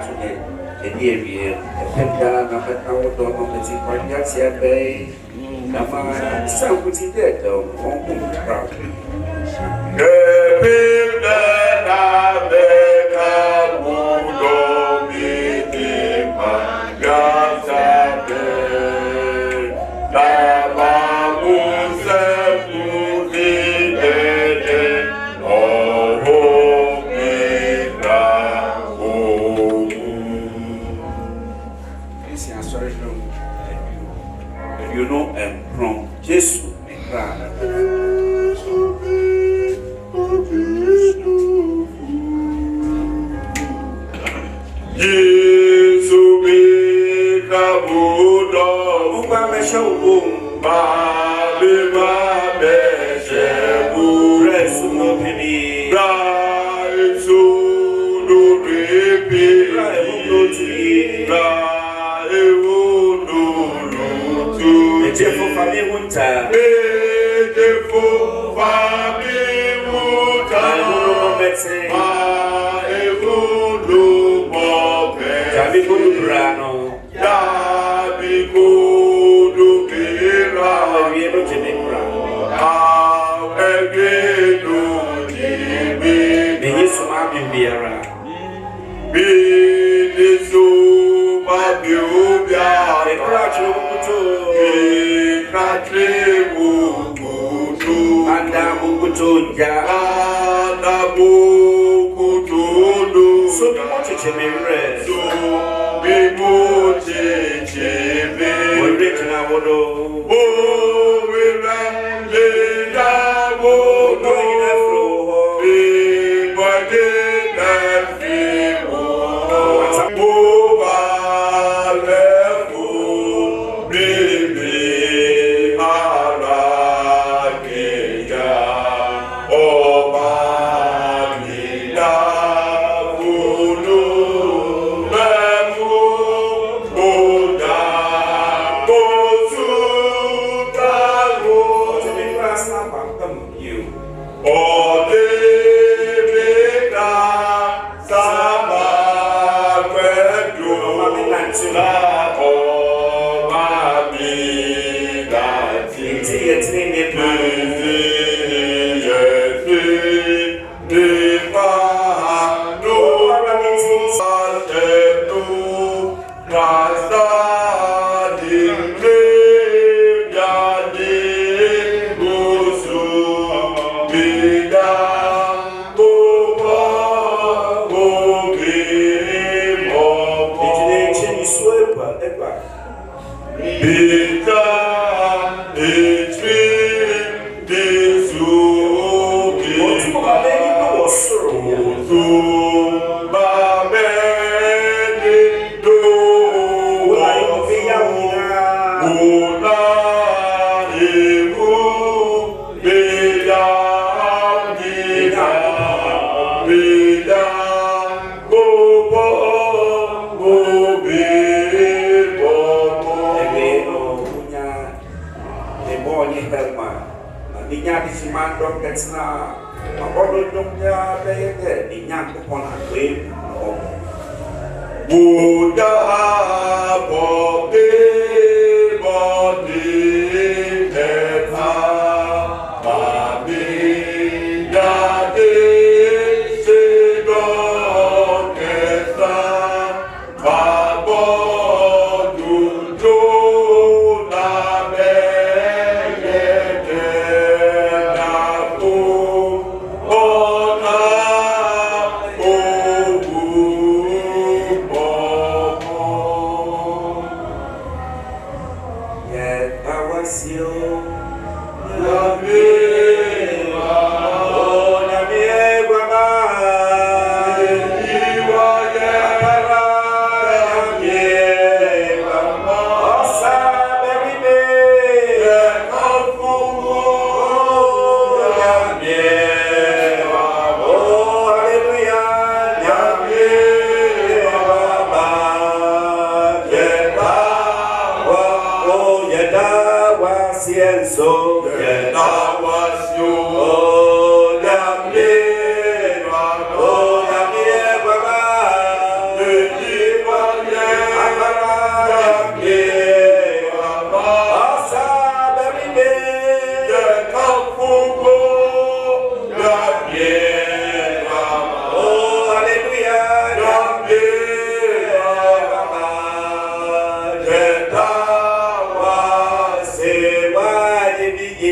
today. And here we are. Penda na petawo do no meti kwanya tiabe. Na ma sankuti de do on proud. Penda na beka mudo miti pagasa. You know, from Jesus,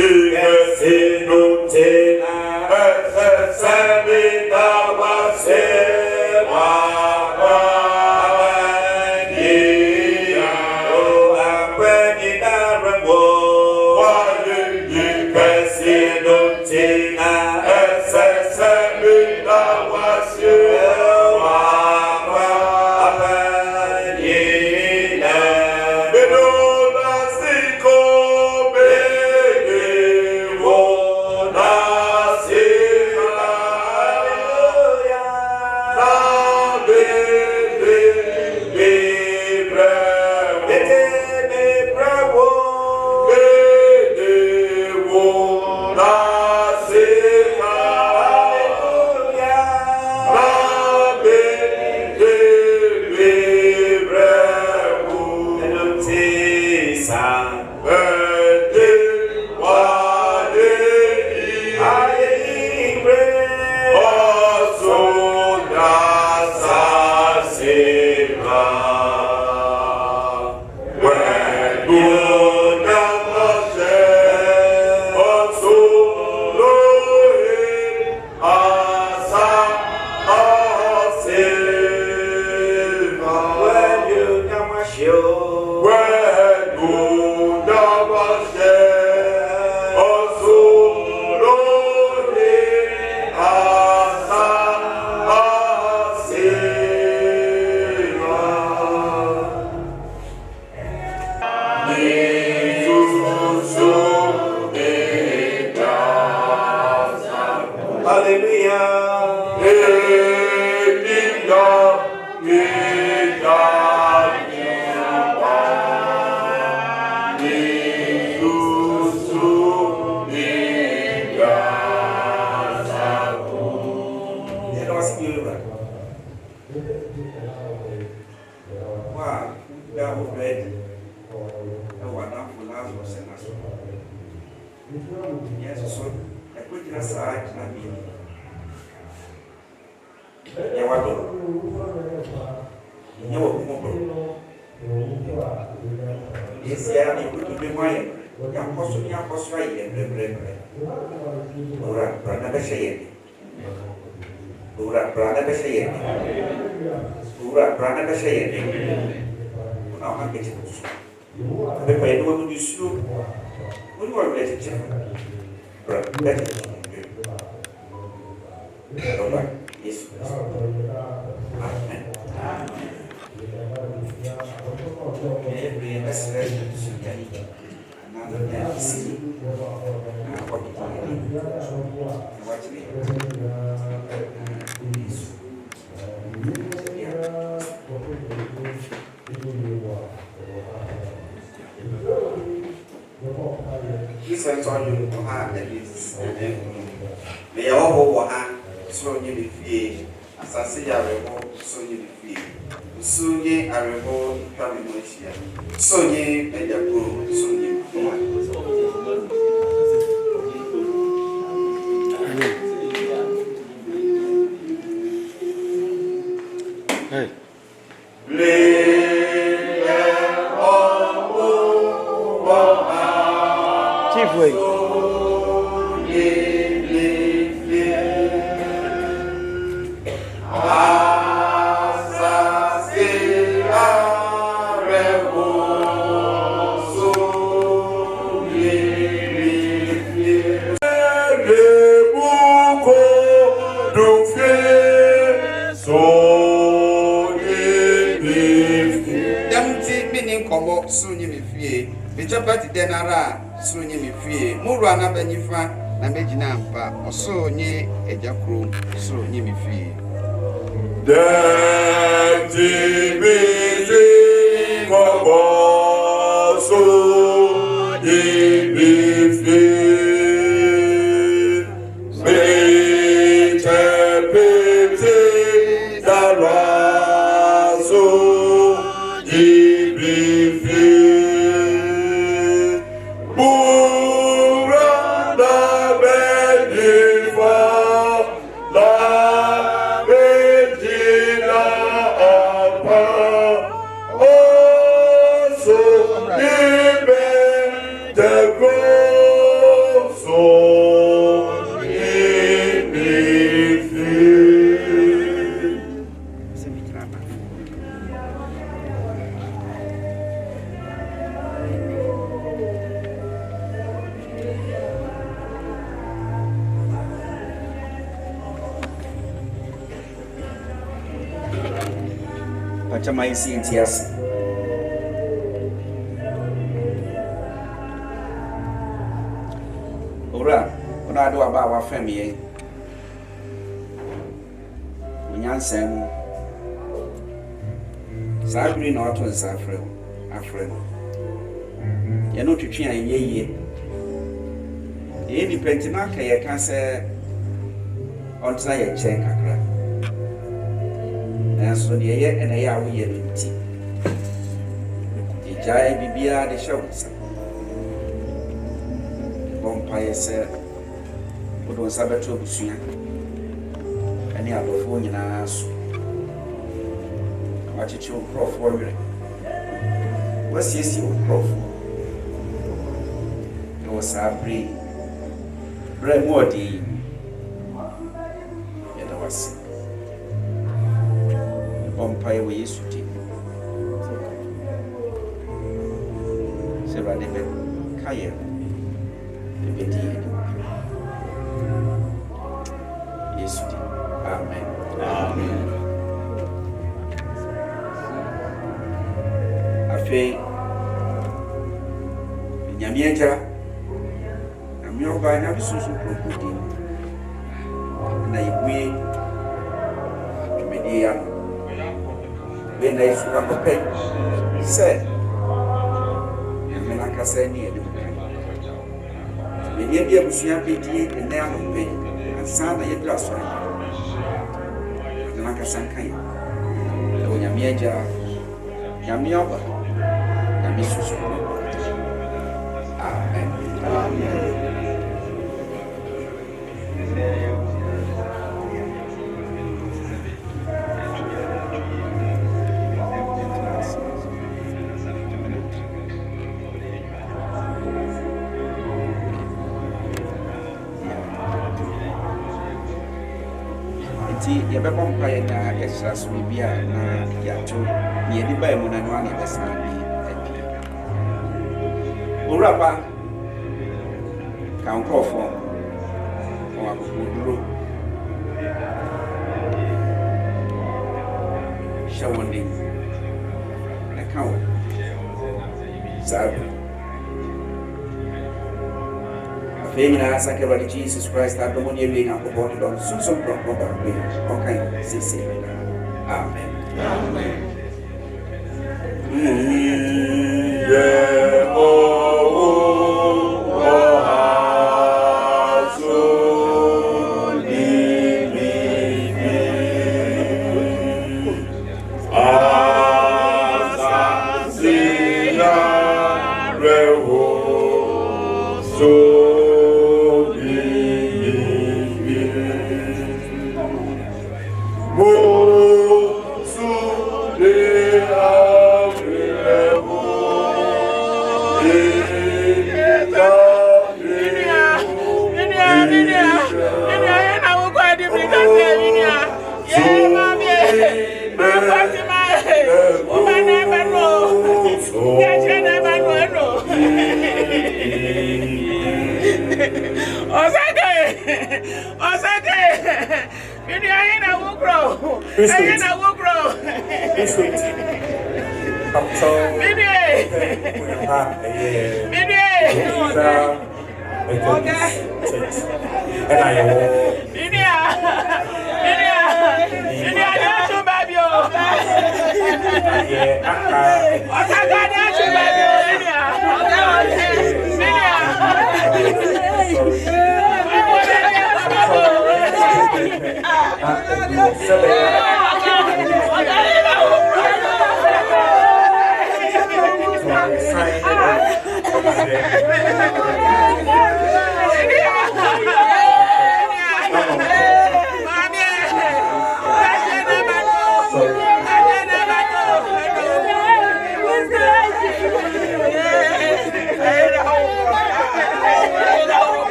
La Regina Appa Wachama isi ntiasi. Ora, ona do aba wa fam ye. Onyansem. Sabri na wato nsafre. Afre. Ye no twetwe an ye. Ye ni pentina ka ye ka se ontra ye chen kakra. Na so de ye ena ye awo ye nti. Ijai bibia de shawsa. Bompaye se odo sabeto busua. Ani abofo nyina so. Wachichi uprof wore. Wasiesi uprof. No sabri. Bremodi. Yada wasi. Bompaye we Yesu ti. Seba debe kaye. Debe di. Yesu ti. Amen. Amen. Afe nyamieja amioba na bisusu propodi na ibwe tumedia bena isuka kope se mena kasani edu media bia busia bedi ene anope ansana yedu asori na kasankai o nyamieja nyamioba na bisusu. Amen. Amen. Iti ya beba mpaye na extra swibia na yato ye di ba mu na no ane besa bi epi. Urapa kan krofo o akuduro shawandi na kawo sabu Femina Saka Lord Jesus Christ, I don't want you to be born on Susan Proper. Okay, see. Amen. Amen.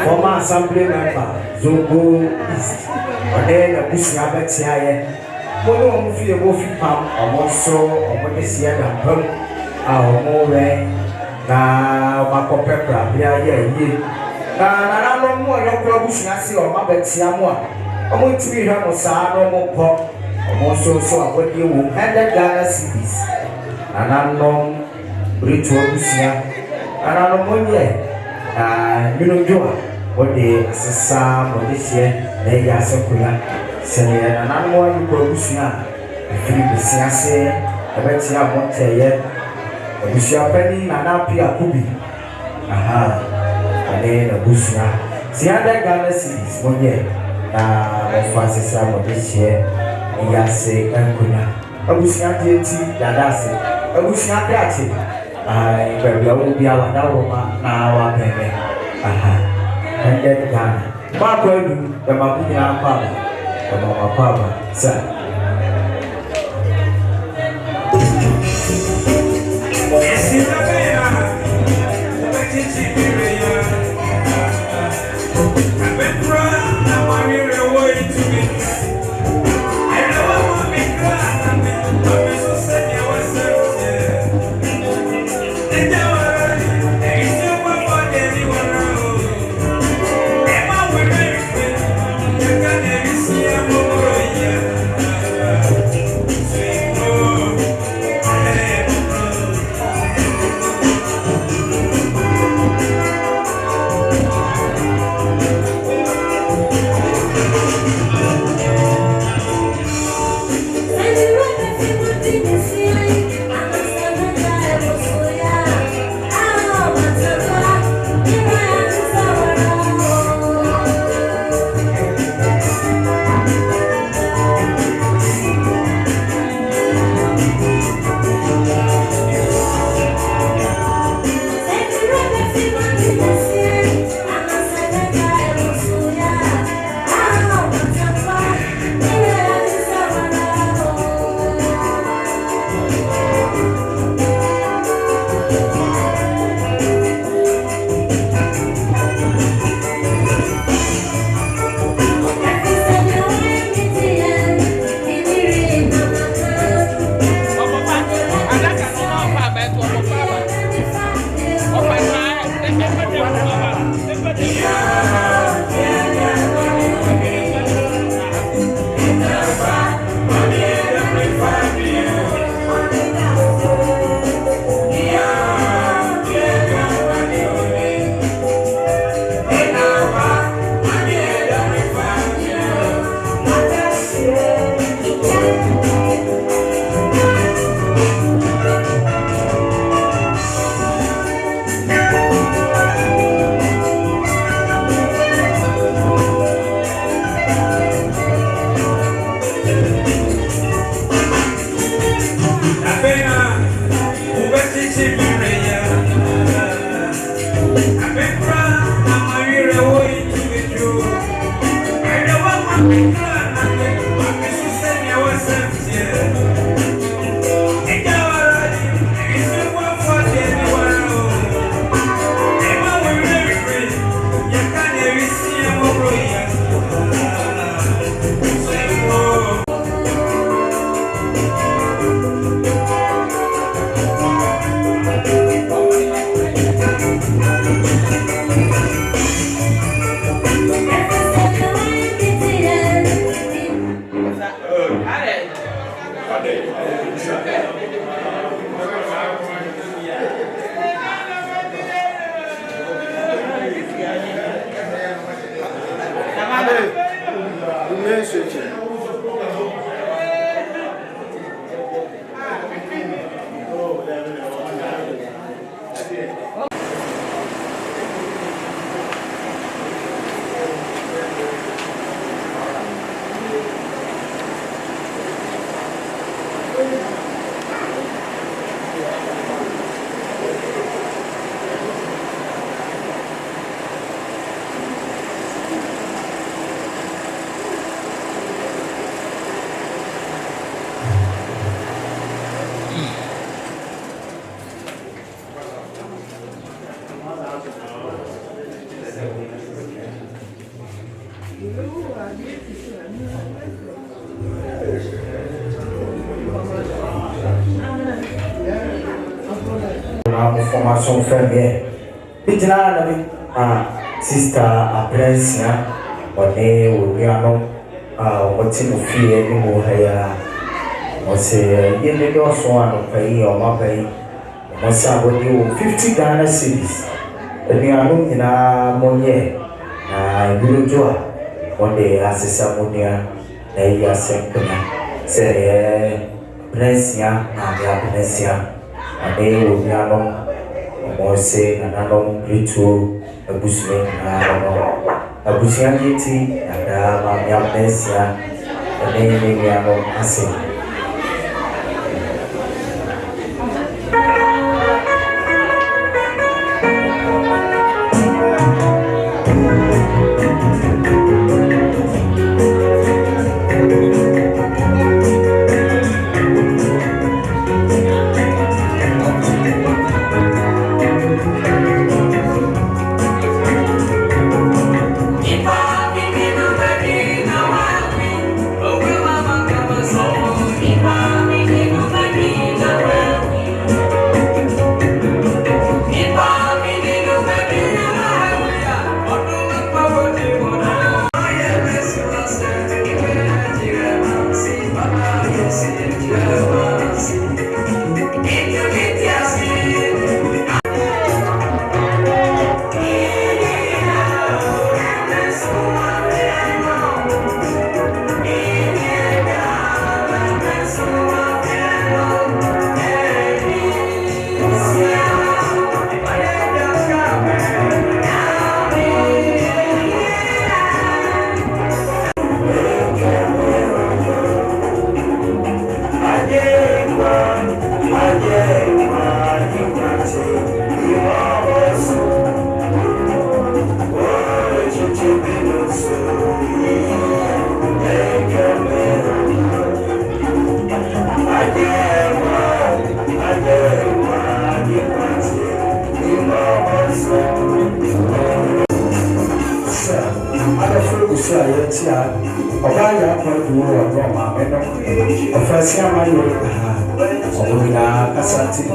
Former Assembly member Zongo East, or then a Busia Betiaye. Mono Mufi Wofi Pam, or Moso, or Modesia and Pum, our more na Mako Pepra, ye. Na no more your Busia or Mabetia more. I want to be Ramosa, no more pop, or Moso, so I would you and the Ghana cities. And I'm long Ritual Busia, and I'm no what they assassin or this year, they are so cool. Say, and I'm more you produce now. If you see, I bet you won't tell yet. But you shall penny and I'll be a cookie. Aha, and then a bush now. See, other Ghana cities 1 year. Now, Francis, of this year, and I say, Ancuna. I wish I did see that I say, I wish I got it. I will be our now, baby. Aha. And then Ghana. Papa, the Mabuya Papa, the Mama Papa, sir. Yeah. formation famille. Pitna na sister Apresia one Uriano what's in the fear in Mohaya was a year or so on pay or my pay. Masa would you 50 Ghana cities. And we are looking in a money. Guru one day as a Samonia, a year second, say, Presia, and Presia, and they will be along, or say, and along ritual, a bushman, a bushianity, and a Presia, and they will be along passing. Asante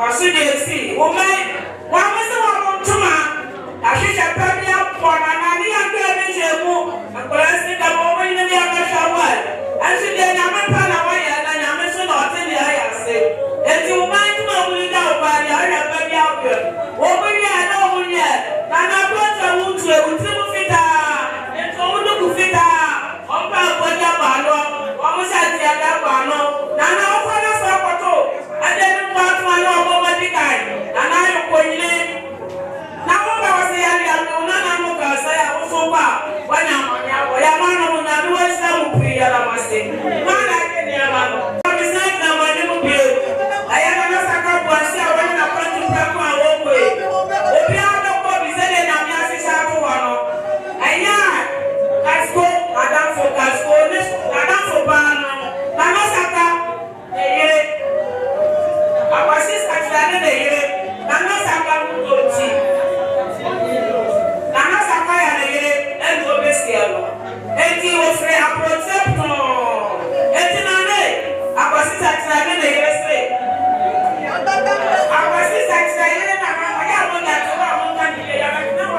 Wasudesi, woman, one was the one to ma. I should have probably up for an idea of the and blessing the woman in the other shower. And she did not plan away and I'm not in the eye. If you mind to know without by the other baby out here, over yet, over yet, and I brought a wound to a fit. And so look fit. On Papa Bano, almost at the other Bano, Nana Okana Sakato, and then part one of the guy, and I am going in. Now, I was the area of Nana Mukasa, I was so far. When I'm on your man, I was some pre Alamasi. Man, I can hear man. Besides, now I never build. I am a Saka was here when I went to Papa away. The piano pop is in a Yasi Sakuano. I am Casco, Madame for Casco, Madame for Bano, Naana Saka, the year. I was actually the year. Naana Saka would see. Naana Saka and the year, and go bestial. And he was a protector. And in a day, I was actually the year. I was actually and I want that to have one day. I know.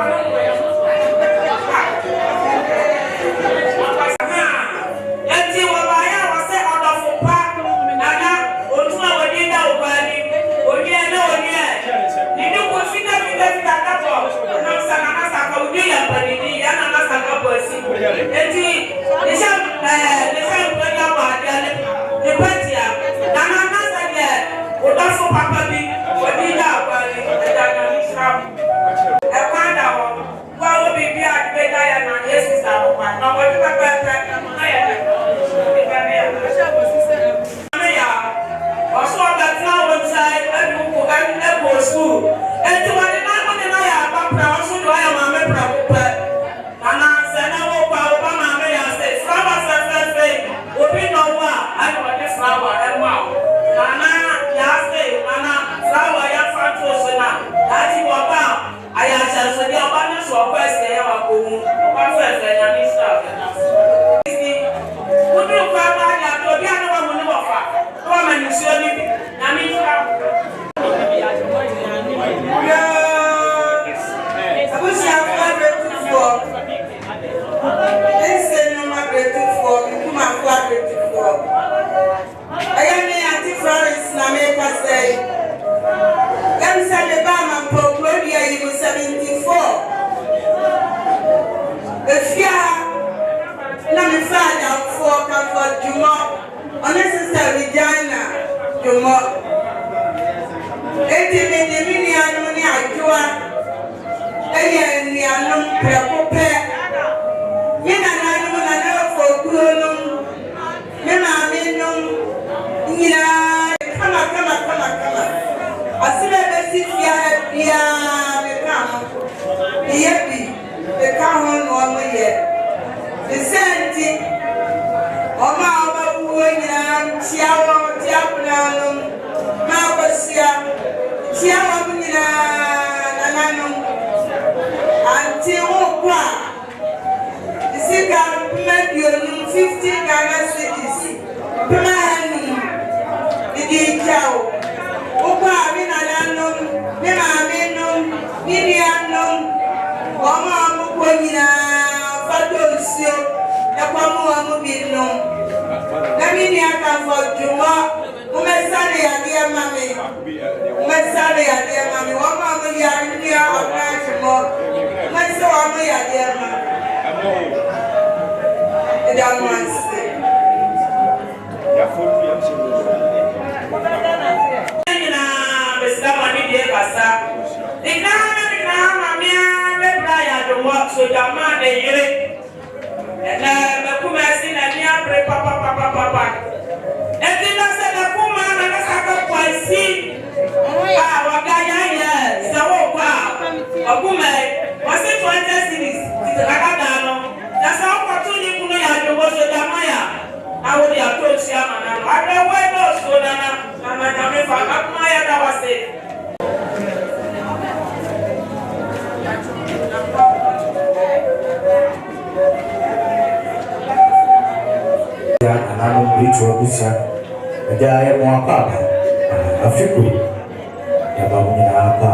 ya ba mu nyina apa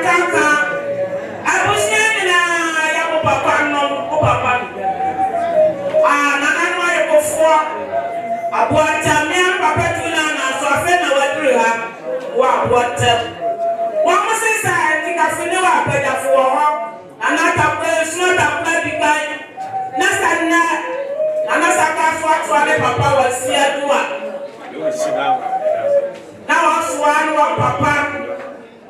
Kaka abusia na ya mo papa no ko papa nana no ye ko fo abuata me papa tuna na so afa na wadru ha wa abuata wa mo se sa ti ka fini wa peja fo ho anata ko sno ta ko bi kai na sanna Naana Saka so ale papa wa sia duwa na wa swanu wa papa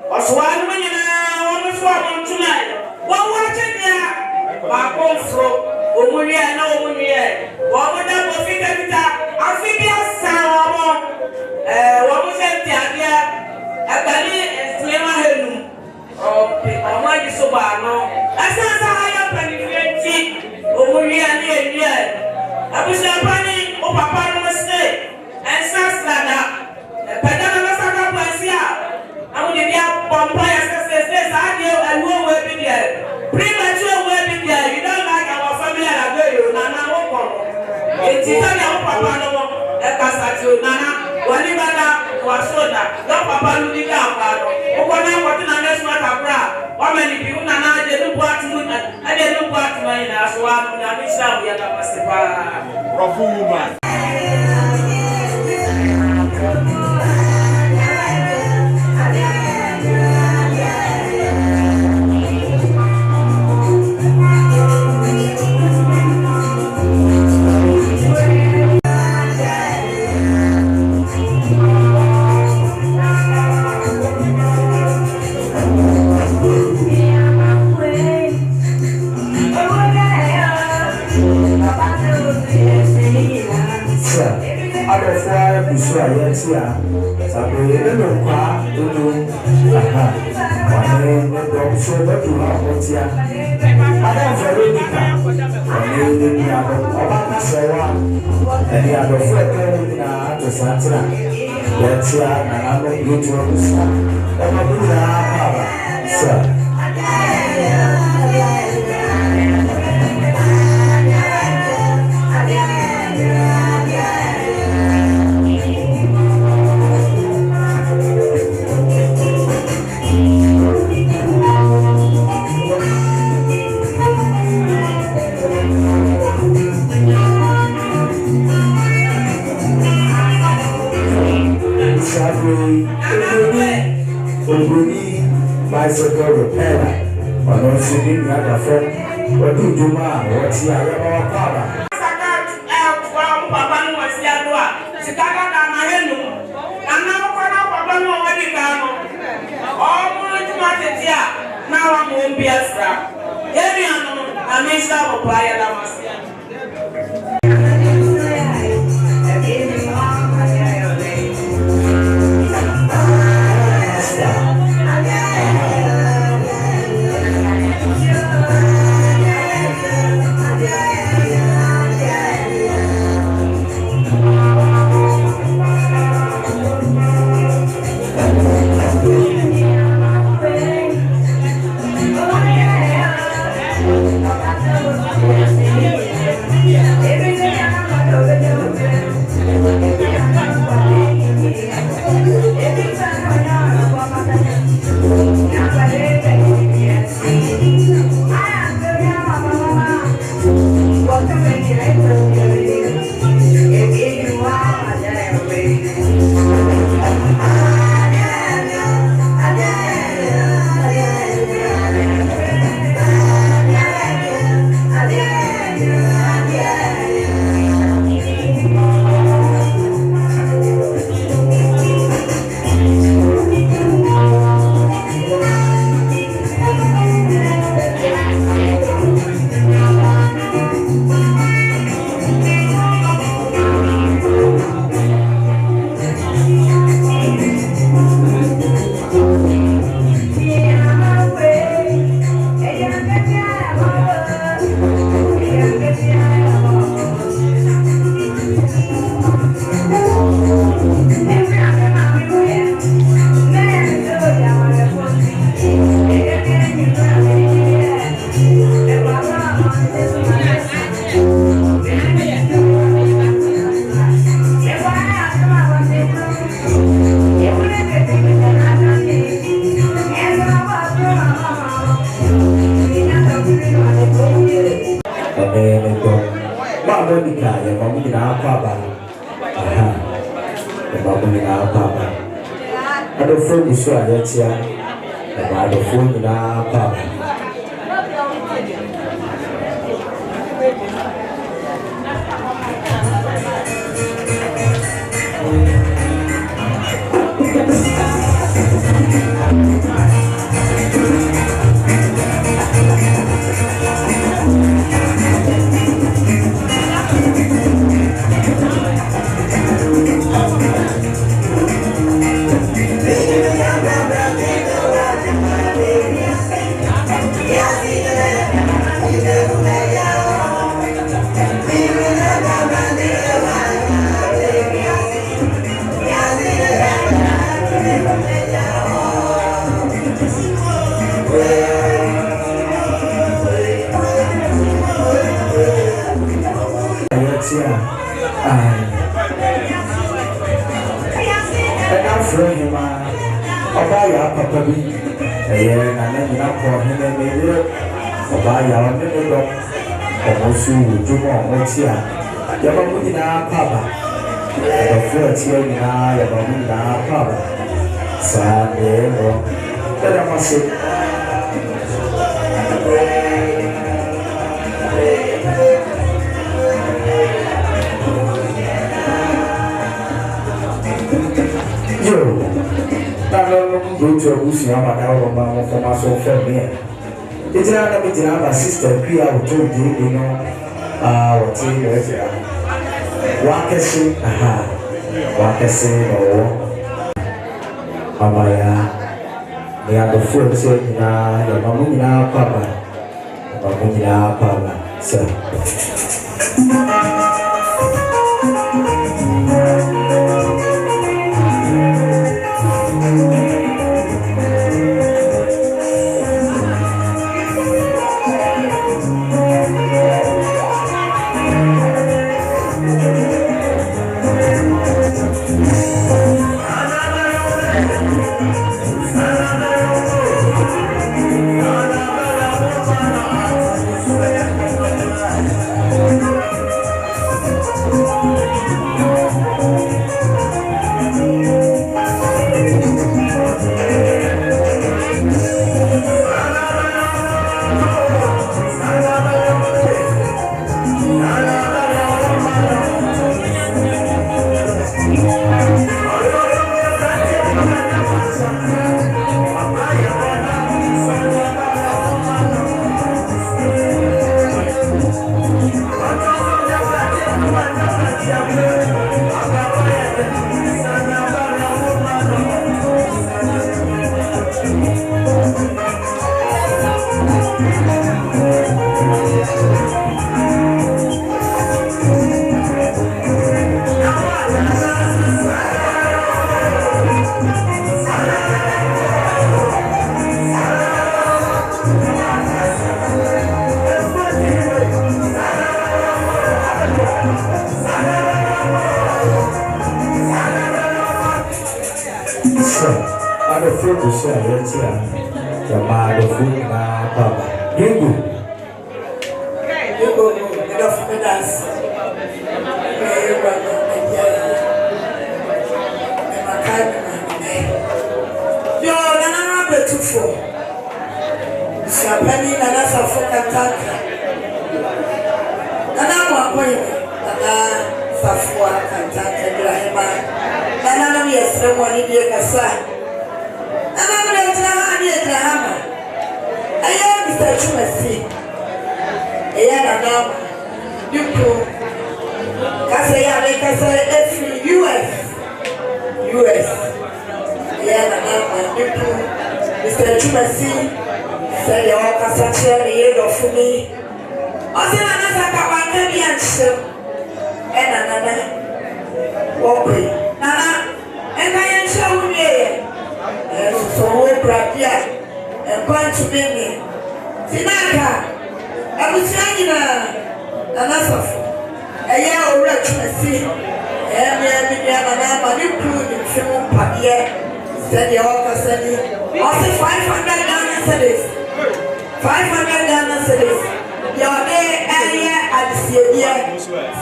Oswani manyina wamufwa mtuna wawatenya bakonfro omuye na omuye wamuda bofika kita afibia sawa mo wamusenti adia akali slema henu omaji sobano asasa haya panifenti omuye ni enye abusapani o papa no mse ensasa na pedana na saka pasia amude bia bomba ya sese sadio alwo we bi dia premature we bi dia you don't like our family and go you nana wo kono enti tani o papa no mo e kasatio nana wani bana wa soda do papa lu di ka pa no o kona ko tina na smart abra o meni bi nana je no boatu na ade no boatu mai na so wa na mi sa ya ka pasipa rofu woman Sia sampai itu kwa itu kami untuk sobat dulu dia ada Veronica ini ada apa sewa ini ada foto ini ada santri ya sia nama itu bisa apa bisa apa sah bicycle repair ọ̀nà ìṣẹ́lẹ̀ ní àgbàfẹ́ ọdún ìjọba àwọn tí a yẹ lọ́wọ́ pààrà. Saka ẹ̀kọ́ papa ní wọ́n sí àdúrà sìkáká kà máa yẹ nù àná ọkọ̀ náà papa ní wọ́n wọ́n di ká nù ọmọ ojúmọ̀ tètè à náà wọ́n mú un bí ẹ̀fra yẹ́nì àná àmì ìṣẹ́ àwọ̀pọ̀ ayẹ̀dá wọn sí àná. Thank you. Monica, your mom in our papa. The mom in our papa. I don't feel you so yet here. I don't feel in our papa. It's not a sister, Pia, who told you, what's in there? Wakasi, Wakasi, Amaya, they are the food, your mamma, papa, sir. Your day, at the see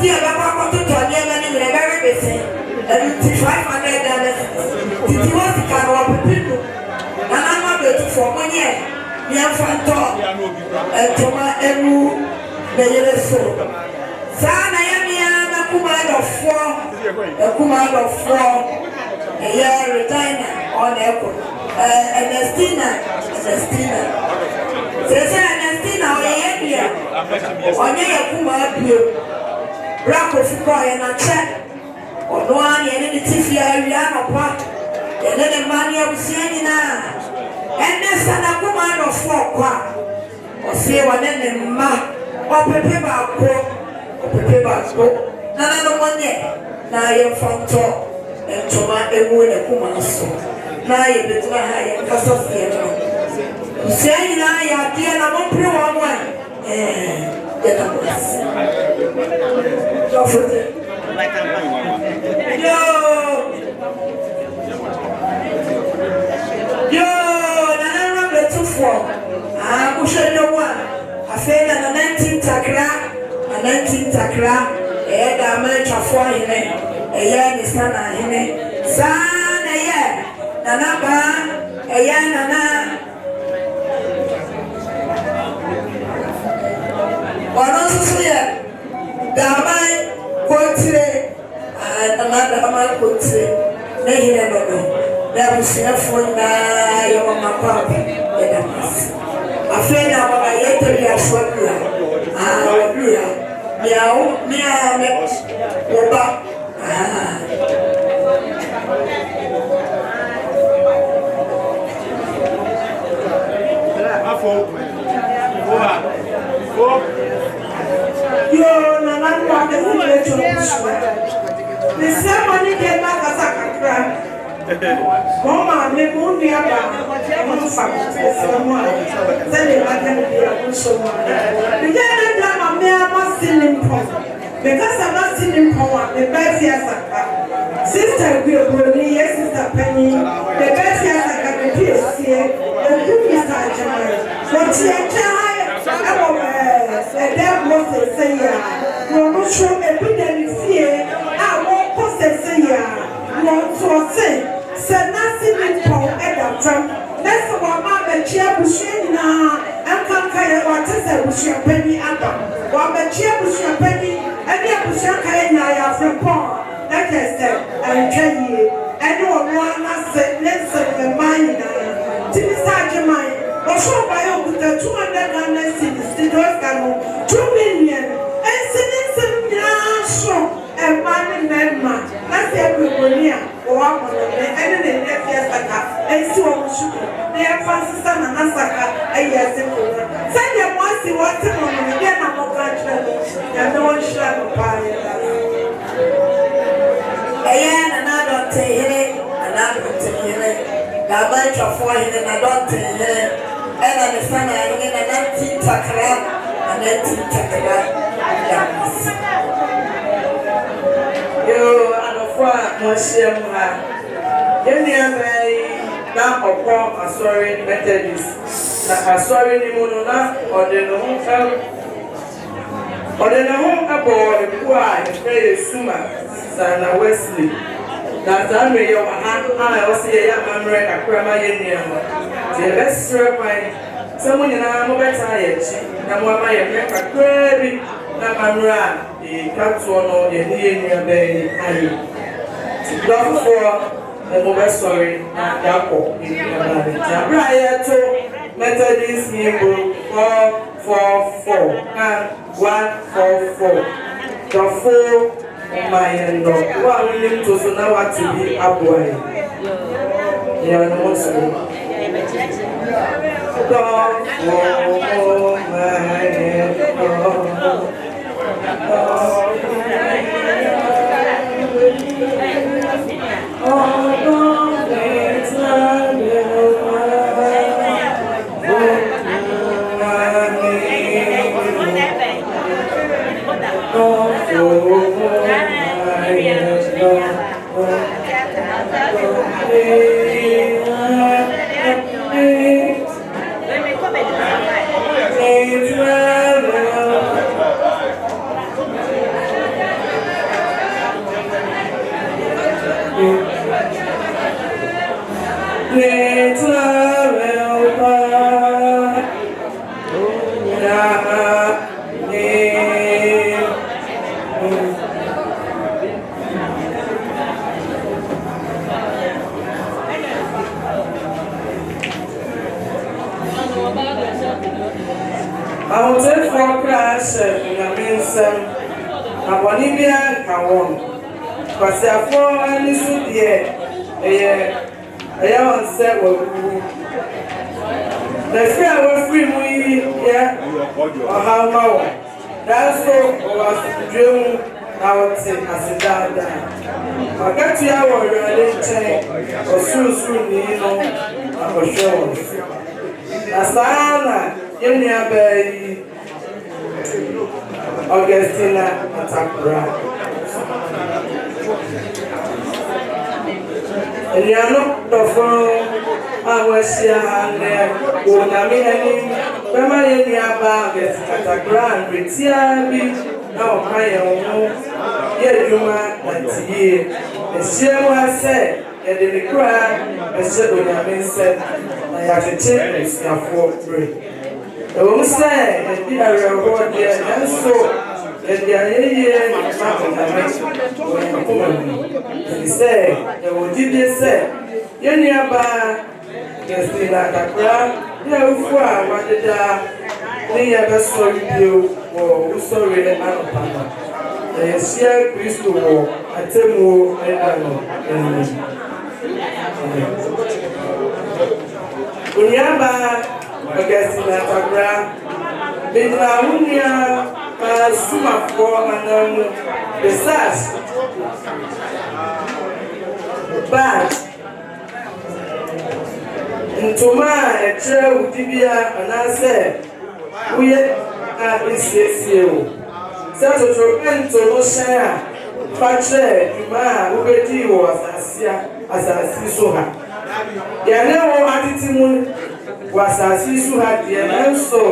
a papa to Tony and very busy. And $500. It was the car of people. And I'm not going to for 1 year. We have fun talk. And Toma Emu, the yellow soul. Sana Yamia, a command of 4, a year retainer on Echo. Augustina. Says Augustina, on your Kuma, Rap of Fry and a chat. Or no one, any Tifia, Rihanna, and then the money of Siena. And then Sana command of 4 or say one in the map, or prepare none of 1 year. Now you're from top and Toma Ewu and a Kuma so. Now you're the high and Castle. Saying I are dear, I won't pray 1. Get up. Yo, Nana 2-4. I'm pushing no one. I failed at the 19th Takra, and I'm going to for him. A year is Nana, San a year. Nana, a year, Nana. One also here. Damai, Contire, and another Hamal Contire. They never know. There was a phone now, your papa. I feel now I yet to be a short. Meow, Oba. Yo, Nana, the ceremony came back as a crack. Mama, me won't be about someone. Send it back and be a good someone. The other time I'm not stealing power. Because I'm not stealing power, the best years are Sister will be yes, Sister Penny. The best years are going to be here. The good is our general. But she a child, a damn most say, you're not sure a bit of fear. I won't possess a year. Not so say. Said nothing in Paul Edam. That's what Mamma Chia Bushina and Kankaya or Tessa Bushia Penny Adam. While the Chia Bushia Penny and the Bushia Kaya from Paul. That is said, and can you? And you are one as said, let's say the mine. Timisage mine. Or show by over the 200 cities, the Dorcano, 2 million. And sitting some show and man. That's everybody. Or I'm going to end in the Saka, and so on. They are Francis and Naana Saka, a year simple. Send them once you want to know, and again I'm not gradually, and no one shall be party. Again, another day, another day, the bunch of 4 and I don't tell you, and I understand I get an anti-Takra, and anti-Takra. Yo, Monsieur now upon a sorry Methodist. A sorry Nimonona or the home aboard the choir, the Suma, Sana Wesley. That's I may your hand. I also say, I'm a grandma in the best my someone in our mobile tired. Now, what my America credit, Namara, the Catsuano, the Indian Bay. Love for the mobile story, Yako in Brian to Methodist Hebrew 444 and 144. The 4 my and dog. One willing to so now what to be a boy. Yeah, no so. Dog for my and I will take for class in a minson. I want to be a cowon. But there are 4 and this would be a young set of the fear was free, yeah, or how long. That's all was dream. I would say, as a dad. I got to our religion or soon, you know, I was sure. Asana, Yenya Bay, Augustina Atakorah. And you are not the phone. I was here and there. When I mean, Grandma Yenya Atakorah, Retiabi, now I own. Yet you might hear. The shame was said, and the cry, and said when I mean said, I have to take this for free. The woman said, and did I reward there, and so, and the idea is not when he said, and what did they say? You nearby, Augustina Atakorah, you for what did I never saw you or sorry and Anna. Share Christo Atemo and Unyaba Augustina Atakorah Unya Suma for and the SAS but Ntoma a chair with Tibia and I said we are in Sato to no share, Fatre, Yuma, Ubeti was as Suha. Yaneo Attitude was as Suha, the Anso,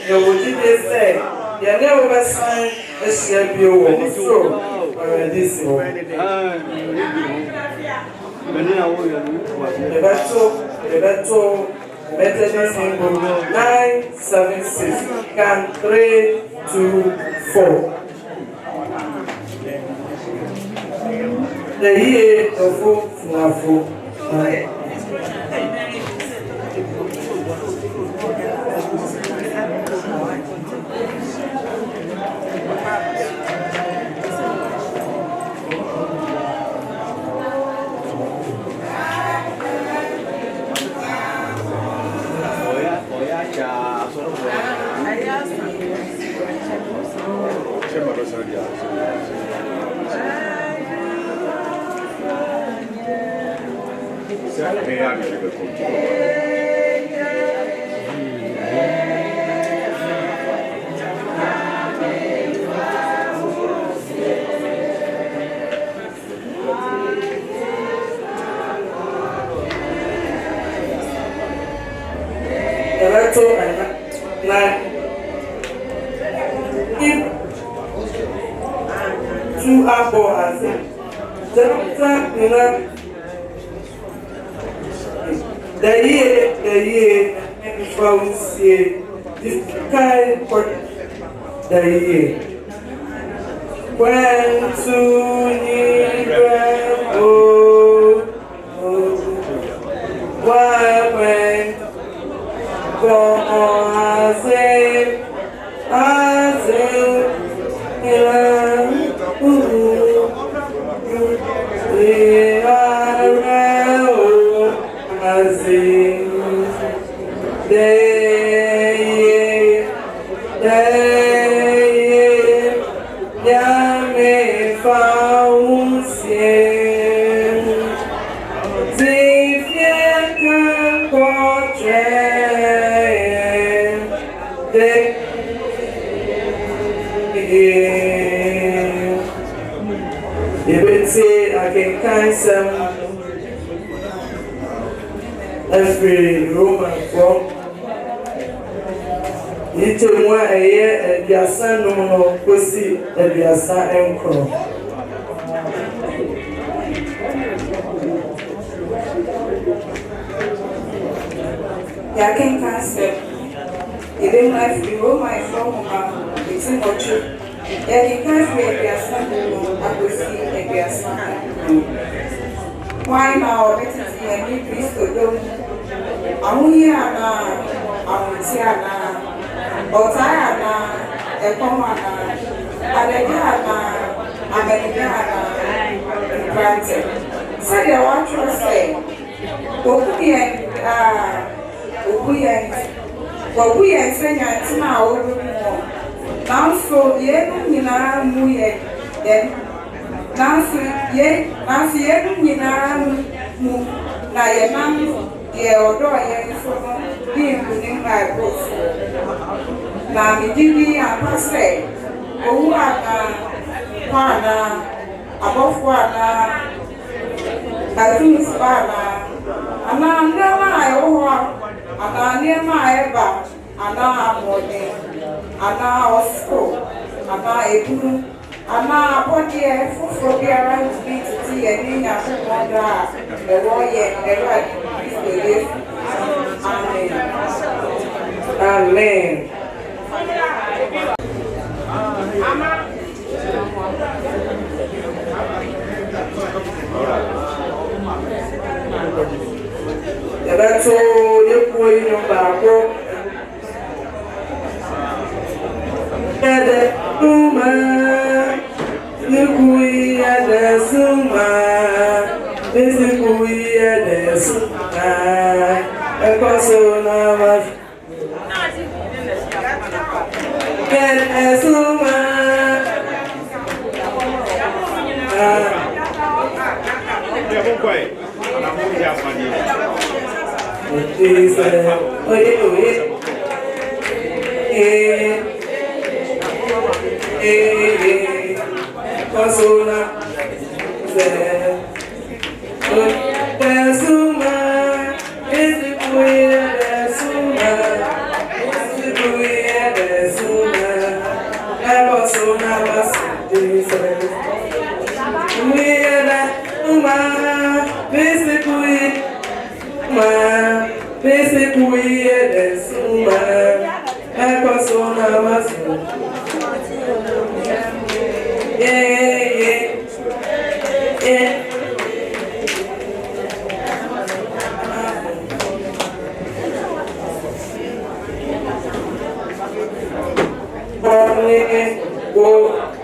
the Wodide said, Yaneo was signed a share bio, so, this Beto, Methodist symbol 976, can 3, 2, 4. The year of Funafu. Two apple as the year from see this kind for the year when to when go every Roman from it one a year and their son no pussy and their son anchor. Yakin cancer. Even life the Roman from it's in Ochu. Yakin cancer their son no pussy and their son. Why now? Better see a new priest to do. Amuya na, amutia na. Otayana, Ekomana, Alegana, Americana, granted. So the one to say, we are saying now, now so yet, then now so yet, na ye nam ye odo ye so bi nkuni ma go na mi dini apase owu aka kwana abofo ana adun fana ana ndema ayo ana ndema eba ana amode ana osko ana ebunu ana abodi fufo biara nti titi ye ni nya fonda ewo ye era isere amen amen ebato ye koyi no baako ede uma Nikuya desuma, nikuya desuma, ekosona mas. Desuma, Pasuna, Desuma, Desuma, Desuma, Pasuna,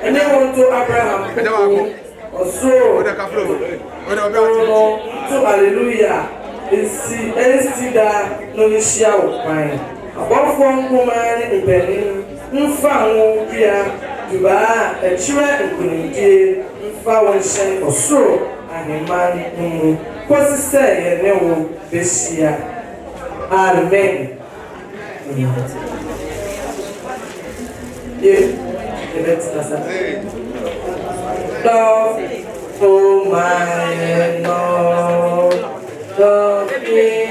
anyone to Abraham also to hallelujah esi da no nishia opan abofo nkomane ibeni mfa ho bia duba echire nkunimdie mfa wonhyen osoro aheman mu kosi se ye ne wo besia amen let's love for my Lord, love me,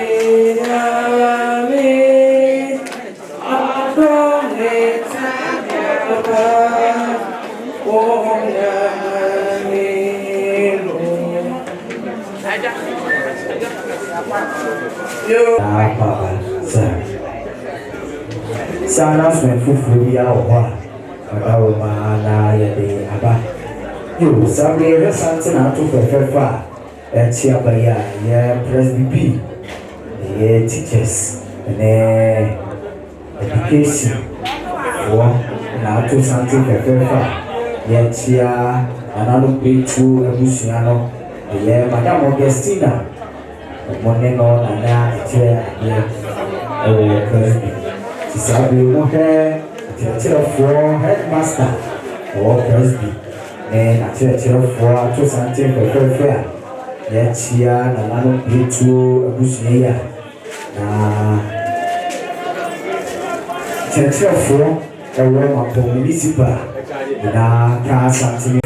Sana fufu ya owa Abawo na yede aba yo sabe resante na to fefa eti abaya ya presbytery the teachers and education na to sante fefa ya tia analo betu ebusia no ye madam Augustina moneno na tia ya presbytery sabe mo for headmaster or presby and for to something for fair yet here Naana Saka abusuya na for Mampong municipal na ka something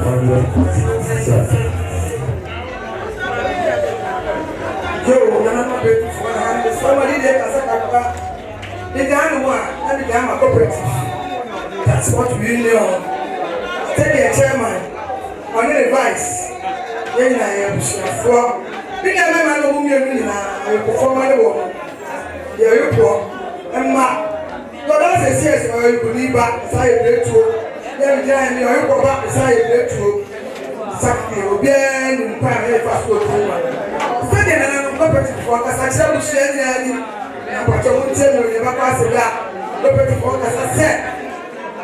afɔdeɛ sɛ yo nana ma bɛ fɔ na somebody dey kasa kakra the guy no one and the guy ma cooperative that's what we know take the chairman on the advice yɛn na yɛ busuafoɔ bi na mɛma no mu mmienu nyinaa ɛkɔfɔ ma ne wɔ yɛ yɛpɔ ɛma lɔdɔ sɛsi ɛsɛ ɔyɛ nkuni ba saa yɛ bere tuo yɛn gyina yɛn ni ɔyɛ kɔ ba saa yɛ bere tuo sakiti obiara ne mpa a yɛ fa so tuo ma sɛdeɛ nana no kɔpɛtifoɔ kasa kyerɛ busua nyinaa ni na mpɔtɔ mu nkyɛn no yɛ bakɔ asɛ bi a kɔpɛtifoɔ kasa sɛ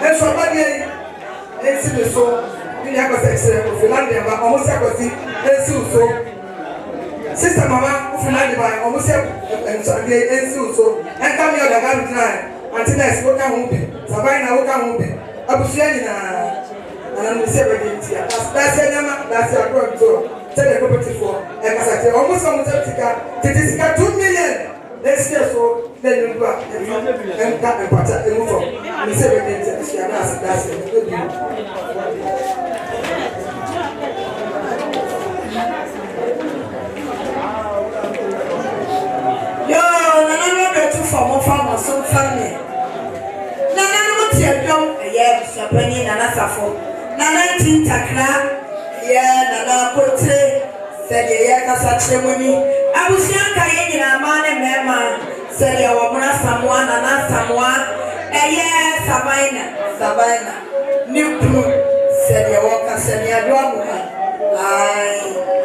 ɛnso ɔbadeɛ yi ɛnsi ne so bi ne akɔsɛ kyerɛ ofilandeɛ ba ɔmo sɛ akɔsi ɛnsi so sista mama ofilandeɛ ba ɔmo sɛ nsɔdeɛ ɛnsi so ɛnka mi ɔdaga mi gyina ante nɛɛsi woka ho bi saban na woka ho bi abusua nyinaa nana no sɛ bɛde ntia daase nyama daase akɔrɔ nto sɛdeɛ kɔpɛtifoɔ ɛkasa kyerɛ ɔmo sɛ ɔmo sɛ sika tete sika 2 million ɛsi so na ɛnu do a ɛnka mpata ɛmu fam ne sɛ bɛde ntia ɛhyia daase ɛbi yo nana no bɛtu fam fam so family nana no tie dwom ɛyɛ busuapani nana safo nana tintakra yɛ nana kotre sɛdeɛ yɛ kasa kyerɛ mu ni abusua nka yɛ nyinaa maa ne mmarima sɛdeɛ wɔmona samoa nana samoa ɛyɛ sabaina ne kunu sɛdeɛ wɔka sɛdeɛ adoa mu ha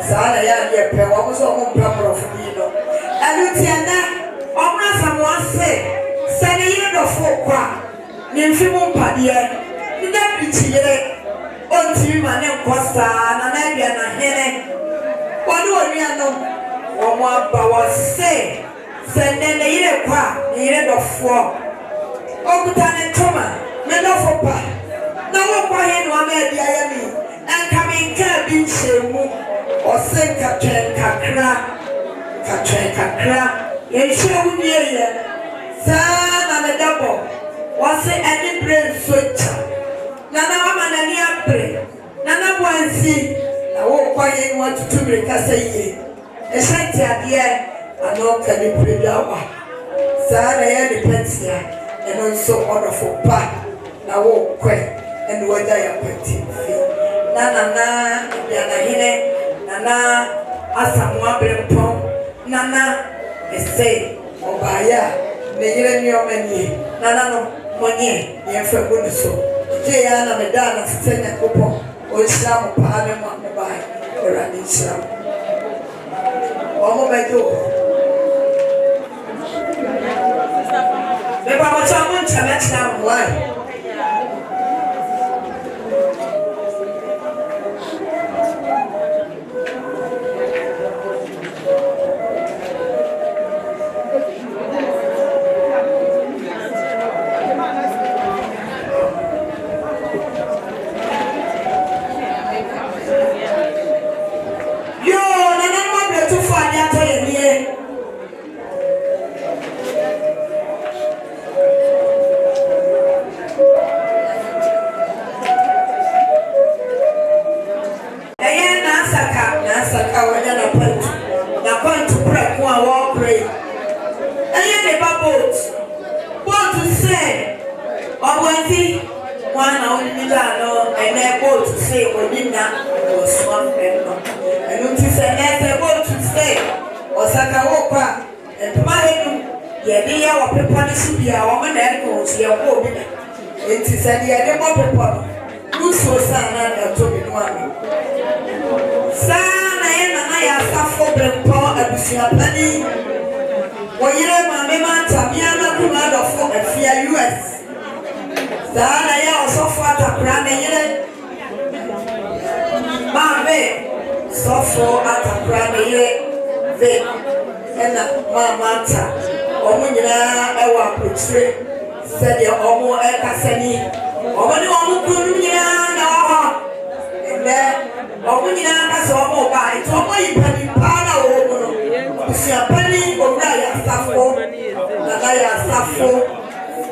saa na yɛ adeɛ pɛ wɔn nso wɔn mpɛ mmorɔfo yi no ɛno tia na wɔmona samoa se sɛdeɛ yɛ dɔfo kɔ a ne mfi mu mpadeɛ ne da pirikyi yere ɔntiri ma ne nkɔ saa na n'adua na hene wɔne wɔnua no wɔn aba wɔ se sɛ nnɛ ne yere kɔ a ne yere dɔfoɔ ɔkuta ne ntoma ne dɔfo pa na wɔkɔ he no ama adi ayɛ mi nka mi nka bi nhyɛ mu ɔse nkatwɛn kakra yɛnhyɛ wo nie yɛ saa na ne dabɔ wɔse ɛne bere nso kya nana wama n'ani abere nana wansi na wɔkɔ he no watutu mirika sɛ yie ɛhyɛ ntiadeɛ ana ɔka ne bere bi awa saa na yɛ ne pɛntia ɛno nso ɔdɔfo pa na wɔkɔ ɛne wɔgya yɛ pɛnti fi na nana aduanahene nana asamoa berempɔn nana ɛsɛ ɔbaayɛ a ne yere nneɔma nie nana no mɔnyɛ yɛmfa gu ne so gye yɛ na medaa na sesɛ nyankopɔn ɔnhyira mo paa ne ma mo bae awurade nhyira mo ɔmo bɛgye wo mepa mɔkyɛ mo nkyɛmɛkyerɛ mo wae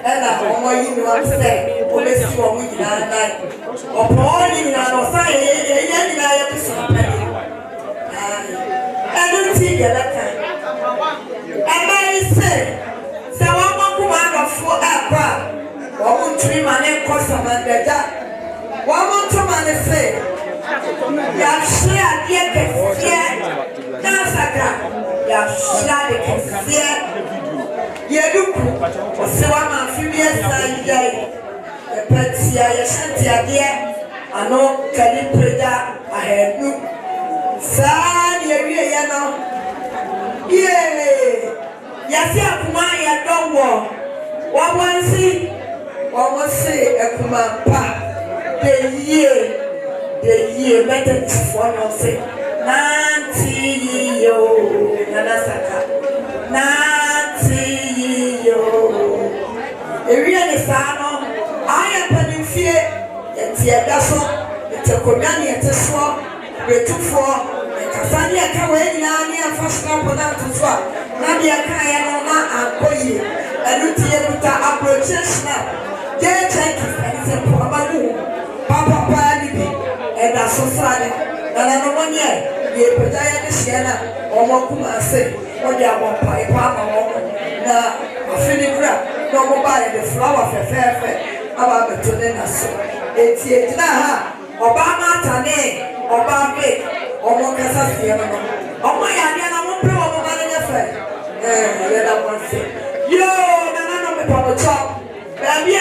and I'm only you want to say, or let's see what we can like. Or probably in our side, and I have to say, I don't see that time. And I say, so I'm not command of 4 aircraft. 1 3 man and cost a man the jack. 1 2 man say, Yashia, dear, Naana Saka, Yashia, dear. Yeduku, Osewa Mafia Sanjay, the Petia, Shantia, dear, and no Kali Preda, I had you. San Yano, yea, Yasia Kumaya don't walk. One will say, a Kumapa, the year, better one will say, Nanti, yo, Naana Saka, really sano I am pending fear and Tiagaso, it's a Kodani at a swap, Betu for Kasania Kaway, Nania, first up on that to swap, Nadia Kayana and Koyi, and Lutia approaches now. Dear Jenkins and Simple Papa Palibi, and that's so funny. And I know 1 year, the Pajaya Siena, or Mokuma say, or the Papa, na Afinigra. No more buy the flower for fair about the Tunenas. It's yet now, Obama Tane, Obama, or Mocasa Fiona. Oh, my Adiana won't pay over money affair. Let up one thing. Yo, Nana, me papa chop. Baby,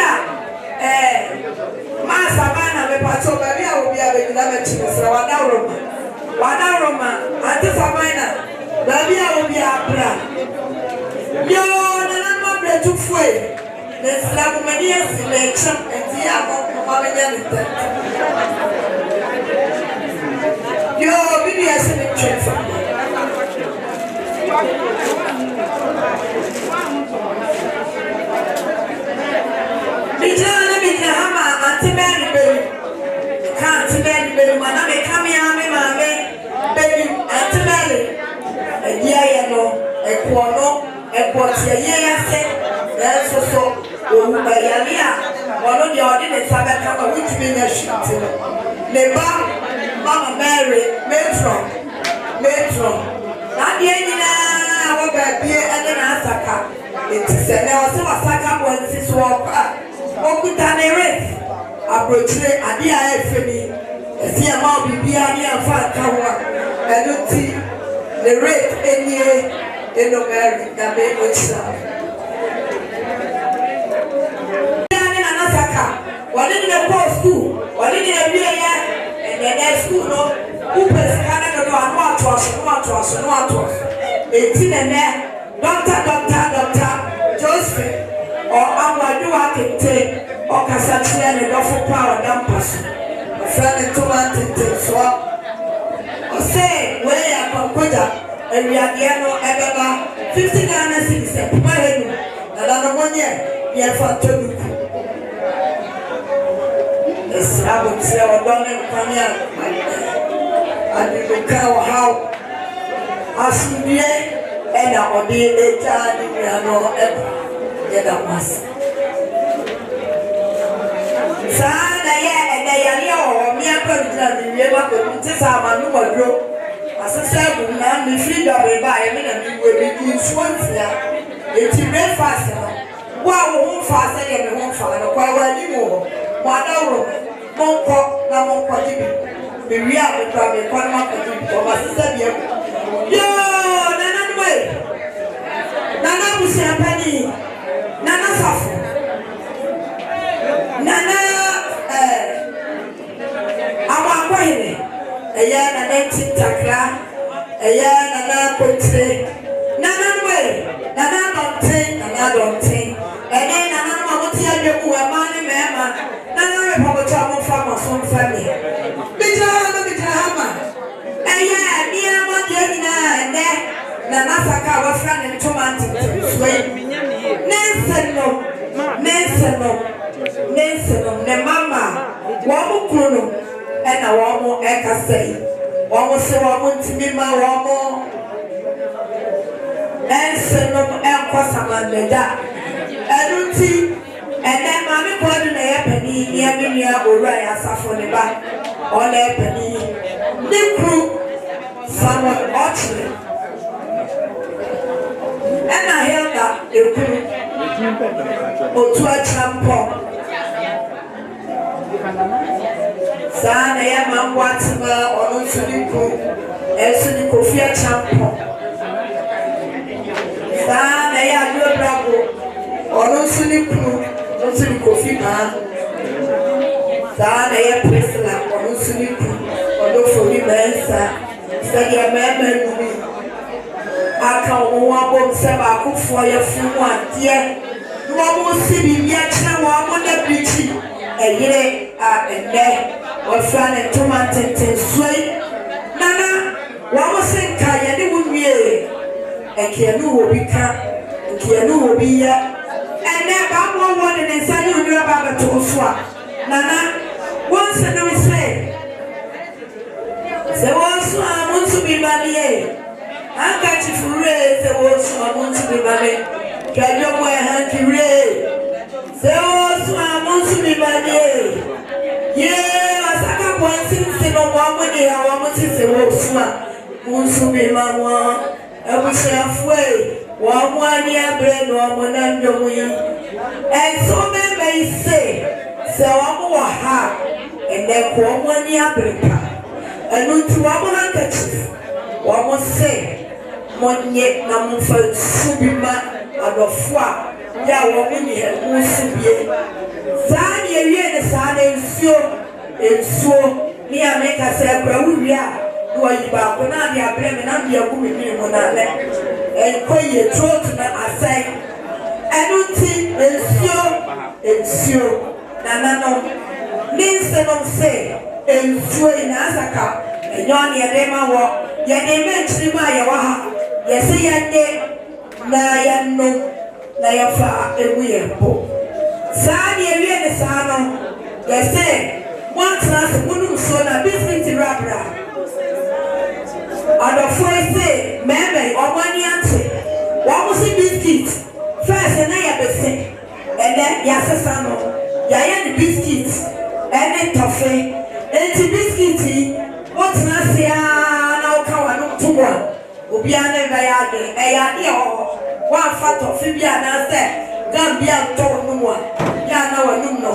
Massa Mana, me pato, baby, I will be able to have a chance. Wadaroma, Antifamina, baby, I will be a bra. Yo, to fue les la comedia selection and diabo como venía yo vivía selection Mijana hama antimani baby can't imagine baby mana me come here me mame baby antimani yeah no ekono ekwotia yeyase so Yalia, one of the ordinance Sabbath, which means a shit. Neba, Mama Mary, Metron. Not the ending, our baby, and then Asaka. It is a Saka when this walk up. Okutane race. I portray a dear FME. A sea amount be near Fat Kawa. And you see the rate any in America, they would serve. What did the post school? What did the and the school? No, who was Canada? No, Eighteen and there, Doctor, Joseph, or Amadou Akite, or Cassatria and the Duffel Power Dumpers. A friend in Tomato swap. Or say, where I come with her, and we are Diano Ebeba, 59 and 6, and another 1 year, we have for 2. I would say, I don't know, I didn't know how I see me and I will be a child in the other ever. Yet I must. Sana, and they are your mere person, the river, the Tissama, no more grow. As a seven man, the freedom will buy a minute, you will be used once there. It's very fast. Wow, won't faster than the home father, quite anymore. Monko na monko jibi. We are the problem. Kwanma jibi. Oma sister biye. Yo, nana nwe. Nana busiapani. Nana safu. Nana awakwahine. Eya nana tintakla. Eya nana kotre. Nana nwe. Nana donte. Ene nana mamuti ya joku amani mema. Papa Chamo Farmer, some family. Bijahama. And yeah, near Mondiana and there, Naana Saka was friend and tomato. Nelson, the mama, Wamu Kuno, and a Wamu Eka say, Wamu Sawamu Timima Wamu, Nelson, El Quasaman, the da. I don't see. kwadu na ya pani ni amenia owura ya asafo ne ba ona pani ne kru Samuel Ochre ena Helga ekuru otu Mampong sana ya mangwatima ono suliku esuni Kofi Mampong sana ya Bravo ono suliku no Kofi ma sana ya Priscilla ono suliku ono Fomi Mensa sadia meme numi aka wo abom se ba akufo ya fumu ade no mo si bibia kira wo mo na bichi eyire a ende wo fa ne tomate swai nana wo mo se nka ya ne wo wie ekianu wo bika ekianu wo biya ene ba mo wo ne nsa ni onura ba ba to so a nana won se no say se wo so a mo su bi ba nie anka chifure se wo so a mo su bi ba me kajo mo han kire se wo so a mo su bi ba nie ye asaka ponti se no mo ni ha mo se wo so a mo su bi ma mo abusia fue wa mo ani abre no mo na ndomu yi enso me me se wa mo wa ha ene ko mo ani abre pa enu tu wa mo handkerchief wa mo se mo nye na mo fa subima adofo a ya wa mo ni mo subie za ni ewie ne sa na ensuo ni ameka se kwa wi a do yi ba ko na dia bre me na dia ku mi mo na le koye throat na asai enuti ensuo na no ninse no se ensuo ina asaka enyoni edema wo ye ne mentri ma ye wa ha ye se ye ne na ya no na ya fa ewu ye po sa ni ewie ne sa no ye se one class munu so na business rabra adofo say meme omani ante wa mo si biscuit first na ya bese and then ya sesa no ya the biscuit and toffee enti biscuit what na sia na o ka wa no tuwa obi ana ba ya de e ya de o wa fa toffee bi ana se gambia to no wa ya na wa num no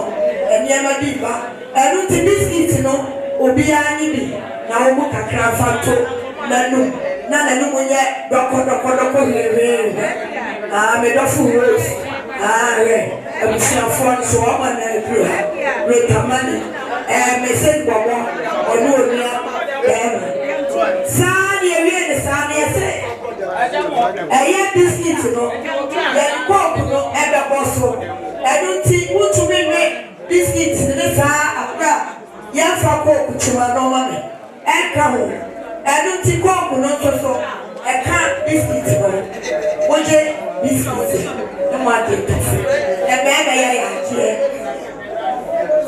eni ma di ba enti biscuit no obi ani bi na o mu kakra fa to nanu nanu munye doko hehe me do furus re abusia fon so o ma na dru ha retamani me se bobo onu onia sa ni ewie ne sa ni ese eye biscuit no ye coke no e be boso edunti utumi me biscuit ne sa akra ya fa coke chima no ma me e ka ho ti ko no so e ka biscuit no oje biscuit no ma de e be ya tie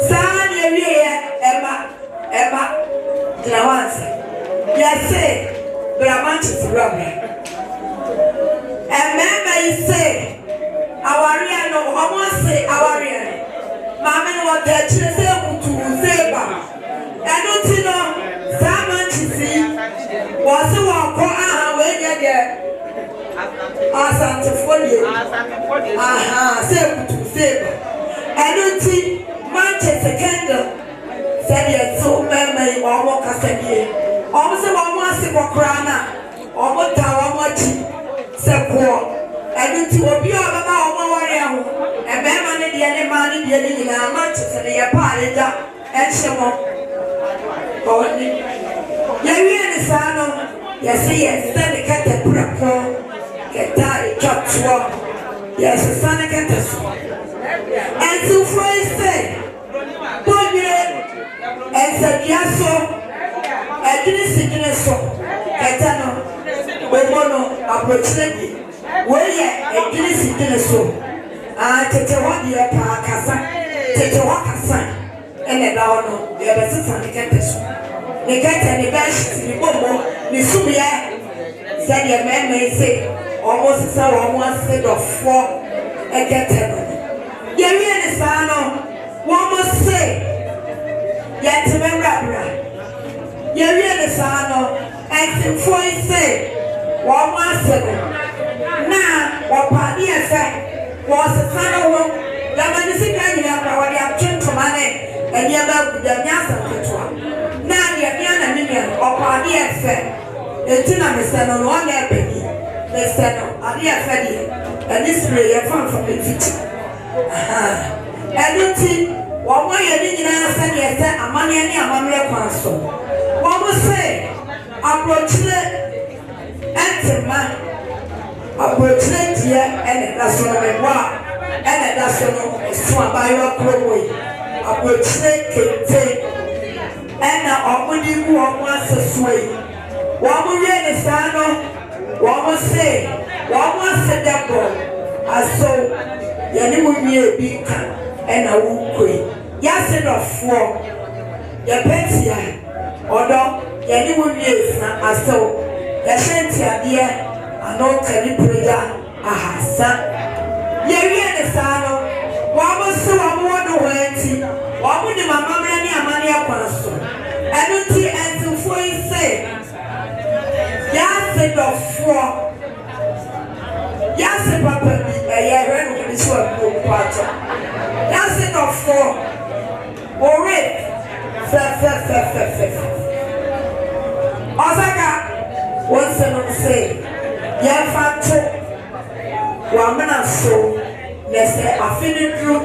sa ni ewie eba trawanse ya se bramanchi sirabe e me say awaria no omo say awaria ma me no de chire se kutu zeba ti no wasi wa ko aha we ye asante folio aha se kutu seba ti Manchester candle said ye so meme wa mo kasabie o se wa mo ase kokra na o mo ta wa mo chi se ko ti obi o baba o mo ware ho e be ma ne de ne ma ne de ne nyina Manchester ne ye pa aleja e chemo o ni ye sa no yes yes send kete prako keta chotwo yes send kete so and to say bonye and sadiaso edini so keta no we mono approaching we ye edini so tete wadi e pa kasa tete wakasa ene da ono ye be send kete so ne kete ne bash ni bomo ni subia said your man may say almost so almost said of 4 ekete no Yɛwie ne saa no wɔn se yɛnteme brabra. Yɛwie ne saa no ntemfoɔ yi se wɔn ase no na wɔpaade ɛfɛ wɔsesa no ho yɛma ne sika nyinaa kora wɔde atwe ntoma ne nneɛma agu dɛm nyɛ asɛm ketewa na deɛ nea na ne nua no ɔpaade ɛfɛ enti na mesɛ no no ɔnyɛ ɛbɛni mesɛ no ade ɛfɛ deɛ ɛne spray yɛfa mfa mɛfiti ɛno nti wɔn yɛ ne nyinaa sɛdeɛ sɛ amanneɛ ne amammerɛ kwan so wɔn se aborɔkyerɛ ɛntema aborɔkyerɛ deɛ ɛna da so no meboa ɛna da so no ɛso abayewa kuro yi aborɔkyerɛ kente ɛna wɔn de gu wɔn ase so yi wɔn wie ne saa no wɔn se wɔn ase dɛbɔ aso yɛne mu wie bi ka ɛna wukue yɛase dɔfoɔ yɛpɛtia ɔdɔ yɛne mu wie sa asew yɛhyɛ ntiadeɛ ano kani pregya ahasa yɛwie ne saa no wɔn se wɔn wɔ ne hɔ nti wɔn de mamammerɛ ne amanneɛ kwan so ɛno nti ntemfoɔ yi se yɛase dɔfoɔ yɛase papa bi ɛyɛ hwɛ no bi so wɔ mpaatɔ yɛase dɔfoɔ ore fɛfɛfɛfɛfɛ ɔsaka wɔn se no se yɛmfa to wɔamena so na sɛ afe no duru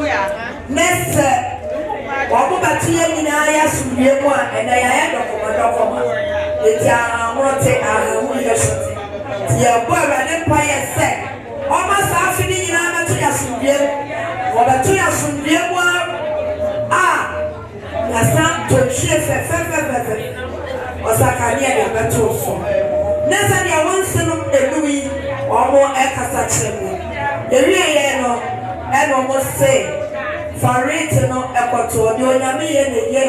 na sɛ wɔn bɛto yɛ nyinaa yɛ asomdue mu a ɛnɛ yɛayɛ dɔkɔmadɔkɔma eti ahorote ahamu yɛ so te yɛbɔ awurade mpa yɛ sɛ ɔma saa afe no nyinaa bɛto yɛ asomdue wɔbɛto yɛ asomdue mu a yɛsa ntɔtwie fɛfɛfɛfɛfɛ ɔsakaneɛ deɛ bɛto so ne sɛdeɛ wɔn nse no ɛnui wɔn ɛkasa kyerɛ mu yɛwie yɛ no ɛna wɔn se farete no ɛkɔtɔ deɛ onyame yɛ ne yɛ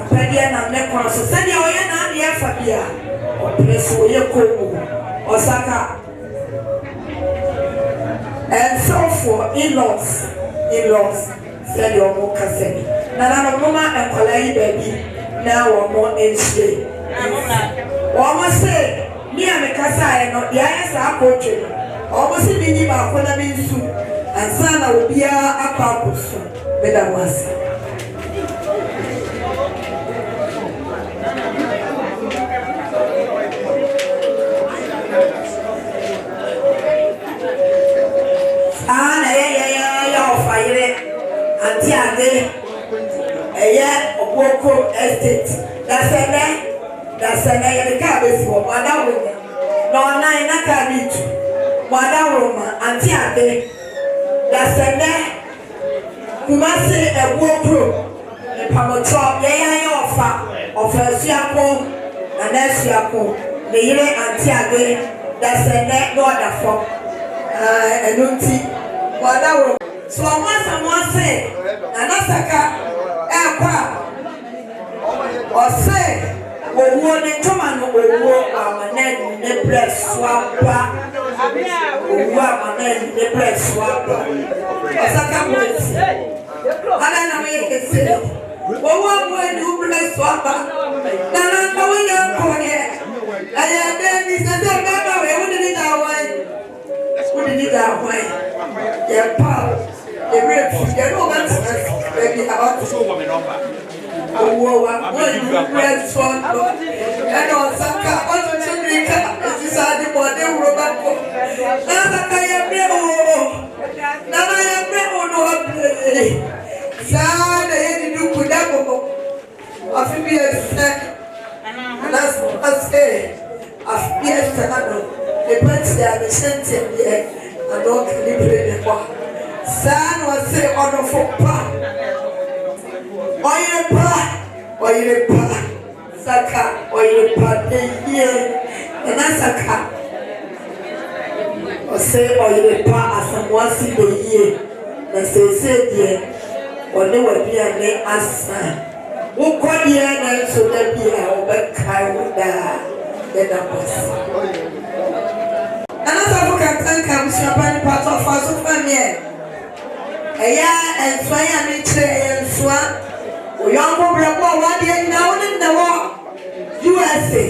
apɛdeɛ nam ne kwan so sɛdeɛ ɔyɛ n'adeɛ fa bi a ɔpere so ɔyɛ kɔnmu ɔsaka ɛnsɛfoɔ in-laws sɛdeɛ ɔmo kasa bi nana no moma nkɔla yi baabi na wɔn nhyire wɔn se mi a mekasa yɛ no deɛ ayɛ saa akɔtwe no wɔn se mi nyi baako na mi nsu ansa na obiara akɔ akɔ so bɛda mo ase. Na yɛ ɔfayere anti ade ɛyɛ ɔbɔkɔ estate dasɛnɛ yɛde kaa bɛsi wɔ mo adaworo na ɔnan na kaa bi tu mo adaworo ma anti ade dasɛnɛ kumase ɛbɔkɔ mpamotɔ yɛyɛ ɔfa asuako nana asuako ne yere anti ade dasɛnɛ na ɔda fam ɛno nti mo adaworo so ɔmo asɛm ase Naana Saka ɛkɔ a ɔse owuo ne ntoma no owuo amana ne brɛ so aba owuo amana ne brɛ so aba ɔsaka mo esi ana na me kese owuo mo ne brɛ so aba nana na wo yɛ kɔɛ ɛyɛ dɛ ni sɛ dɛ baba we wo ne da wan wo ne da wan yɛ pa ewé fi yɛ no ba tena baabi about so wɔ me number owó wa wọ́n yìí bread fún ọ ẹnna ọ̀sánká ọ̀tún tí mi ká èsìsá ni mo ọdẹ wúro bá kọ Naana Saka yẹ brẹ ooo nana yẹ brẹ ooo ní wọ́n bẹ̀rẹ̀ sáá na yẹ di dùkú dàgbò àfi bí ẹsẹ̀ ẹsẹ̀ àfi bí ẹsẹ̀ àná nípa tí a lè ṣe ń tẹ̀ yẹ àná kìlí bèrè nípa sáá na wọ́n sẹ́ ọ̀nà fún pa. Oyepa Saka oyepa deye Naana Saka ose oyepa asamoasi deye na sese die one wadi ane asa wokodi na nso da bia obeka woda beda boss Naana Saka kan kam siapa ni part of us family and Swaya and Swan. We all go one day now in the war. USA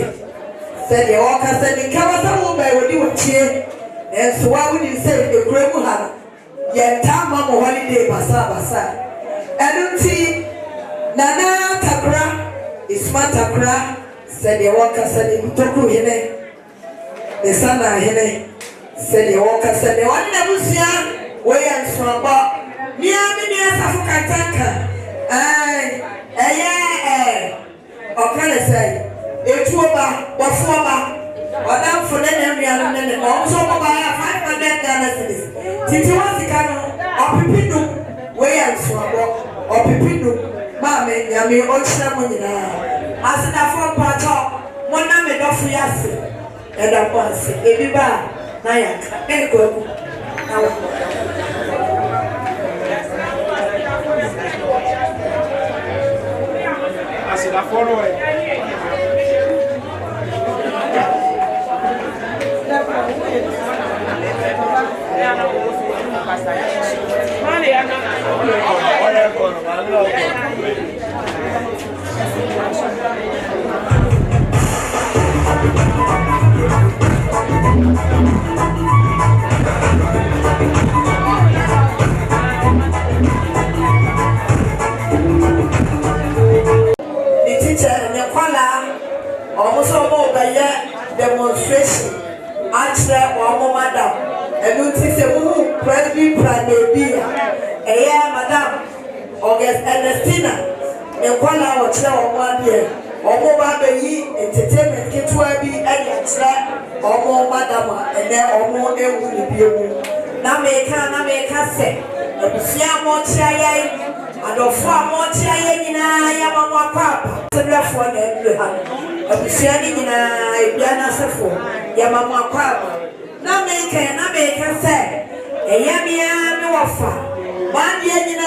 said the walker said the Kawasa by what you were cheer. And so why would you say the Kremuha? Yet, time on holiday, Basa. I don't see Naana Saka is Matakra, said the walker said the Toku Hene, the Sana Hene, said the walker said the one that was young, way and swamba. Near Africa. Okay, say, it's over, what's over. What I'm for them, and also buy $500. If you want to come, or Pipino, way and swamp, or Pipino, Mammy, Yami, or Shamina. As an Afro part, one name of Yassi, and I was a bar, Nayak, and go. I said, I follow it. The teacher and the Kuala almost all by demonstration. Answer one madam. And you see the President Pranabia. Madam Augustina Atakorah or Chow 1 year. Or more baby entertainment get to be any slap or more madam and then or more will be. Now make her say, the more chai and of 4 more chai in a papa. So therefore, I'm sharing in a Diana Safo, Yamama Papa. Now make her say, a yammy offer. 1 year in a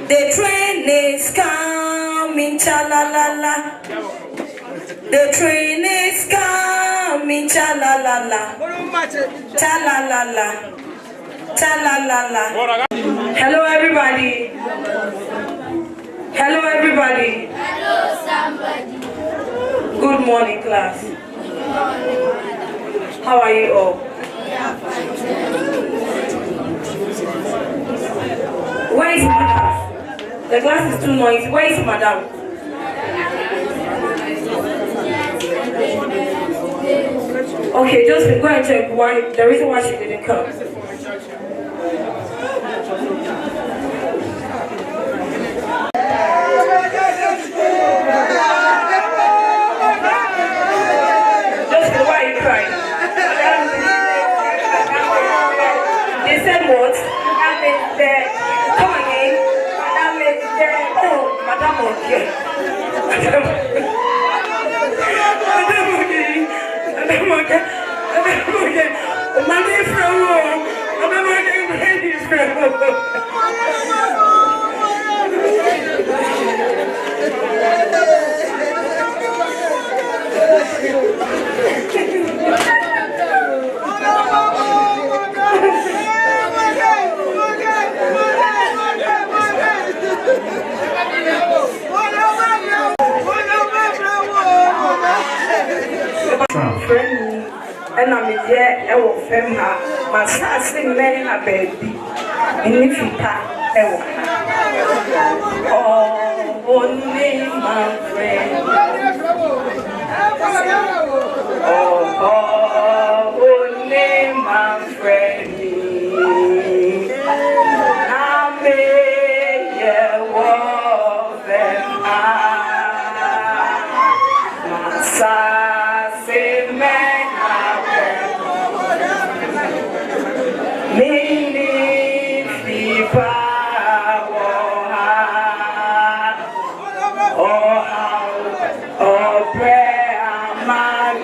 the train is coming, cha la la la. The train is coming, cha la la la. Cha la la la. Cha la la la. Hello everybody. Hello everybody. Hello somebody. Good morning class. How are you all? Where is madam? The class is too noisy. Where is madam? Okay, just go and check why the reason why she didn't come. Just why are you crying? They said what? Madam is there. Come again. Madam is there. Oh, madam okay. Madam okay. Money from home. I'm not ready from and I'm here, I will film her. My son, men are baby. And if you can't, oh, only my friend. Oh, only my friend. I may walk them my sassy man. Oh, prayer, my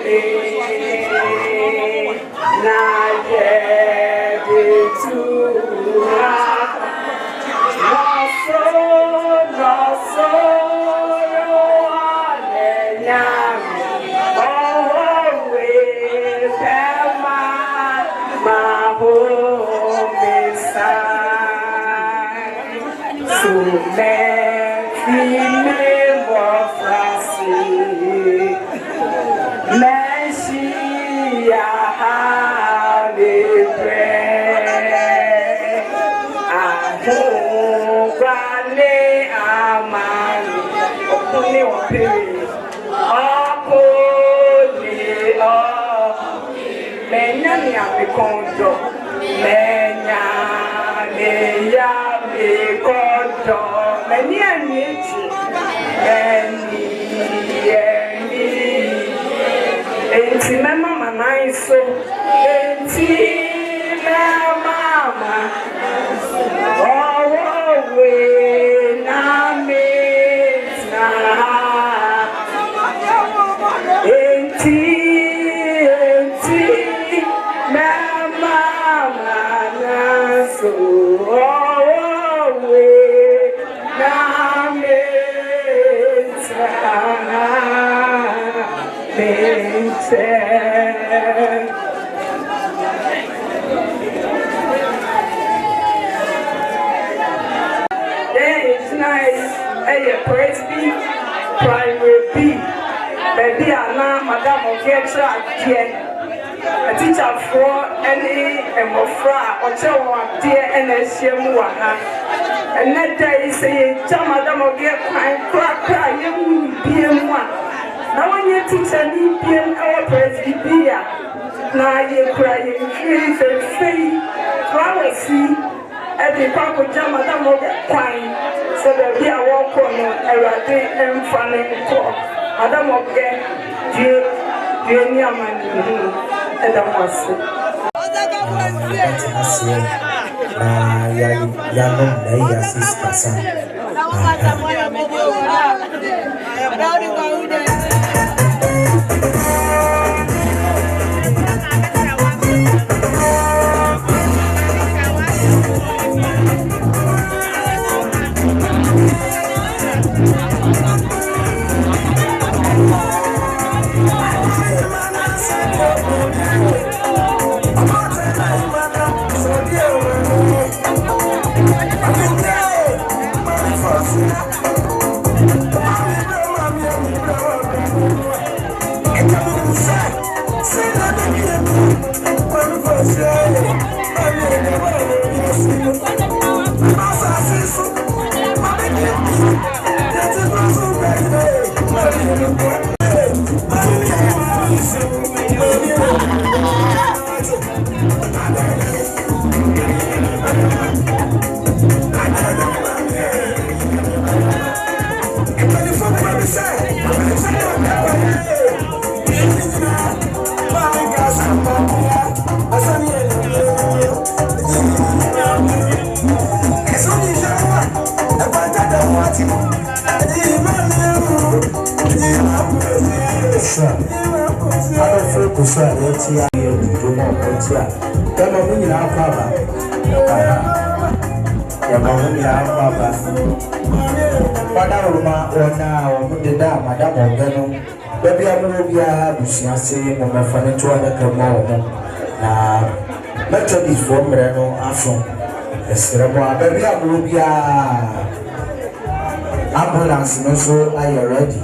Ambulance no so are you ready?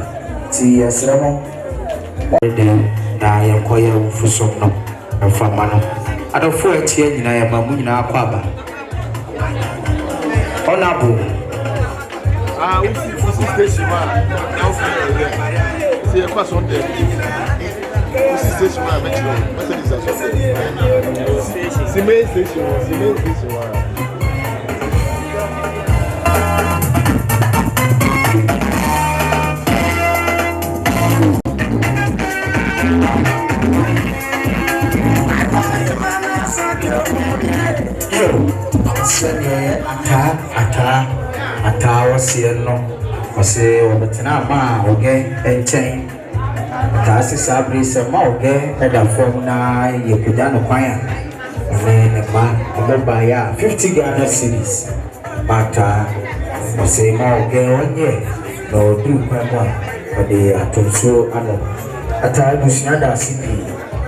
See yes, Ramon. I acquire for some no from Mano. I don't for it here in I am a Muna Quaba. Honorable. We see station man. See a pass on there. We see station man. Method is a main station. Ata was here no was a ma okay and chain. Tasi sabri sama okay at a form na Yepudano Paya. Then a man buy 50 Ghana cities. But was a more okay 1 year. No do one. But they are to show Ata Busnada City.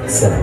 Sir.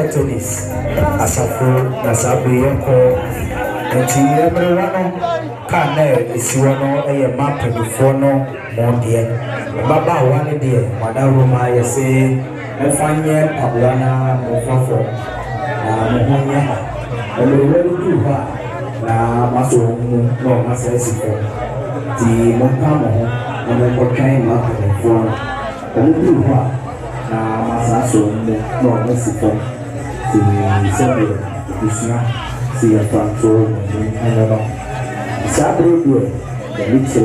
Methodist, Asafo, Nasabi, and everyone can is one a map before no more dear. Baba, one dear, Madame Roma, say, and find yet Pablana, Mofafo, Mohonia, and we will do her. Maso, no, Massimo, the Montamo, and the Portain map before, and do her. Masaso no Mexico si Serbia Russia si Franco Canada Sabre due Delice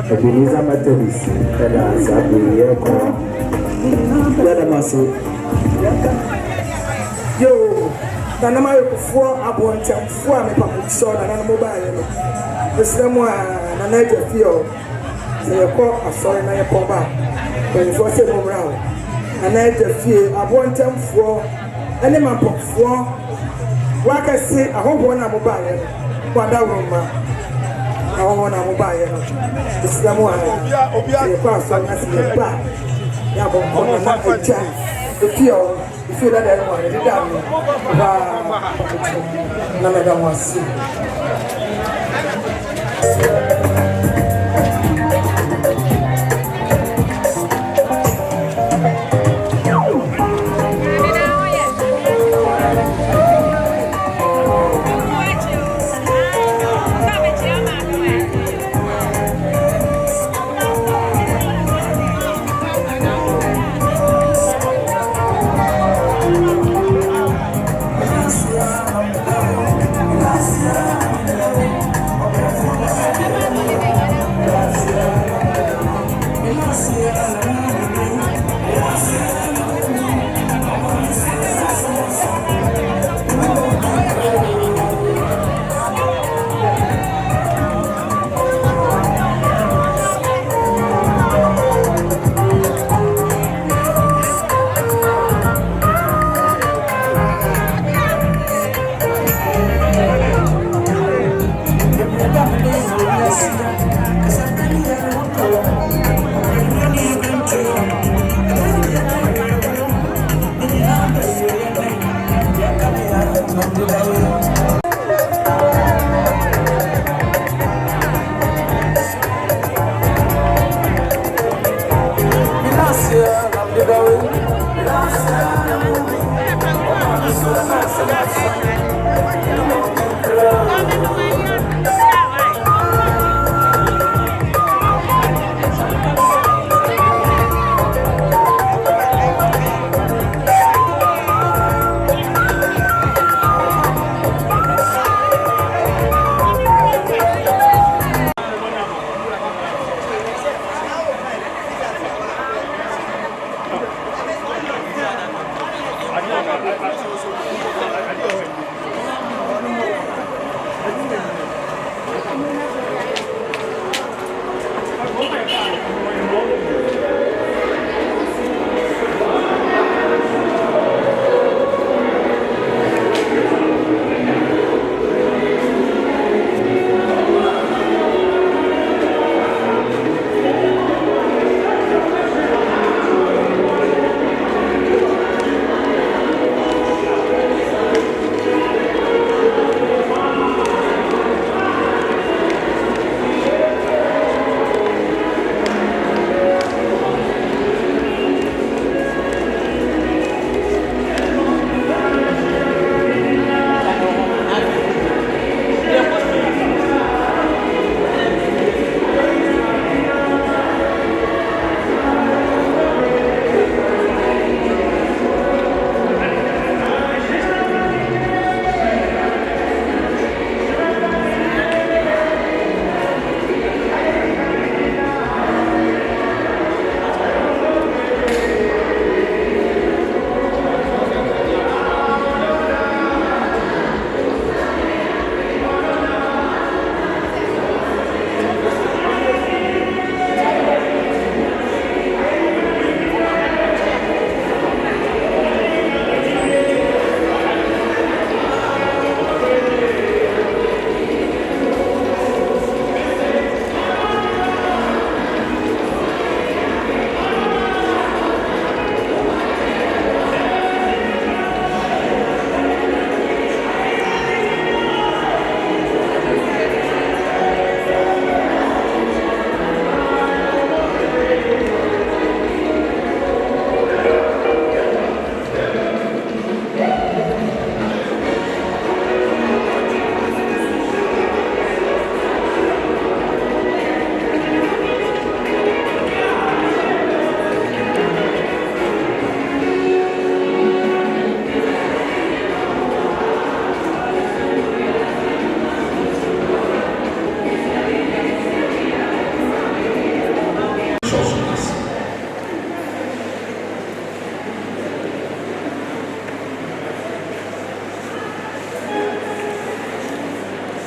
Ebenezer Methodist Eda Sabre Yeko Leda Maso Yo Nana Mayo Kufo Abontam Fua me papuso na Nana mobile no Esremo na na Jefio se yeko asori na yeko ba when you say move around and I just feel I want them for any man for what I say I hope one mobile but that room I want a mobile it's the more you pass on as you back yeah but if you feel that everyone is down none of them was see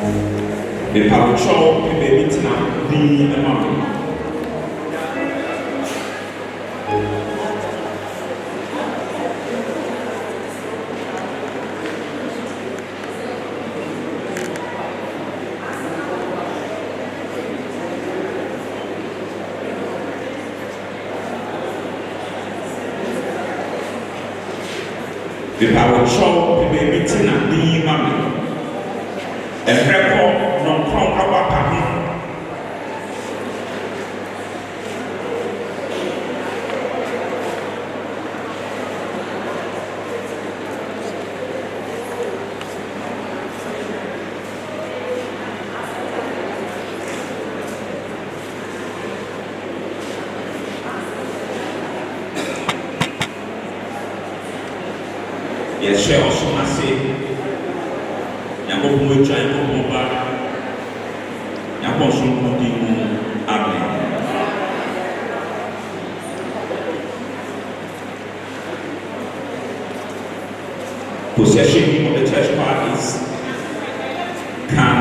The power show in the meeting the amount. The power show in the meeting the amount. A record non from our party. Yes, she also must say. Yakobo try to go back. Yakobo should continue. Amen. Possession of the church parties can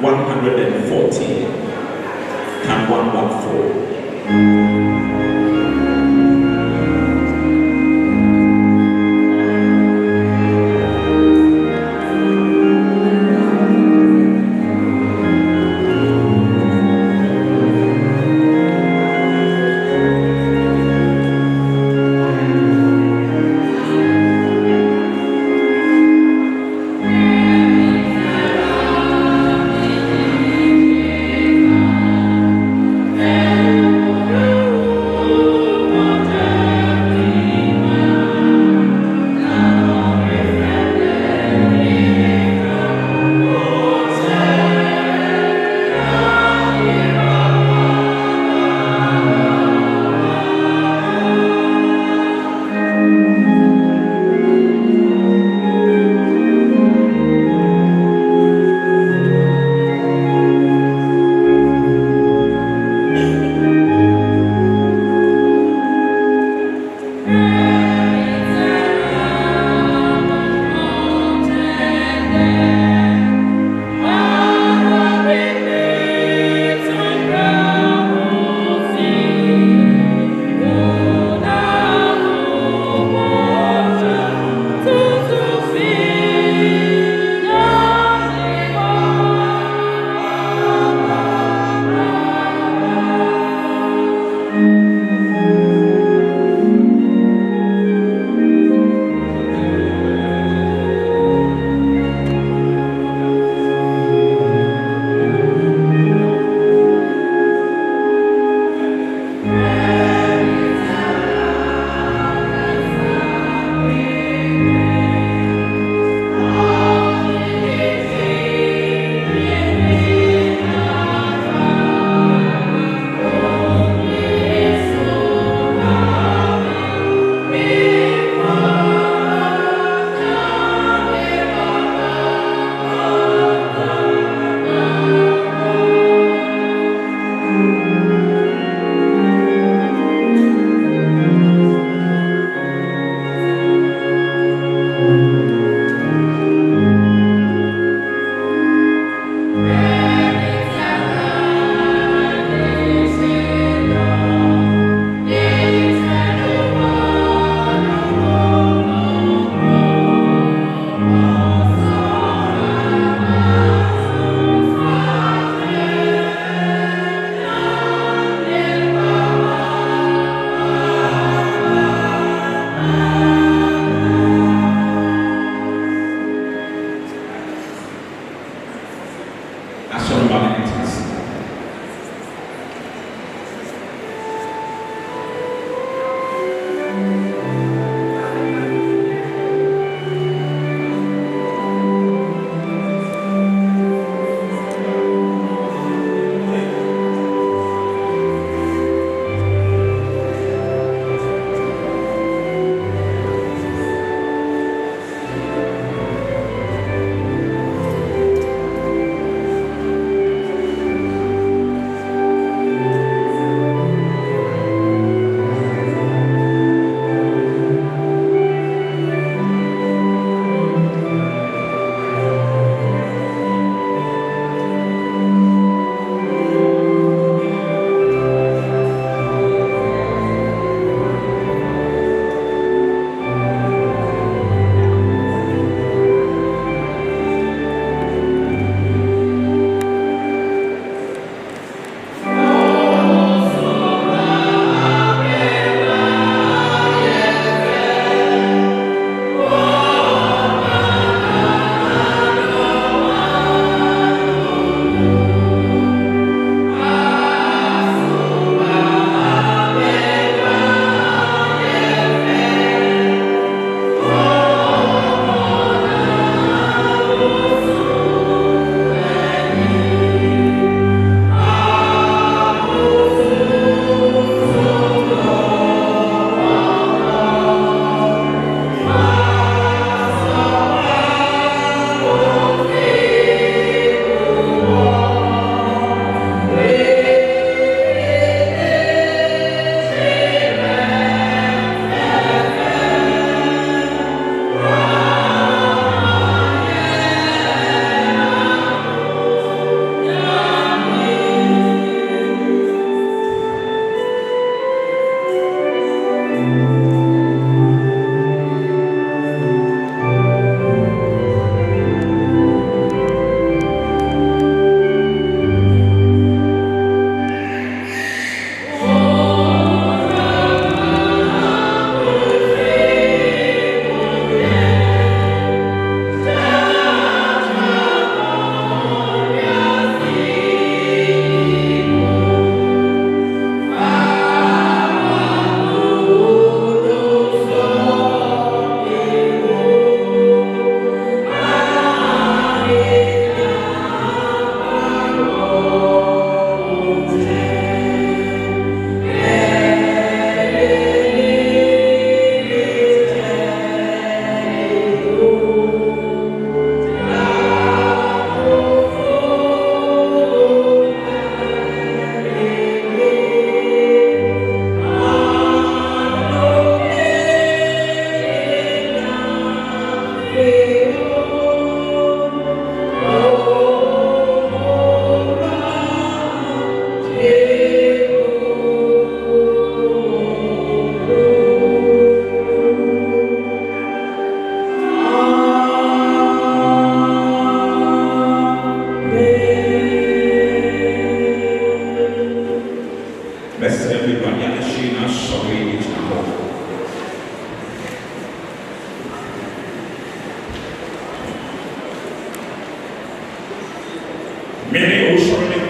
140, can 114.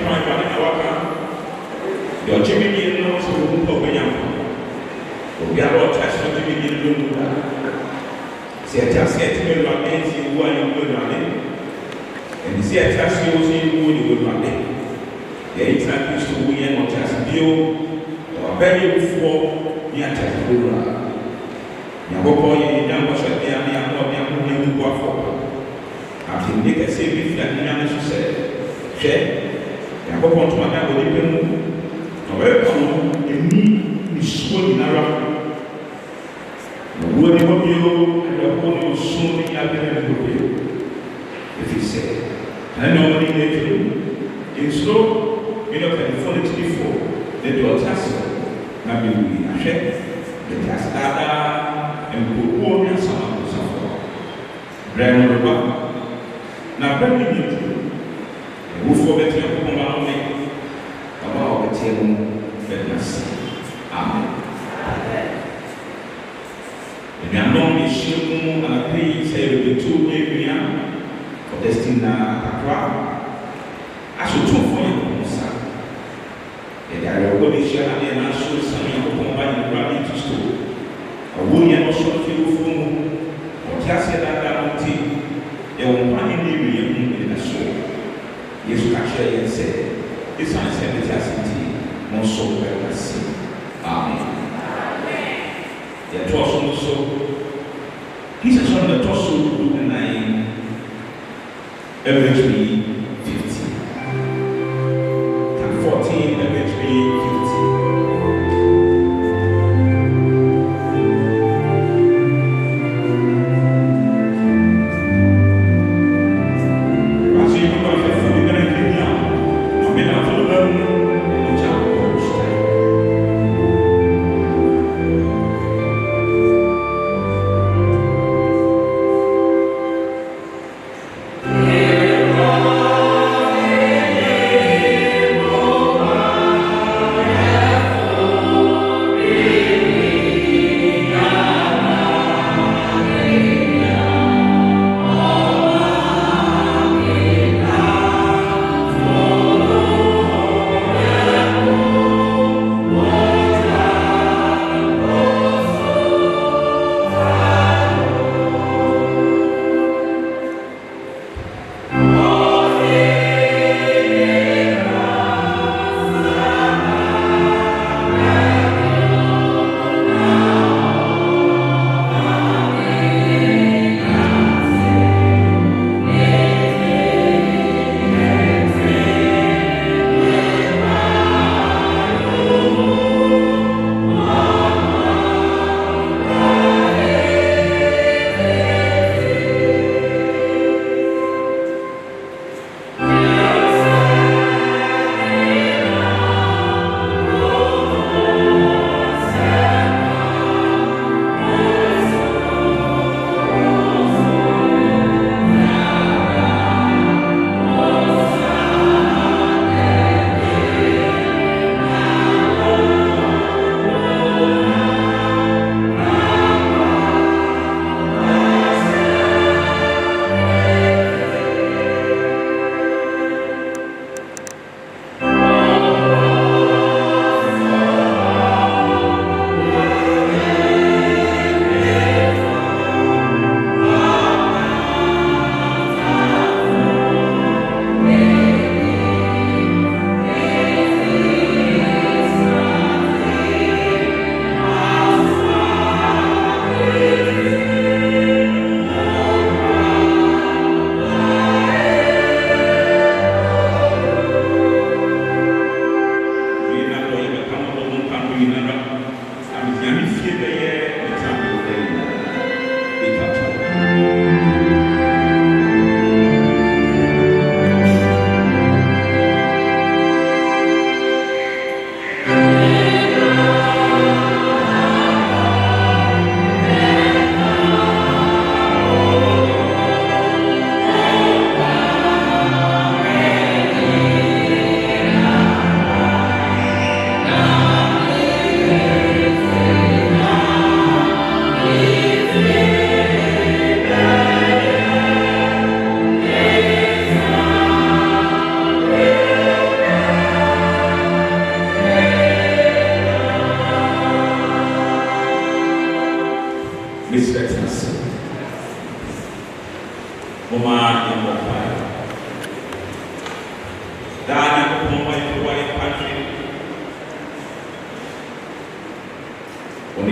prime by the Waka. Your Jimmy knows who Pobayam. We are all touched on Jimmy in Lunda. See, I just get to me about who are you good running. And you see, I just you see who you would running. The internet used to win or just build or very before you are just good. Yabopo ye young was a young young go for. After Nick a saving that Nana said, Shed, Yabopo to my will depend. However, in me is swollen around. The word of you and the whole will soon be happening with you. If he said, I know what he did to do. In slow, you know, can follow it before. They do a task. Maybe we are shed. The task and who are some of the suffer. Brand of the now, bring me to who forget your home about the table. Amen. And I know the shame and a plea say the two area for Augustina Atakorah. I should talk for you, sir. And I will be sharing and I should some of the company to school. A woman also feel for or just that guarantee. They will find in the soul. Yes, you can share and say, this one is a no soul ever see. Amen. The torso so. He says on the torso and I average 50. And 14 average 50.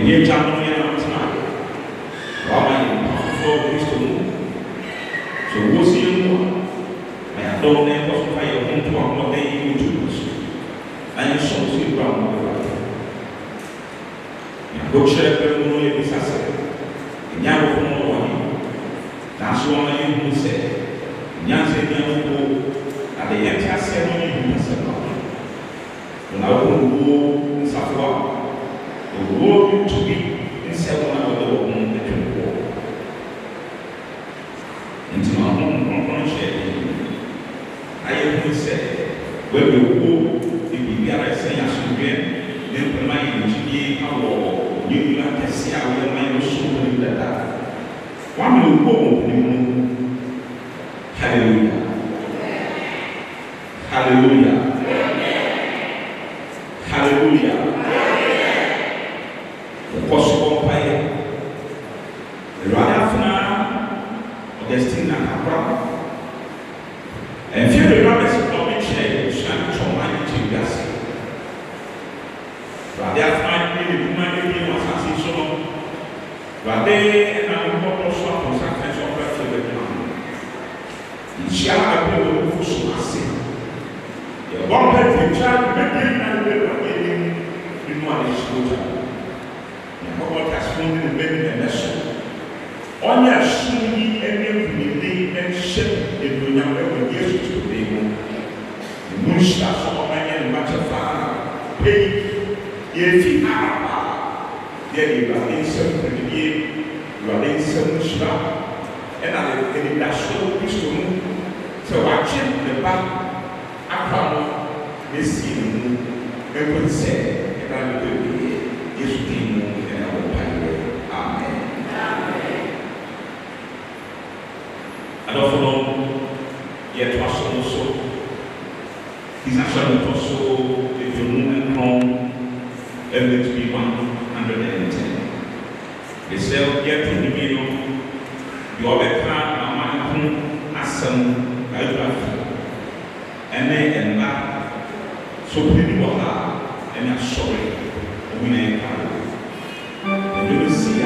Ye chamo ye na mtana. Wama ye for Kristo mu. So wo si mu. I don't know what I want to accommodate you to. I am so sick of go share the money with us. Nyako from one. That's why you say, Nyanse Nyako at the entire ceremony in the ceremony. When I will go in Safwa, the world to be in 7 hours of the woman that you walk. Into my home, share. I even say, when we go, if we are saying as we get, then the mind to be our. You like to see how your mind is so that one will go. Hallelujah. Hallelujah. Hallelujah. The possible fire. The Radafna, Augustina Atakorah, and few the rabbits of the chair, shine from my gas. Radafna, the money was as so. But they and I will also have sometimes of the ground. In Shia, I will go so massive. The one that you child, and in one is good. God has found in the baby and nation. On your shiny and every and ship in the young with Jesus to be moved. The moon stars on my end, much of fire. Pay if you are there, you are in some you are in some shop, and I will get that show wisdom. So I check the back. I found this evening, and would say, and I will be this evening. And also, yet was also his actual also the German home every to be 110. They sell yet in the middle, the other car, a man, a son, biography, and they and that so pretty water and I'm sorry, we name and you will see a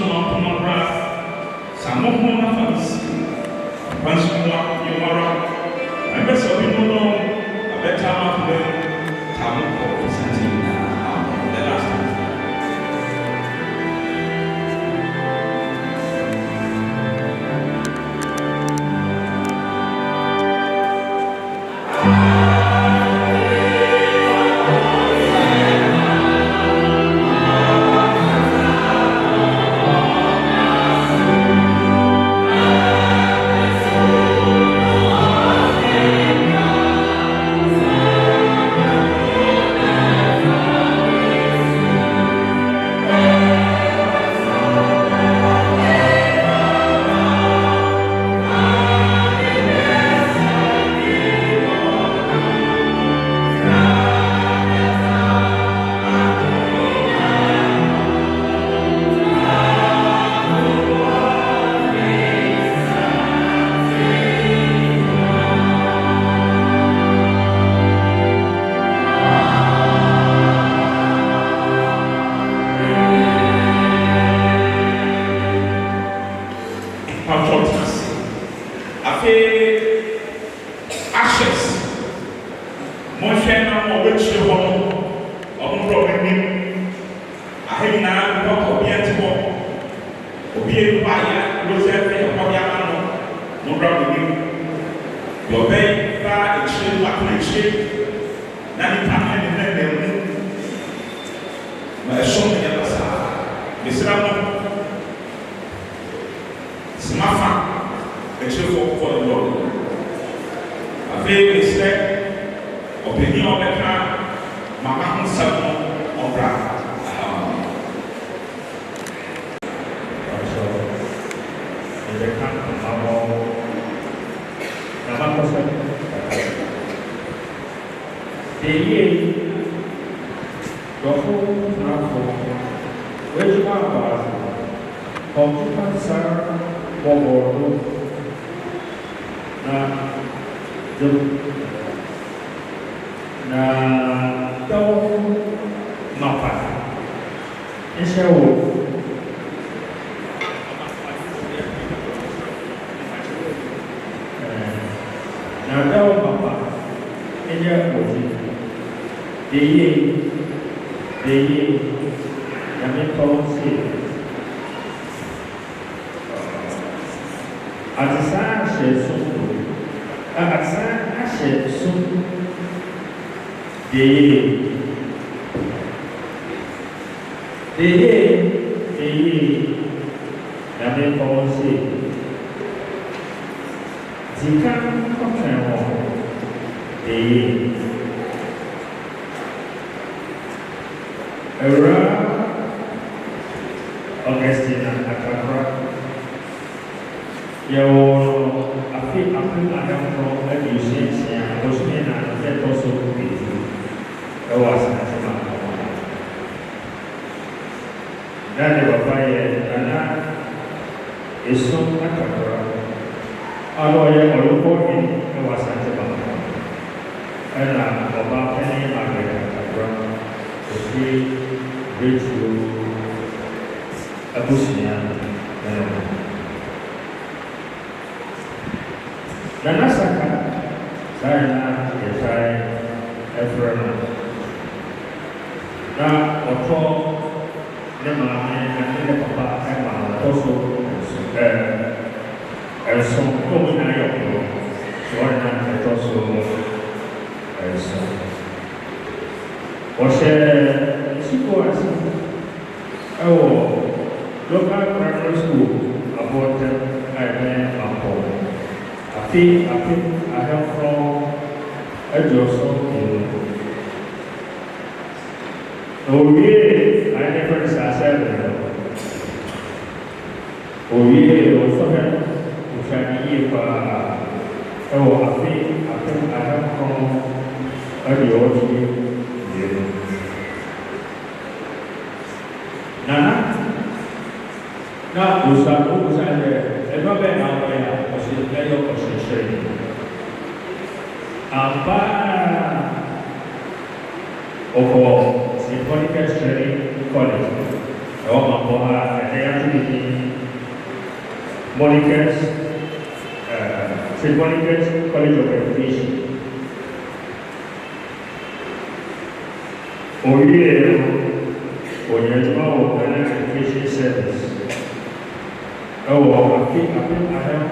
Mampong abra samo ho na fancy fancy mo yomara ebe so bi no abeta ma ko tamu ko Asante the last time. Augustina Atakorah. Yo afi ada pro education Augustina Atakorah itu. Asante Mampong. Dan Bapak ya karena isu Atakorah. Kalau yang berhubung ini Asante Mampong. Karena Bapak ini mager Atakorah. Jadi begitu Augustina Naana Saka saya Efrema na oto ne maame na ne papa ma toso so ko na yo so na toso so Ose siku asi local primary school about Asante Mampong. I have from Ajoso. I never said also have Ushani I have from Ajoso. Naana na usabu usande ebe na ya osikayo osishiri apa oko Symphonic College o mapoha ya tudi Monica's, St. Monica's College of Education. Oye, Education Service. I think I have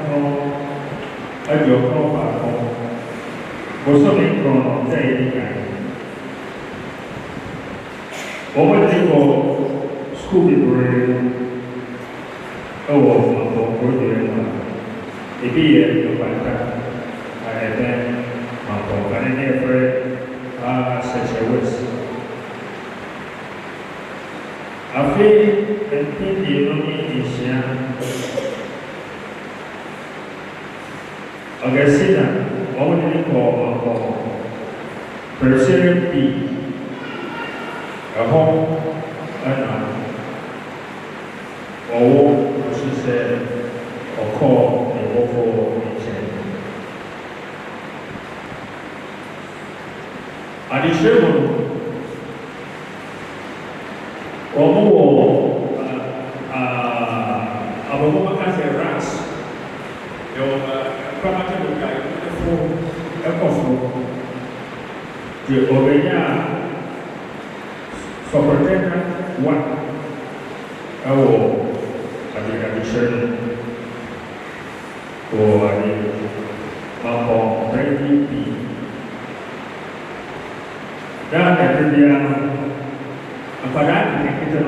a job for something from school people. Augustina, what do you call President B? A home, or she said, or call a local agent. Additional, the Obeya Superintendent one addition for the Mampong Brady. Dan dia pada kita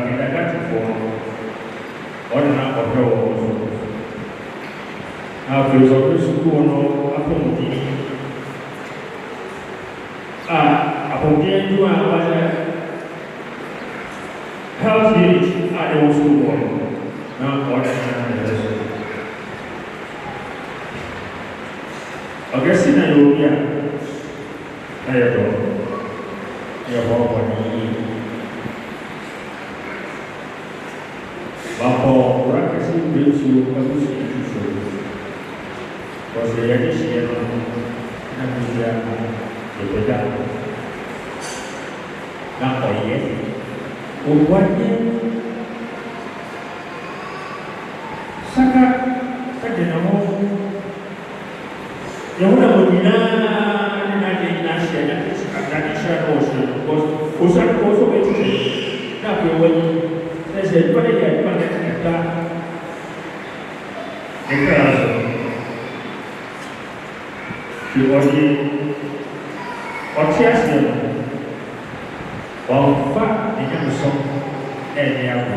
tindakan for orang filosofi suku apa mungkin apabila juga pada health unit ada suku orang Augustina Atakorah saya tu ya bawa ni bapa orang kasih baju bagus itu kalau saya di sini nak dia berbeda nak boleh ubatnya sangat terjenama yang mana berbina nanti nasi yang sekarang saya usaha itu nak buat saya pada dia pada kita Diwujud orsiasnya, bahwa ini musuh yang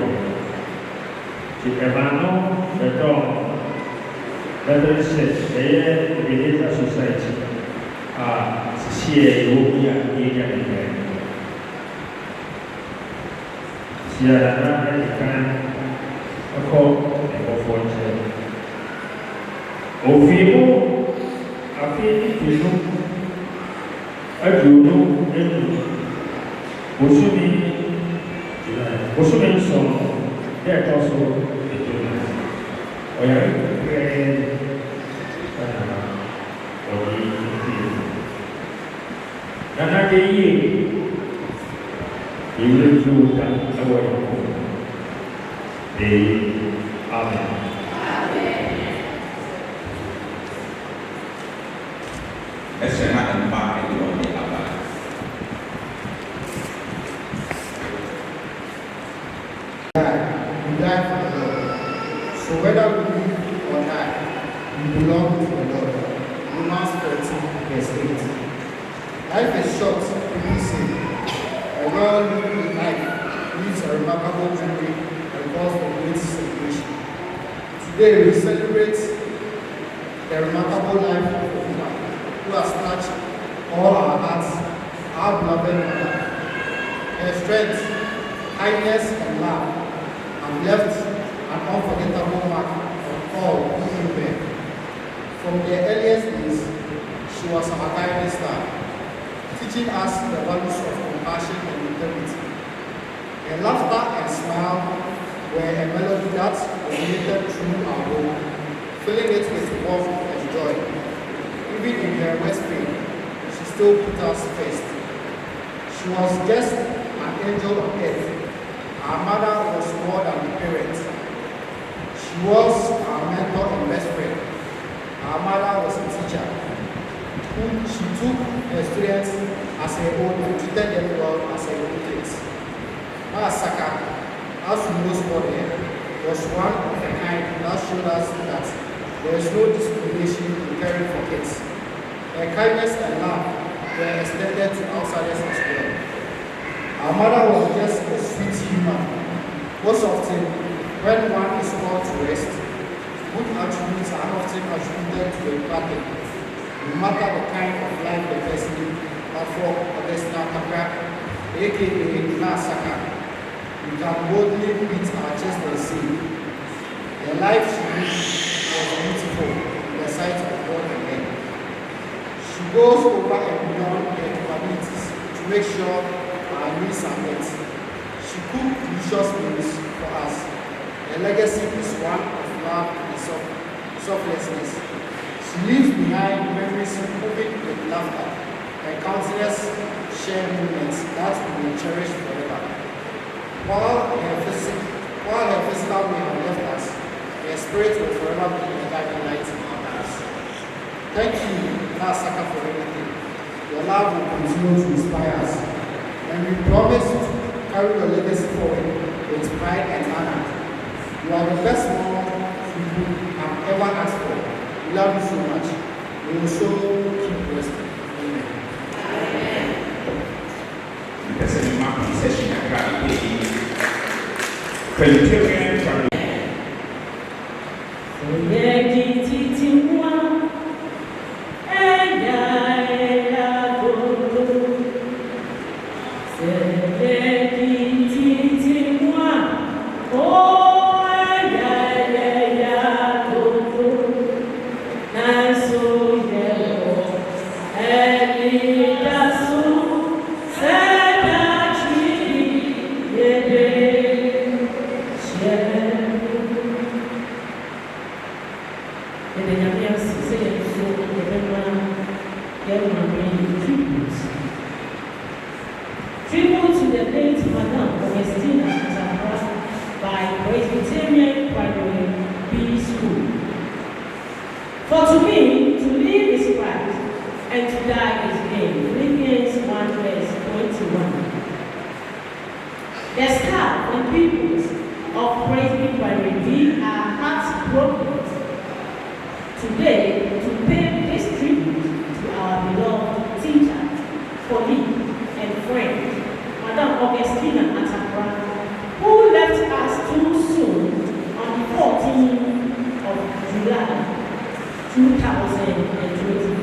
jika mana betul saya lebih society sesuai yang dia inginkan. Siapa yang aku berfokus, ofimu api itu ajuno itu usumi so dia tahu itu orang keren orang itu dan nanti ini juga awal di amin. SMA and PART1 di Abah. We die for the Lord. So whether we live or die, we belong to the Lord. Romans 13, verse 8. Life is short, people say. A well-lived life leaves a remarkable memory and calls for great celebration. Today we celebrate the remarkable life of a woman who has touched all our hearts, our beloved mother. Her strength, kindness, and love have left an unforgettable mark on all who knew her. From their earliest days, she was our guiding star, teaching us the values of compassion and integrity. Her laughter and smile were a melody that resonated through our home, filling it with warmth and joy. Even in her worst pain, she still put us first. She was just an angel on earth. Our mother was more than a parent. as we know sport here, was one of a kind that showed us that there is no discrimination in caring for kids. Her kindness and love were extended to outsiders as well. Our mother was just a sweet human. Most often, when one is called to rest, good attributes are often attributed to a bad thing, no matter the kind of life the person lives. But for Augustina Atakorah, aka Naana Saka, we can boldly beat our chest and say, the life she lived was beautiful in the sight of God and men. She goes over and beyond her capabilities to make sure our needs are met. She cooked delicious meals for us. Her legacy is one of love and selflessness. She leaves behind memories moving with laughter and countless shared moments that we will cherish forever. While her physical may have left us, her spirit will forever be a guiding light in our lives. Thank you, Naana Saka, for everything. Your love will continue to inspire us, and we promise to carry your legacy forward with pride and honor. You are the best mom people have ever asked for. We love you so much. We will so keep resting. Amen. Asante Mampong session Vegetarian family. Tribute to the late Madam Augustina Atakorah by Presbyterian Primary B School. For to me, to live is Christ, and to die is gain. Philippians 1 verse 21. The staff and pupils of Presbyterian Primary B are heartbroken today to pay this tribute to our beloved teacher, colleague, and friend, Madam Augustina Atakorah, who left us too soon on the 14th of July, 2025.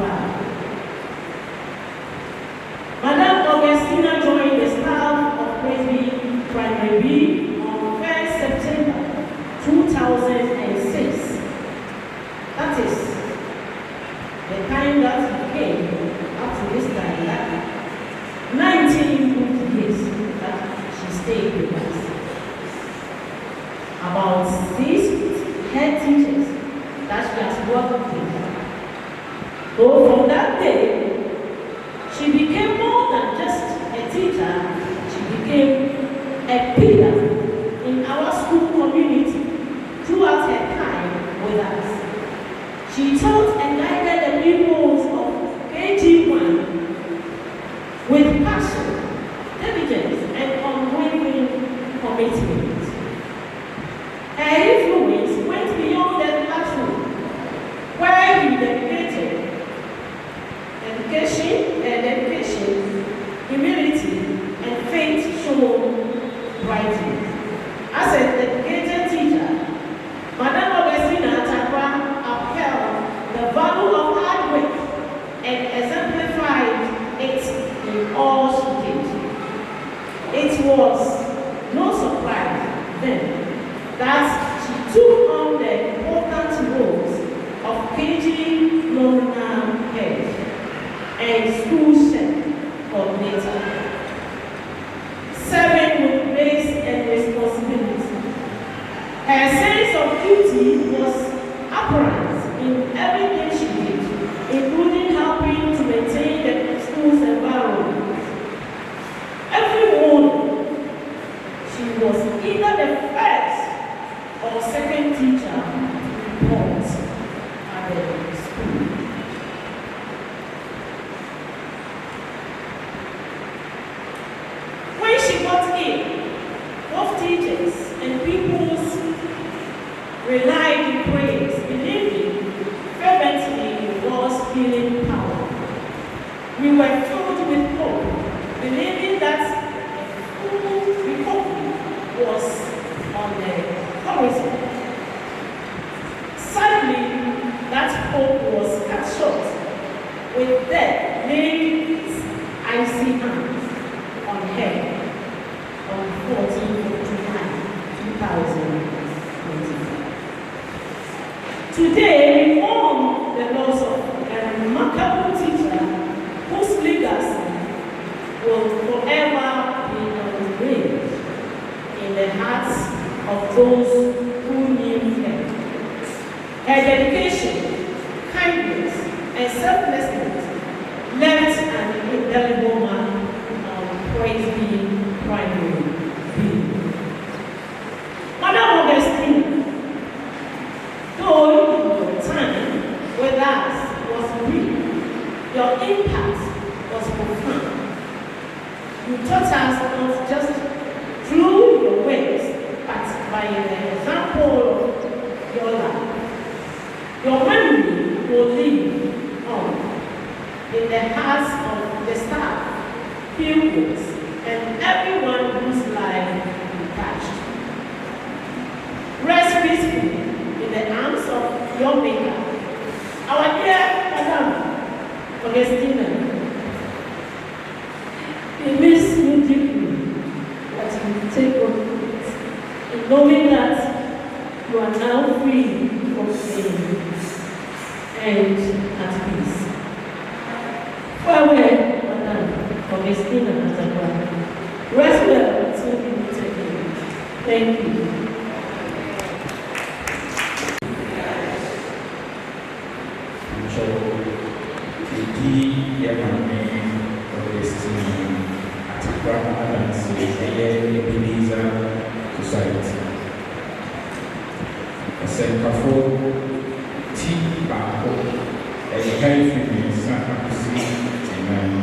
Madam Augustina joined the staff of Presbyterian Primary B on 1st September 2006. That is the time that he came up to this time, that 19 good years that she stayed with us. About 6 head teachers that she has worked with. So from that day, she became more than just a teacher, she became a pillar in our school community throughout her time with us. She taught and guided the pupils of KG1 with passion, diligence, and unwavering commitment. Her influence went beyond the classroom, where he dedicated dedication, humility, and faith shown brightly. As a dedicated teacher, Madam Augustina Atakorah upheld the value of hard work and exemplified it in all she did. It was no surprise then that she took on the important roles of KG Naana head and school chef coordinator, serving with grace and responsibility. Her sense of duty was apparent in everything she did, including helping to maintain the school's environment. Every morning, she was either the first or second teacher to report at the school. When she got in, both teachers 2025. Today, we mourn the loss of a remarkable teacher whose legacy will forever be engraved in the hearts of those who knew her. Her dedication, kindness, and selflessness left an indelible mark on Praise Be Primary B. Madam Augustina, though your time with us was brief, your impact was profound. You taught us not just through your words, but by the example of your life. Your memory will live on in the hearts of the staff, pupils, and everyone whose life you touched. Rest peacefully in the arms of your Maker, our dear Madam Augustina. We miss you deeply, but you take on it, in knowing that you are now free from pain and at peace. Farewell, Madam Augustina Atakorah. Rest well until we meet again. Thank you. Society. Asɛnkafo ti baako ɛyɛka efi mmiɛnsa akɔsi ɛnan.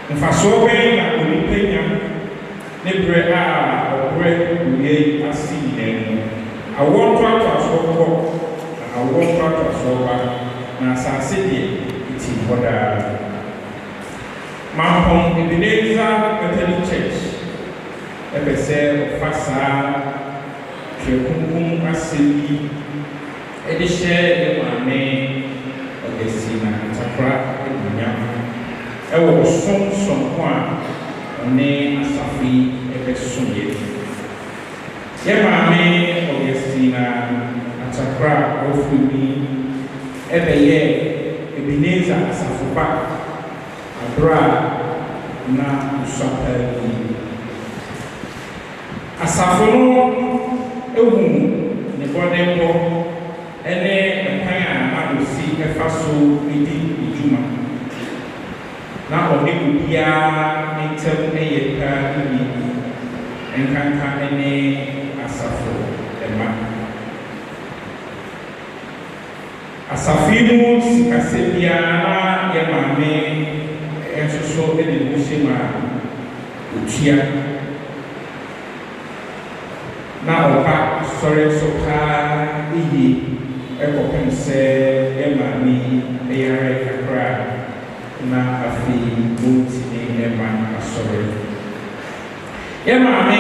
Mfasoɔ bɛn na onipa nya ne berɛ a ɔbrɛ owie asi nyinaa mu. Awɔ ntoatoasoɔ kɔ na awɔ ntoatoasoɔ ba na asase deɛ eti hɔ daa. Mampong Catholic Church ebe sɛ ɔfa saa twɛkunkum asɛm yi ɛde hyɛ ne maame Augustina Atakorah anuonyam ɛwɔ ɔsomsomko a ɔne asafo yi ɛbɛsom yɛ. Yɛ maame Augustina Atakorah ɔfiri mi ɛbɛyɛ Ebenezer asafo ba abra na usapa yi. Asafo no ewu ne bɔdɛnkɔ ɛne ɛkwan a adosi ɛfa so edi edwuma na ɔne obiara ne ntɛm ɛyɛ paa ebi nkanka ɛne asafo ɛma. Asafo yi mu sikasɛ biara na yɛ maame ɛnsoso ɛde mu hyɛ mu a otua na ɔba sɔre so paa eyi ɛkɔpem sɛ ɛmaame ɛyare kakra na afei ɔntumi ɛma asɔre. Yɛmaame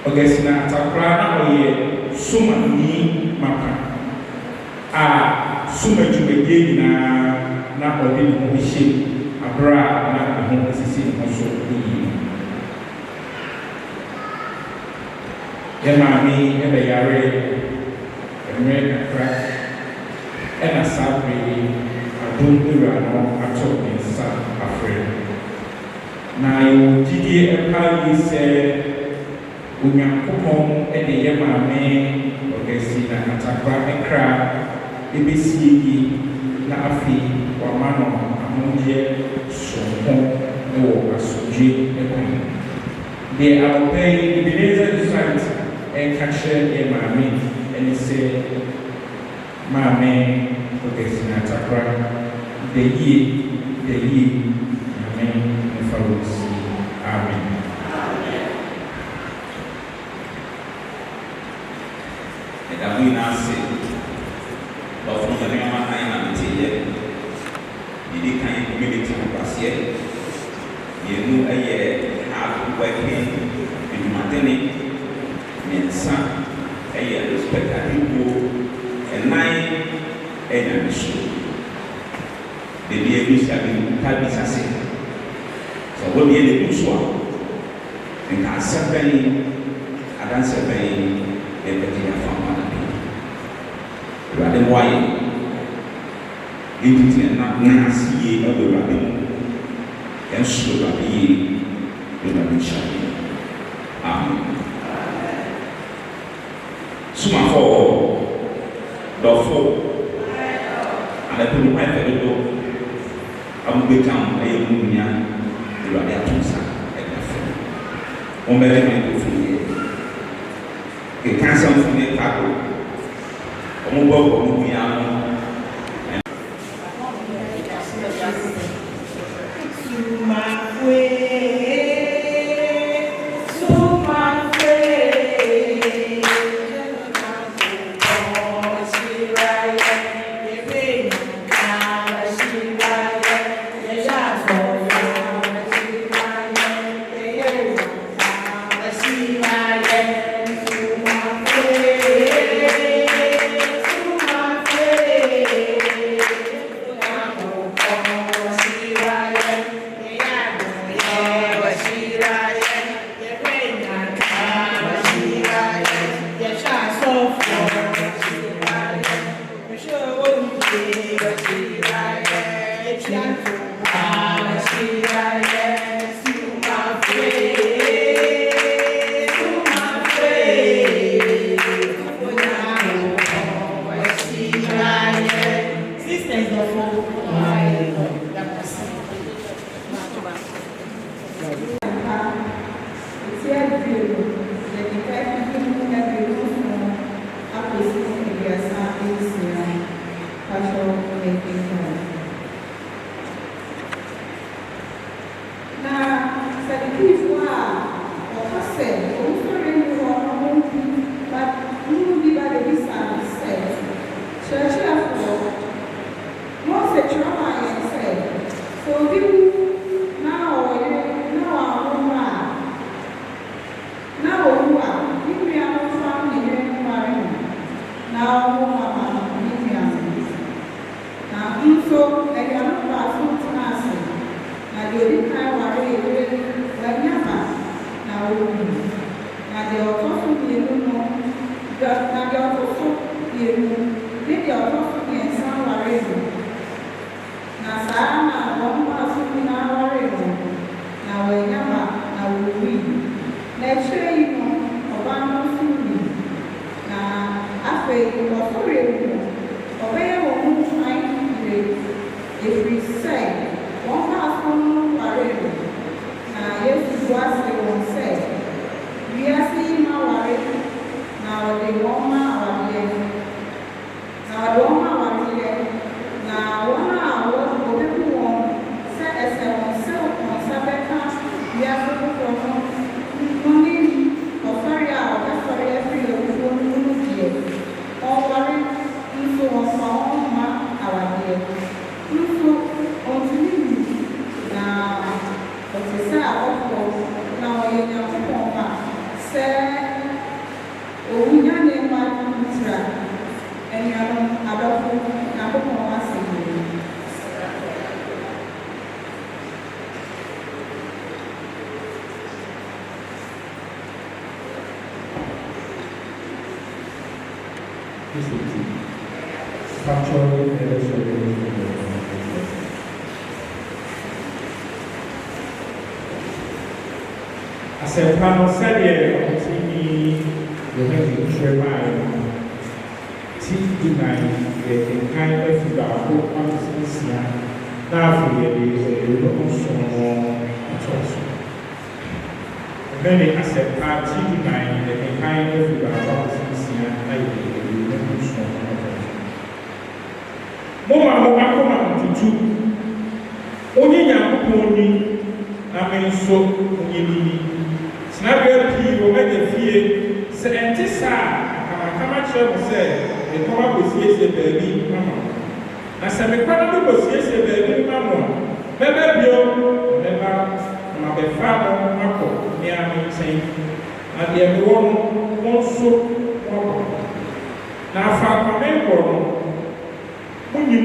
Augustina Atakorah na ɔyɛ sumani mapa a suma dwumadie nyinaa na ɔde ne ho hyɛ abra na ɛho asisi ne ho so eyi. Yɛmaame ɛbɛyare mmerɛ kakra ɛna saa bere adom ewura no ato ne nsa afrɛ. Na yɛwɔ gyidie ɛpa yi sɛ Onyankopɔn ɛde yɛmaame Augustina Atakorah ɛkra ebesie yi na afei wama no ahodeɛ sonko ɛwɔ asomdwe ɛkwan. Deɛ abɔpɛ yi Ebenezer Society ɛka kyerɛ yɛmaame ɛne sɛ maame Augustina Atakorah da yie nyame mfa wɔ si. Amen. We now say, but from the name of Naana Saka, the kind community of Basia, you know a year half working in maternity, and some a year respect people, and 9 and mission. The dear Miss Abby Tabisasi. So What the end of one? And I said, I don't say, everything I found on the people. Rather, why? It is not nasty of the rabbit, and so that ye will not be shy. Amen. Suma for the four, and I put my head door. I will become a munia, the rabbit to say, on the very the cancer from the taco, on board of Munia. Asempano said, on TV, the heavy Tremai, T9, the kind of Babu, now for the also many Assempa T9, the kind of Babu, Moma Tutu, only young pony, I mean, so Snapper P will make a fear, say, and this come at you, say, the come up with yes, baby, mamma. I said, the quality was yes, baby, mamma. Maybe you never, my father, Marco, near me saying, and the other one won't so. Now, Father, remember, when you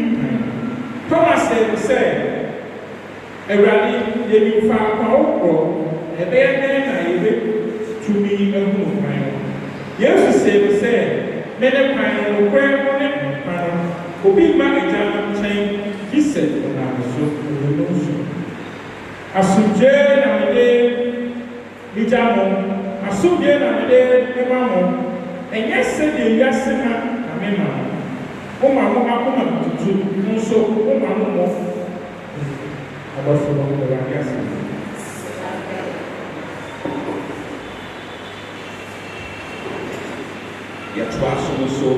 Thomas said, a rally. yɛni fa akɔrɔ ɛbɛyɛ dɛn na yɛbɛ tumi ɛhu kwan Yesu sɛ mene kwan no kwan no ne nkwa no obi ma agya no nkyɛn gye sɛ ɔnam so ɔno so asomdwe na mede megya mo asomdwe na mede mema mo ɛnyɛ sɛdeɛ wiase na mema mo woma mo akoma tutu nso woma mo mo abɔfo no wɔwurade ase yɛtoa so nso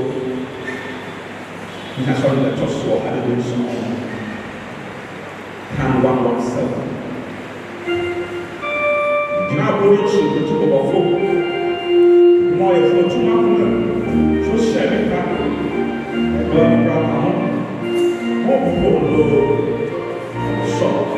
nyasɔre bɛtɔ soɔ adedonson kan 117 gyina abɔ ne kyi kotu bɔbɔfo ma ɔyɛfo tuma koma so hyɛ ne ka ɛbɛɛ ne bra ka ho mɔbobɔ loo sɔrɔ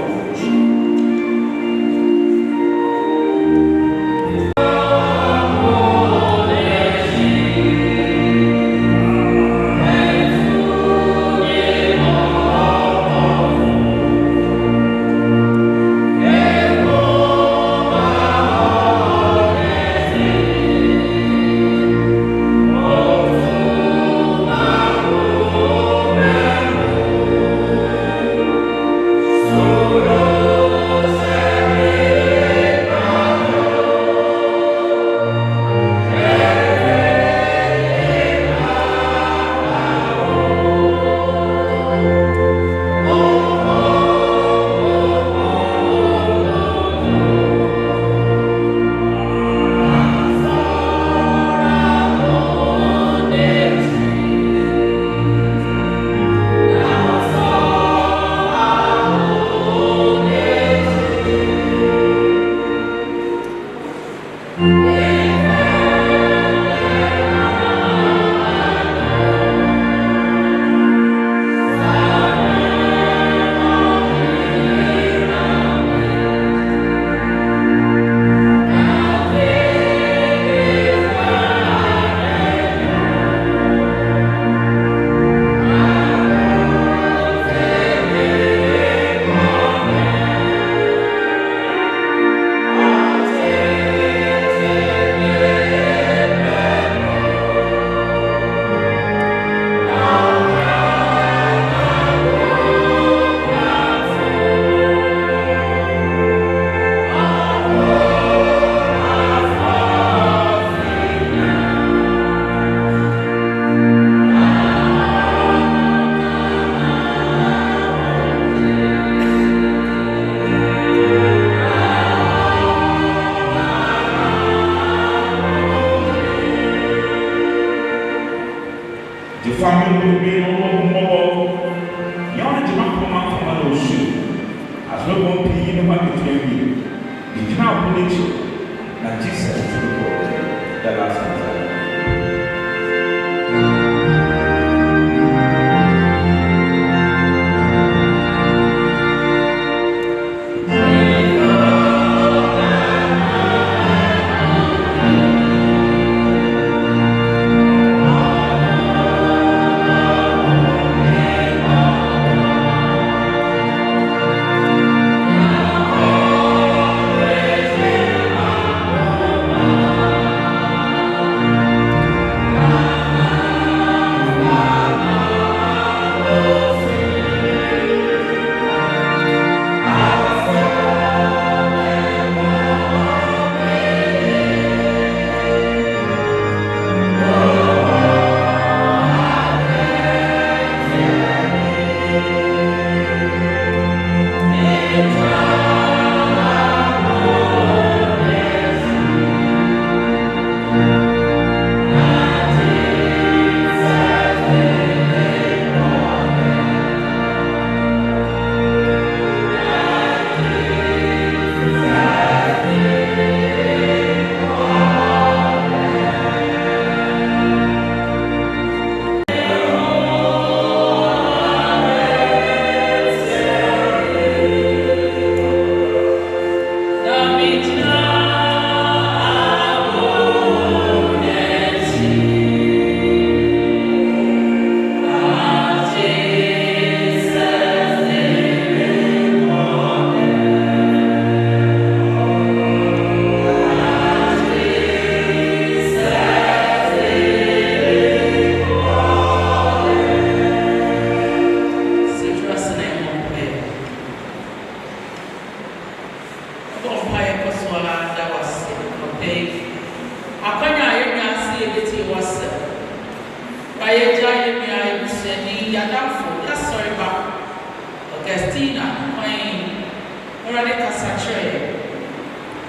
Kasachre,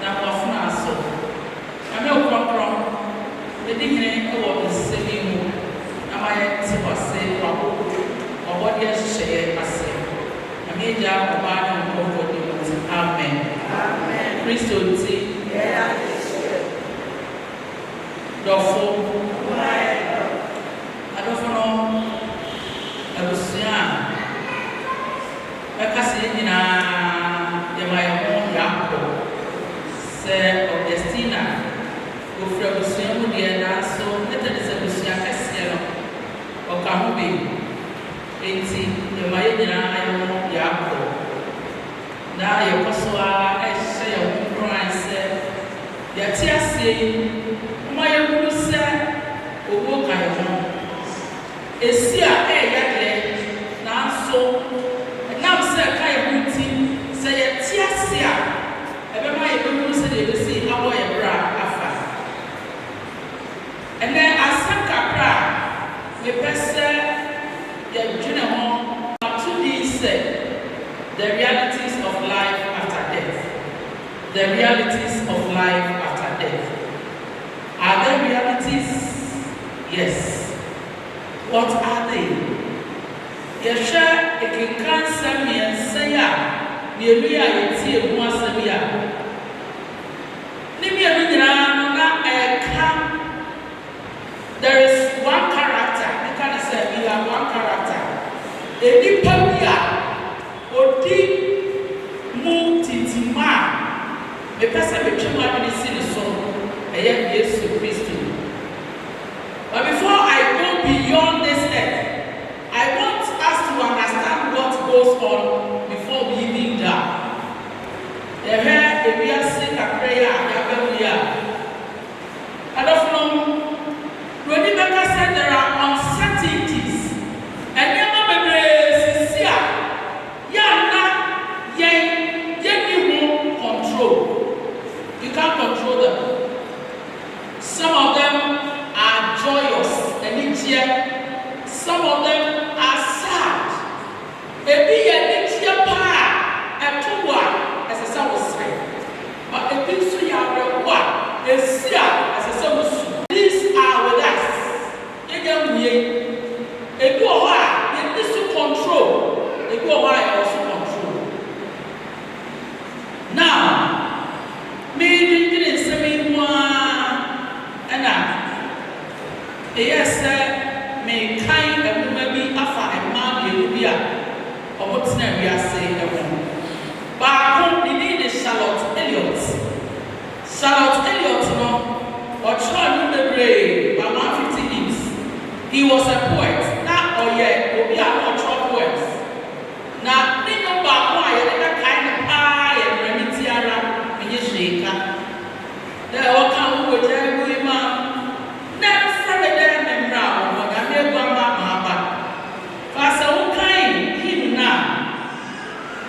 now of Naso. I'm no problem. The dignity of the same. Am I to say, or what yes, share, I say. I made ya a bad and over the Amen. Amen. Christo, see, Dofo, I don't know. I was young. I can see in my own yard. Say Augustina, go from the same dear, so let us have a Siaka or Kamubi. 80, the Mayana yard. Now your Koswa, I say, a cry, said, Yatia, my own said, or walk I home. A seer, now so, and now say, I would say, Tia, and my own said, to see how I bra after. And then I said, the person, the general, to these the realities of life after death. The realities of life after death. Are there realities? Yes. What are they? Yesha ekinkan sami ensaya miemia yeti emu asabia. Ni mienu nyina na eka. There is one character. You can say we have one character. Eni pabia odi mu titima. Me pesa me twema bi si ne so. Eye Yesu Kristo. But before I go beyond this earth, I want us to understand what goes on before we even die. The hair, if we are sick a prayer, I don't know. When Rebecca said there are uncertainties, and never memories, you control. You can't control them. Some of them are joyous and each year. Some of them are sad. Maybe each year and two as a son was saying. But a bit so young one is here as a son was. These are with us. If you are in this to control, if you are also control. Now, me didn't say me one and yes, sir, may kind of maybe afa and man you be or what's name we are saying the one. But I need Charlotte Elliott. Charlotte Elliott, no, or Charlotte the Brave, by 150 hymns. He was a poet. Now, oh yeah, will be a more poets. Now, think about why you never kind of pie and remitiara and you shake up. There all come with every man. Never from a damn and brown, but I never got my mama. Fast all kind, him now.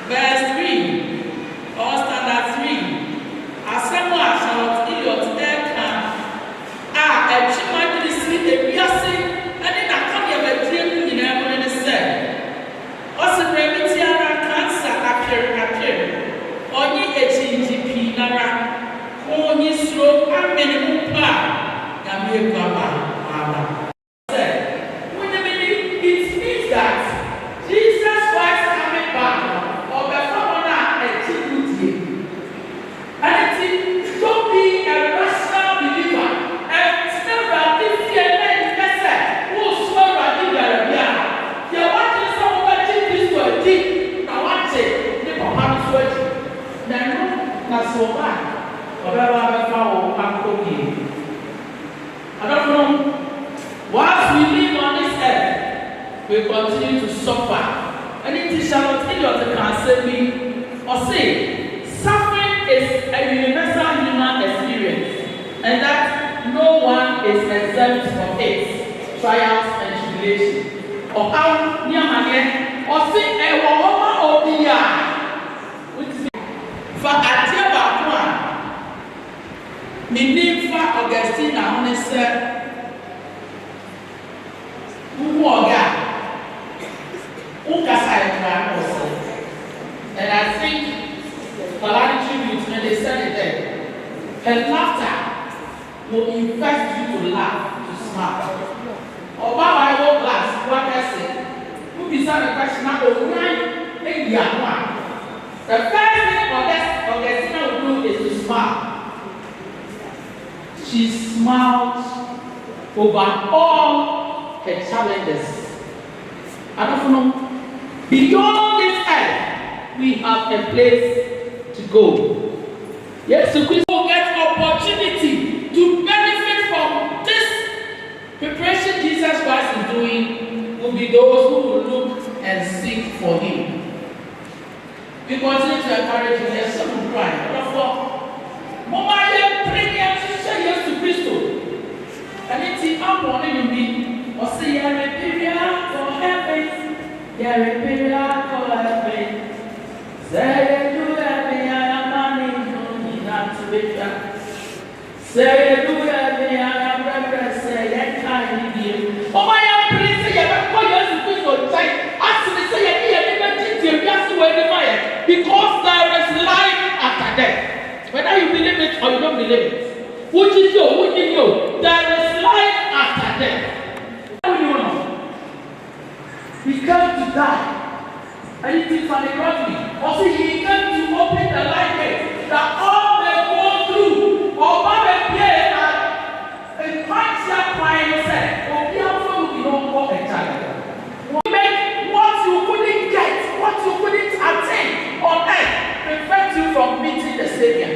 Verse 3, or standard 3. As someone shall eat your a chima to see a biasi. It means that Jesus Christ coming back or before a chibuti. And it don't be a rational believer and still that this year person who swear at the Arabia. You want to someone this to a deep. I want it. The Papa sweat. That's so bad. I don't know. Whilst we live on this earth, we continue to suffer. Anything Charlotte Elliott can say me or say, suffering is a universal human experience, and that no one is exempt from it, trials and tribulation. Or how near my or say a woman or the for Atiaba. My name for Augustina Atakorah. And I think Her laughter will invest you to laugh, to smile. Ọba Bible class, what I say, who beside the question now, the first thing Augustina will do is to smile. She smiled over all her challenges. I don't know. Beyond this earth, we have a place to go. Yes, so Christ will get opportunity to benefit from this preparation Jesus Christ is doing. Will be those who will look and seek for Him. We continue to encourage you. Yes, some will cry. Therefore, Mama, you pray and say yes to Christ. And it's up on me. Or say, you're a period for heaven. You're a period for heaven. Say, you do heaven, I am money, no need not to be back. Say, you do heaven, I am reverend, say, that kind of you. Oh, my, please say, you're not going to be so tight. Ask me, say, you're never did you just where the fire. Because there is life after death. Whether you believe it or you don't believe it. What did you? There is life after death. How do you know? We come to die. And it is for the godly. Also, He came to open the life gate that all may go through. Or by the play and quite your point said, or be able to don't go a child. Make what you couldn't get, what you couldn't attain on earth, prevent you from meeting the Savior.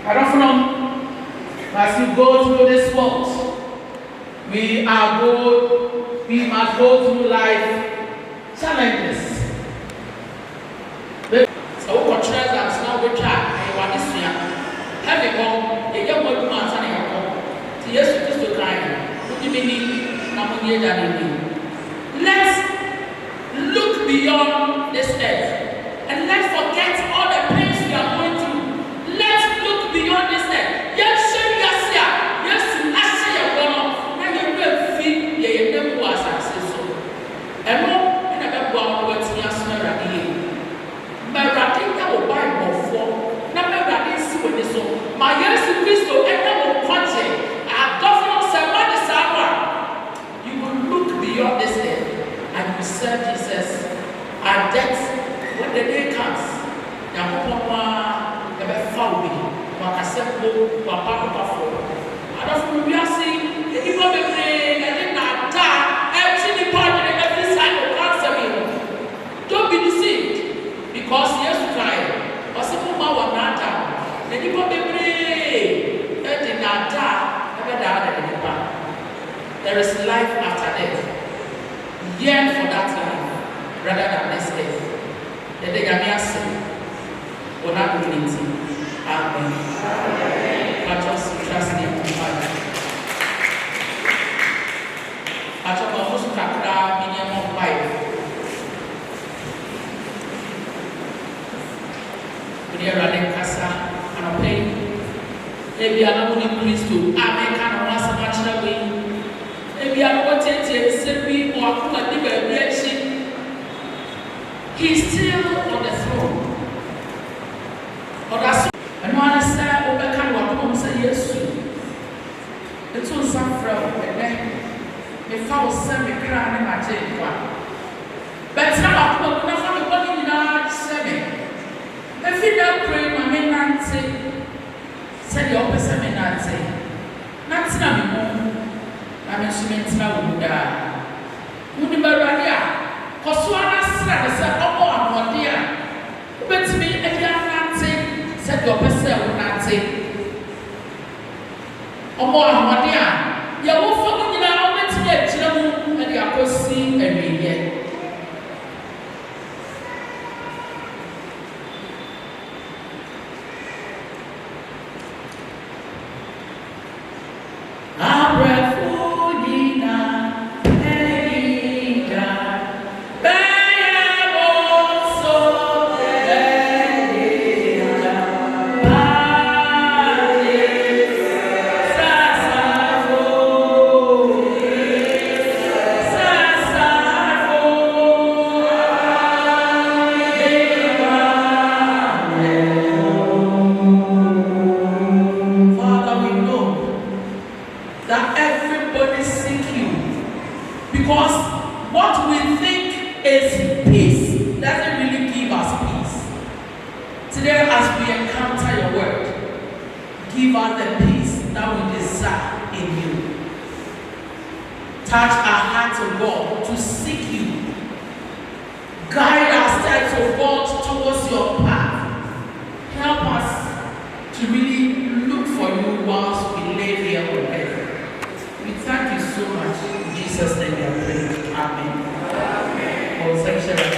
I don't know. As you go through this world, we must go through life challenges. So what treasures now we try and what is here? Have you gone? You get what you want and you go. See, yes, you just to cry. What do you mean? Let's look beyond this earth and let's forget all the pains we are going through. Let's look beyond this earth. Yes, sure, yes, yeah. Yes, I see you're going on. Now you're going to feel you never was successful. And no, and I got one what's here, smell at the my writing that will buy more for. Now, my writing see what this one. My yes, Christo, and that will punch it. I've governed someone this hour. You will look beyond this earth and you serve Jesus. Our death, when the day comes, you will never found me. I said, go to a part of the floor. I don't know, we are seeing the people be praying and then not die. Actually, part of every side of cancer. Don't be deceived. Because yes, try. Or some more were not down. The people be praying and did not die. Never died at the back. There is life after death. Yearn for that life rather than this death. The day I say, will not do anything. Amen. But just trust in Father. I talk about most kakra minimum 5. We are running casa and a pain. Maybe I don't want to to Amen. Can I so much away? Maybe I don't want to say we walk like the reaction. He's still on the throne. Or that's and one I said, oh, I can't walk home say yes. It's all some from and then if I was semi crown in my tail. But now I'm not going to have a body in our 7. If you don't pray, my men Nancy said your person may not say. Not snubby home. I'm assuming now would die. Would you bury? Because one has said, oh, I'm not dear. But to me, if you are Nancy, said your person would not say. Oh, I'm not dear. You will follow me now, let's get you and you are see every year. give us the peace that we desire in you. Touch our hearts, O God, to seek you. Guide our steps, O God, towards your path. Help us to really look for you whilst we live here on earth. We thank you so much. In Jesus' name we are praying. Amen. Oh, sexual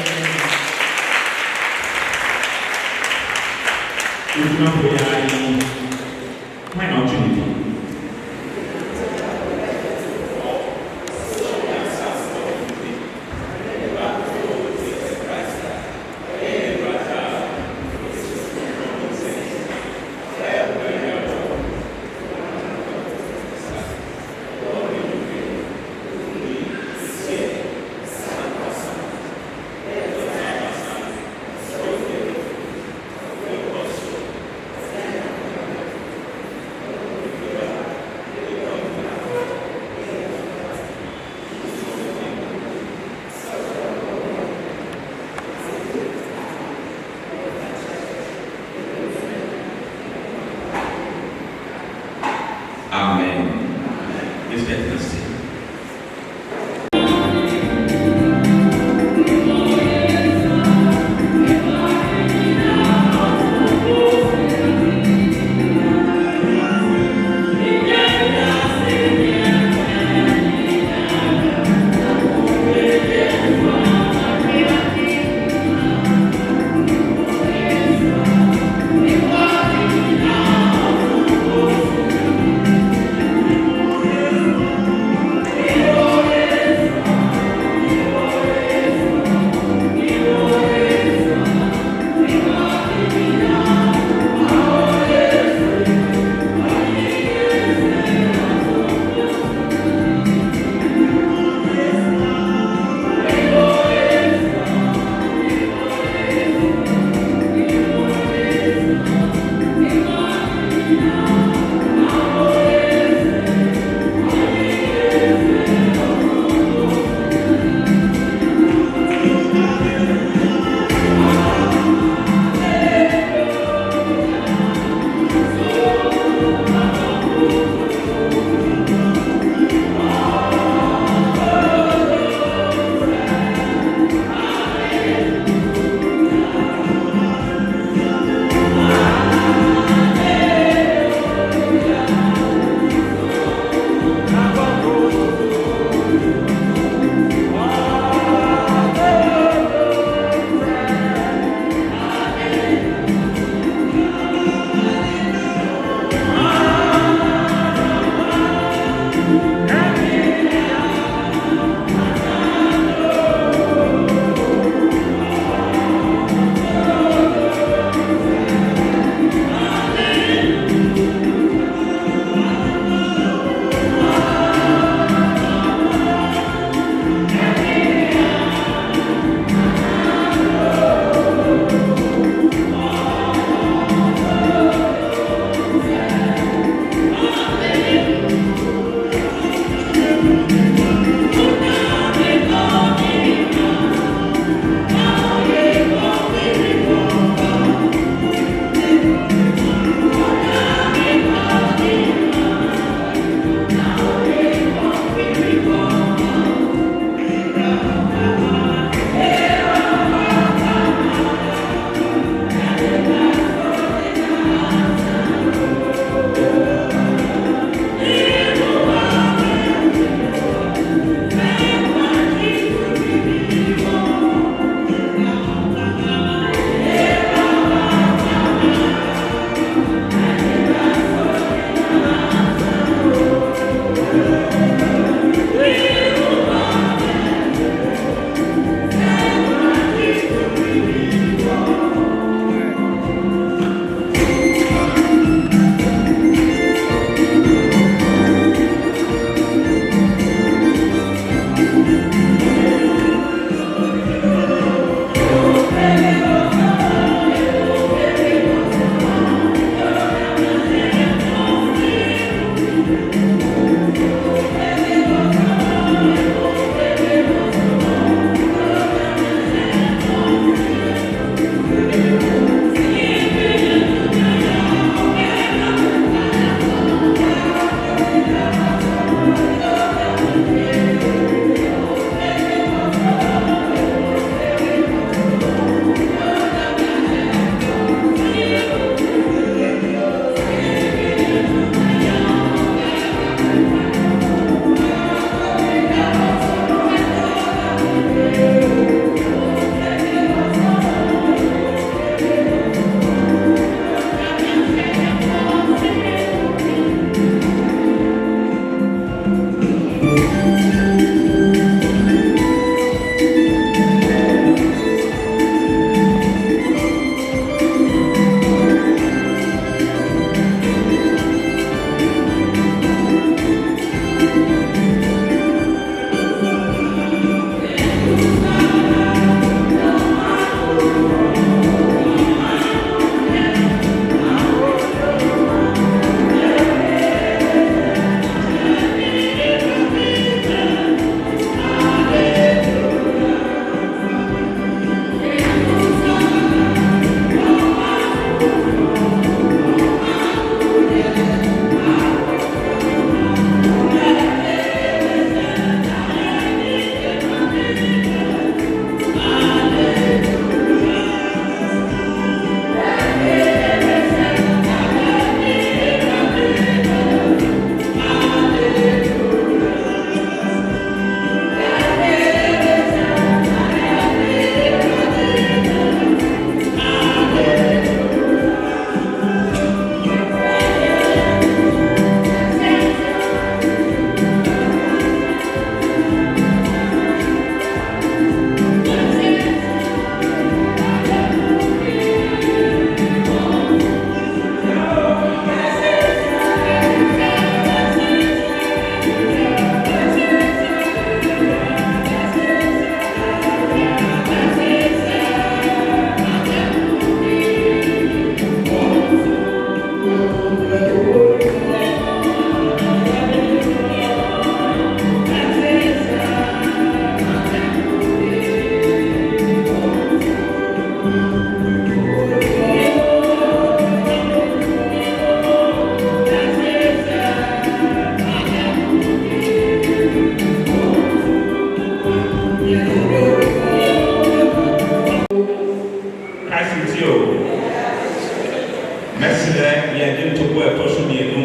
kyerɛ yɛ de ntɔkwa ɛtɔ so mmienu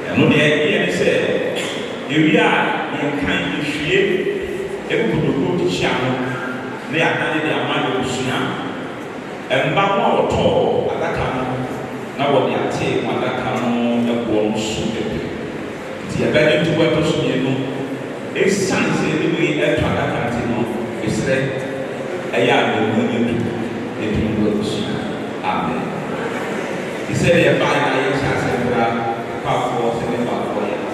ɛno deɛ yɛ ne sɛ ewia a yɛka yɛhwie ebi kotokuo kyia no ne yɛadane de ama yɛ busua mba ho a wɔtɔɔ adaka no na wɔde ate mu adaka no ɛboɔ no so ɛbi nti yɛbɛde ntɔkwa ɛtɔ so mmienu esiane sɛ ebi mu ɛtɔ adaka nti no esrɛ ɛyɛ aduonu yɛ tu ebi mu wɔ busua amen. He said, "If I am powerful, send powerful." Yeah.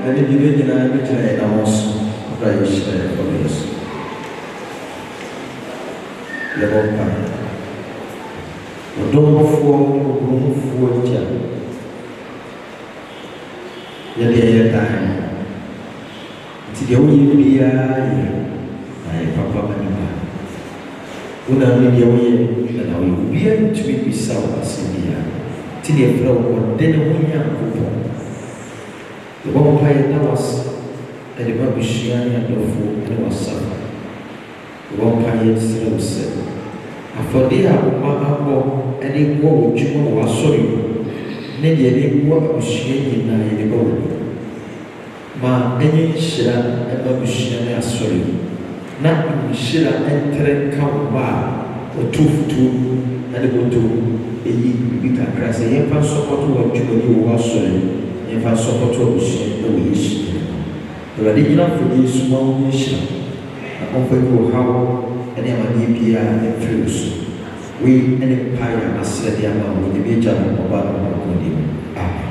ɛne bi ne nyinaa bɛgyina yɛn nam so ɔbra yɛhyira yɛ fɔ yɛ so yɛbɔ mpa ɔdɔmfoɔ ɔbɔmfoɔ gya yɛde yɛ dan nti deɛ woyɛ biara yɛ na yɛ papa ma ne ba wona ne deɛ woyɛ na woyɛ obiara ntumi bisa wo asɛm biara nti deɛ frɛ wo ɔde ne ho Nyankopɔn yɛbɔ mpa yɛ da wase ɛde ma abusua ne adɔfoɔ ne wasafa yɛbɔ mpa yɛ srɛ wo sɛ afɔde a woma abɔ ɛde bɔ wo dwuma wɔ asɔre ne deɛ de bɔ abusua nyinaa yɛde bɔ wo ma ɛnyɛ nhyira ɛma abusua ne asɔre na nhyira ɛntere ka wo ba a ɔto futuo ɛde bɔtɔ ɛyi bibi kakra sɛ yɛmfa nsɔpɔtɔ wɔ adwuma ne wɔ asɔre yɛmfa nsɔpɔtɔ abusua ɛwɔ Yesu Awurade gyina afɔde so ma wo nhyira na ɔmfa yi wɔ haw ɛne amadeɛ biara ɛmfiri wo so wei ɛne mpaeɛ a asrɛde ama wo de bi agya no ɔba no ɔkɔdi mu amen.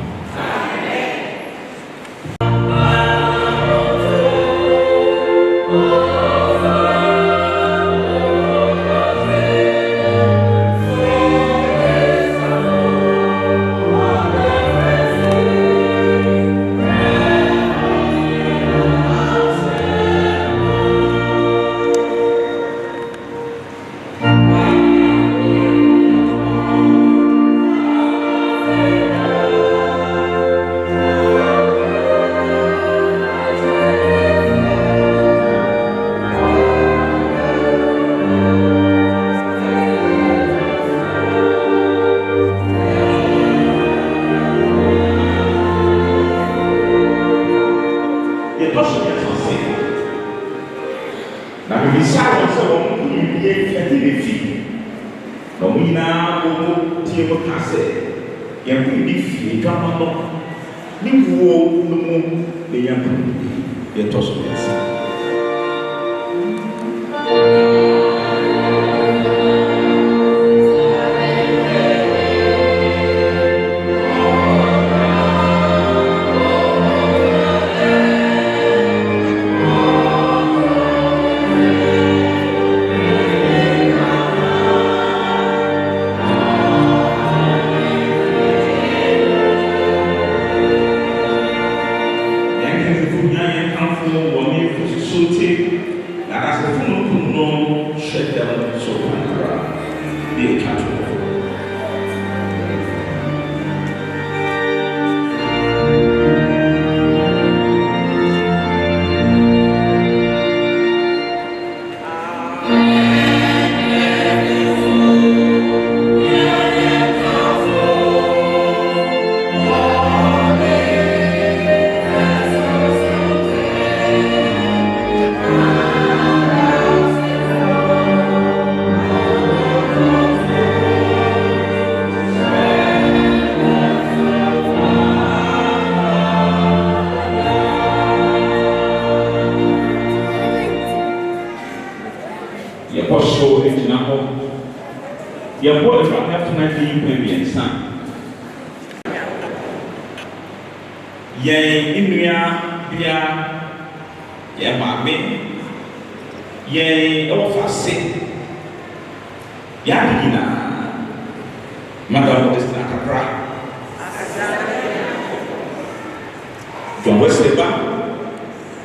Madam Augustina Atakorah,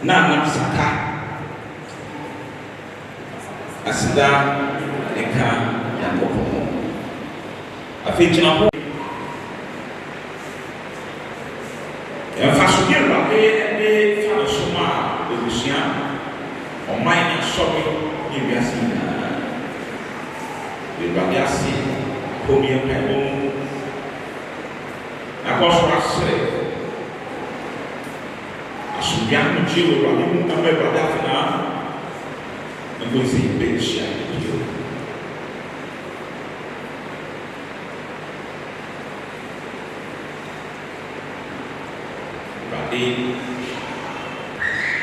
Naana Saka, Asida Eka Yankopɔn. Afei gyina hɔ. Ɛmfa so bi Awurade ɛde fa no so ma abusua ɔman ne asɔre ne wiase nyinaa. Awurade ase kɔmiɛ mpaebɔ mu. Akɔ so asere. Asomdwa no gye wɔ Awurade mu ama Awurade afena na nkɔsi bɛnhyia bio.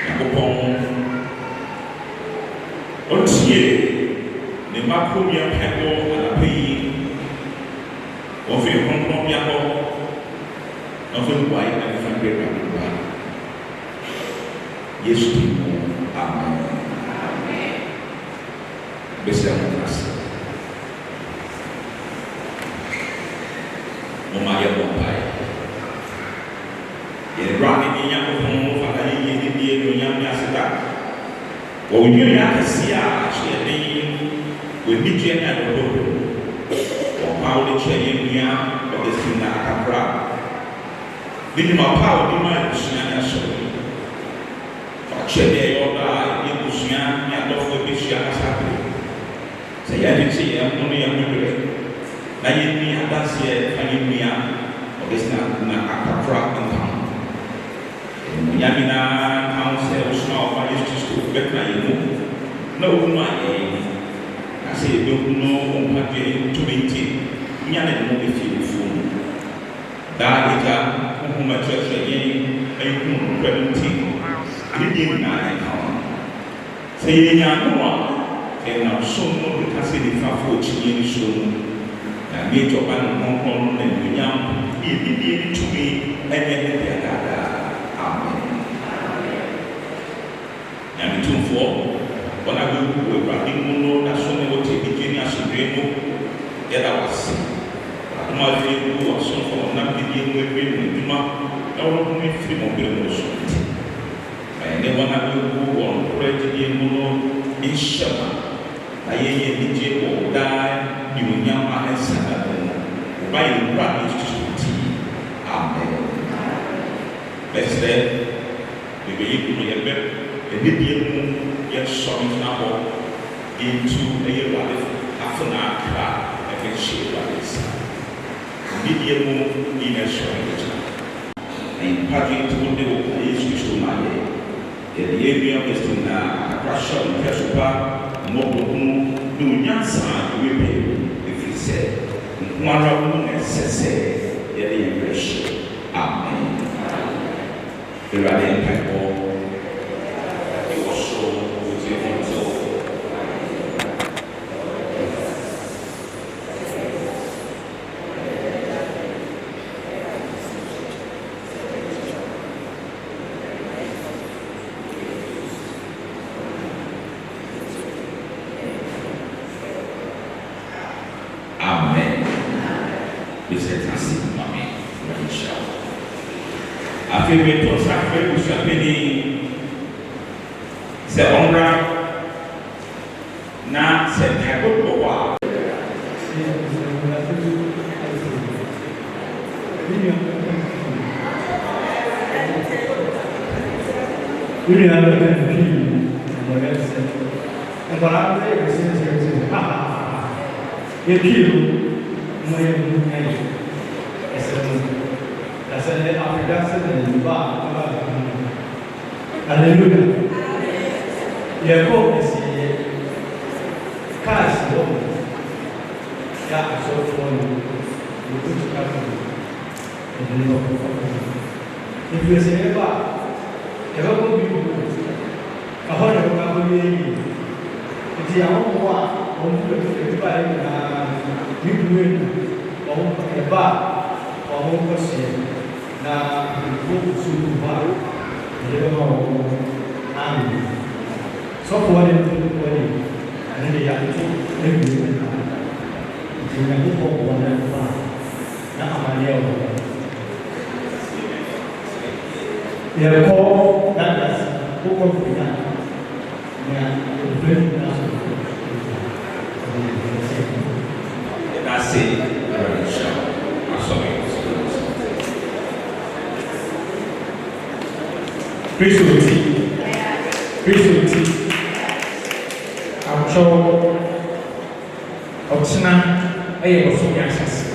Nyankopɔn ɔtie ne mma kɔmia mpaebɔ anapa yi wɔmfiri kronkronbea hɔ na ɔmfa mmuaeɛ na mfa mbrɛ Awurade ba Yesu Kristo. Amen. Besi amukasi. Mama ya mopai. Ye rani ni nyako fomo fa ayi ye ni die no nyam ya sika. Wo wi ya kasia a ni we bi je na do. Wo pa wo che ye nia Augustina Atakorah. Bini ma pa wo ni ma kusua ya so. Che de yo da ye kusua ya do fo bi sia na sa. Se ya ni che ya no ya mo do. Na ye ni adase fa ye nia Augustina Atakorah kan. Yamina council small by used to get my no money. I say, don't know what you're to maintain. Yana no if you fool. That is a home church again, a human preventing. I didn't know. Say, Yamua, and now soon more because it for soon. I made your band Hong Kong and William, he did to me, and then Yami tumfo wana we branding muno na so ne wote bikini asodwe no yada wasi akoma fi ku waso fo na bidie mu ebi mu duma na wo mu fi mo bere mo so ne wana ku won project muno inshama ayeye bidie wo da ni munya ma esana no ba yi bra ni tuti amen beste we be you no yebe Edibium yet showing now into a life after that and shape like this. Edibium in a showing it. And parting to the is to my the area is to now crush up in Casapa, Mobu, Nunyansa, we pay if he said, one of them and says, the English. Amen. The Radiant Pipe. Afirme to sacre usapeni se honra na se tago kwa Ini ada kan Agora você eu quero essa é a pedaça de aleluia e é bom esse caso já só foi muito caro e você é bom comigo agora eu vou comigo e àwọn wa àwọn tó bá yẹ na bíbélì àwọn ẹ̀bá àwọn kọ̀ọ̀sẹ̀ na ìgbóhùn sódù wa ìyẹn bá wọn àmì sọ́kù wọn ni tó wọ́n ni àti ìyá tó ẹgbẹ̀rún ní náà ìyá tó kọ̀ wọ́n náà wà ní àmàlẹ́ ọ̀rọ̀ ìyẹn kọ́ dáadáa sí kókó fún yà ní ìgbẹ́rún náà. Kristo I'm sure Otina ɛyɛ ɔsoro ahyɛse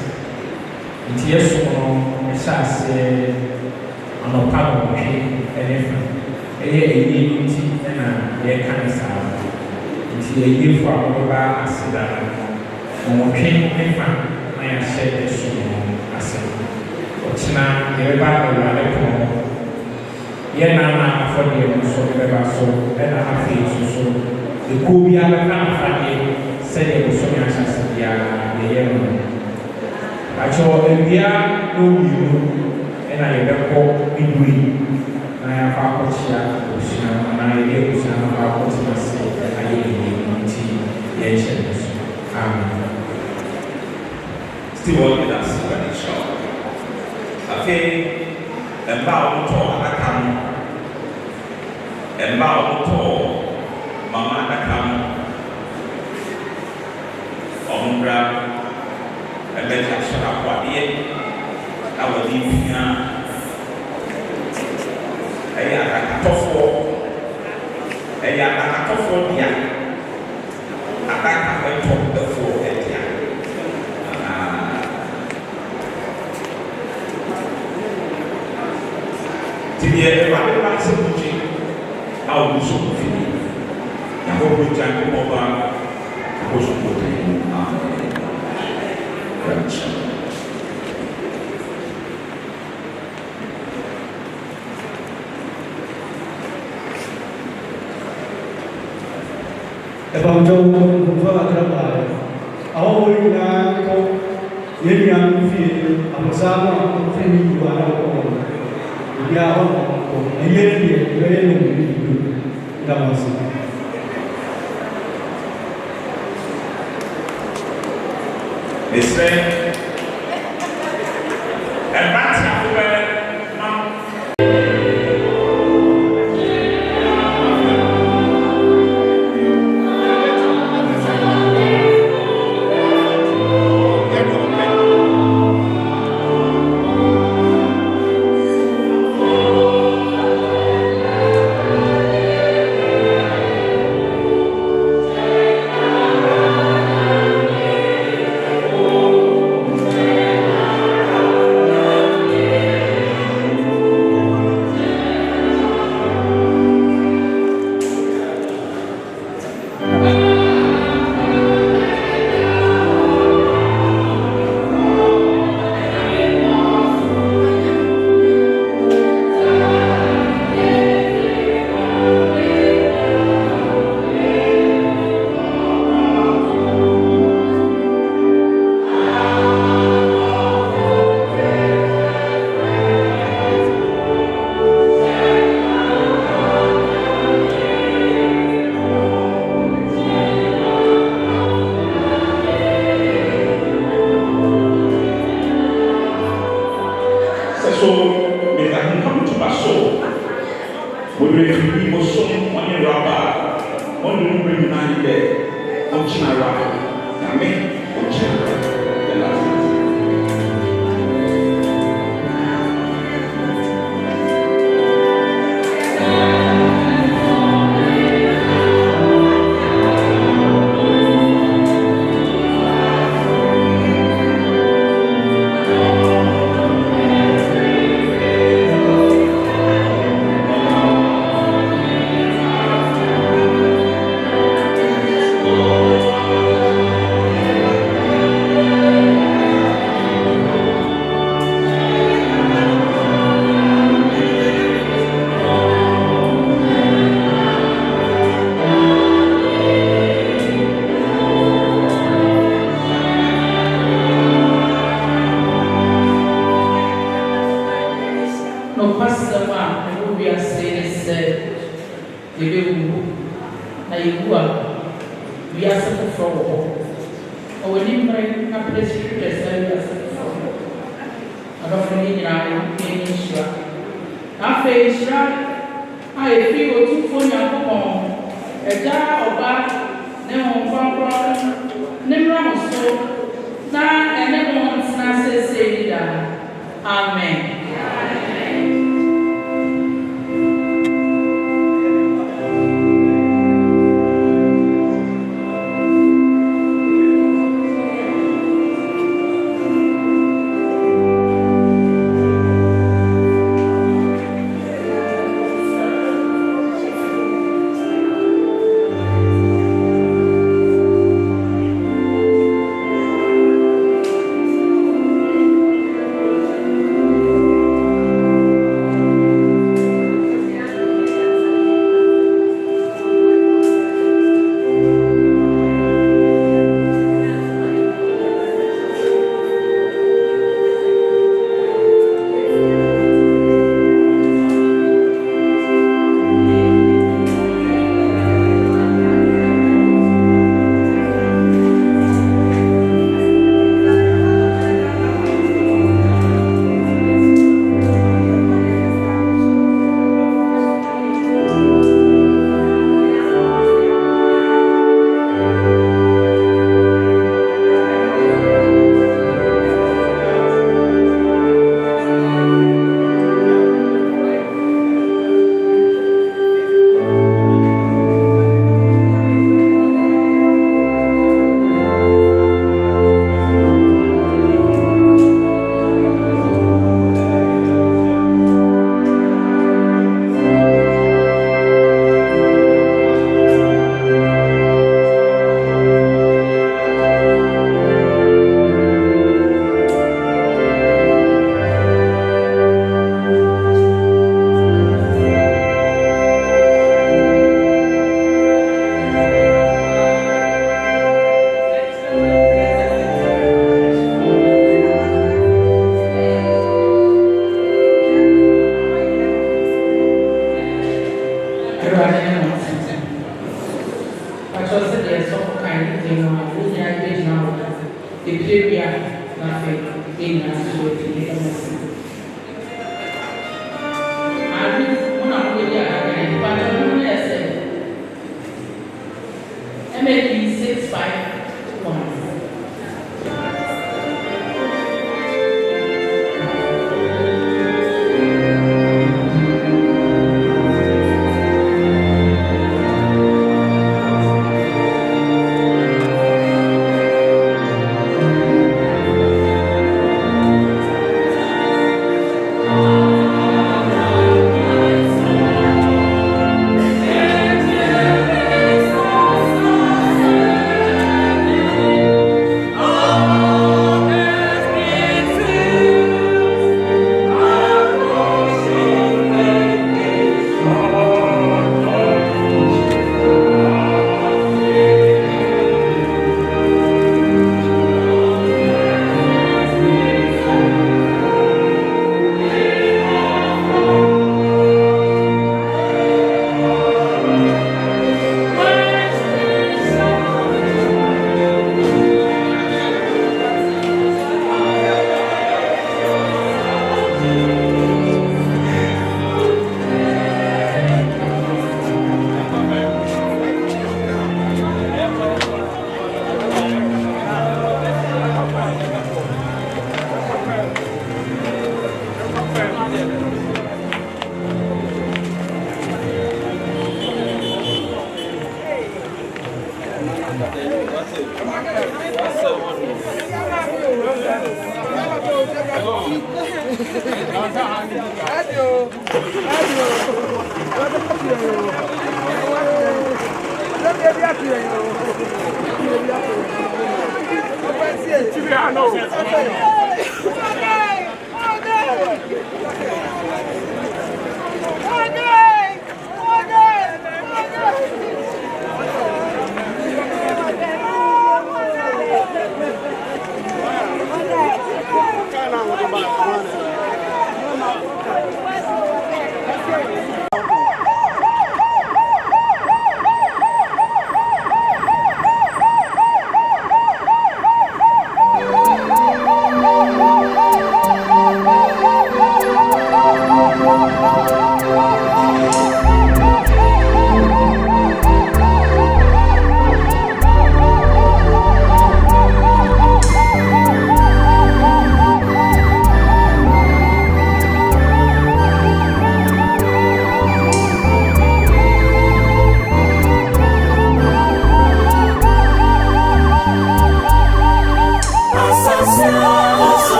nti yɛso no ɛhyɛ ase anɔpa wɔtwe ɛne fa ɛyɛ ɛyie no nti ɛna yɛka ne saa nti ɛyiefo a wɔbɛba ase da no wɔtwe ne fa na yɛahyɛ ɛso no ase Otina yɛbɛba awurade kɔn yɛn nana afɔdeɛ no so bɛba so ɛna afei so ekuo bi abɛka afadeɛ sɛdeɛ bosomi ahyɛse biara yɛyɛ no akyɛw awia no mmienu ɛna yɛbɛkɔ ebue na faculty na ile kusana faculty na se ayi community yension still working as financial okay about akam about mama akam omra ebeta shara kwade awadi bia ẹ̀yà àkàtọ́fọ́ díà àkàkàfẹ́tọ́ ẹ̀fọ́ ẹ̀díà tìbí ẹ̀rọ àdébà sẹ́kùjì àwọn olùsọ̀kù fìdí yàgò gbòjà ní ọba àkóṣùkò tẹ̀yìn rẹ̀mṣẹ́. Ebang jauh bukan kerana awak boleh nak kau yang fi apa sama fi juga ada kau dia awak kau dia ni dah masuk. Israel, empat aku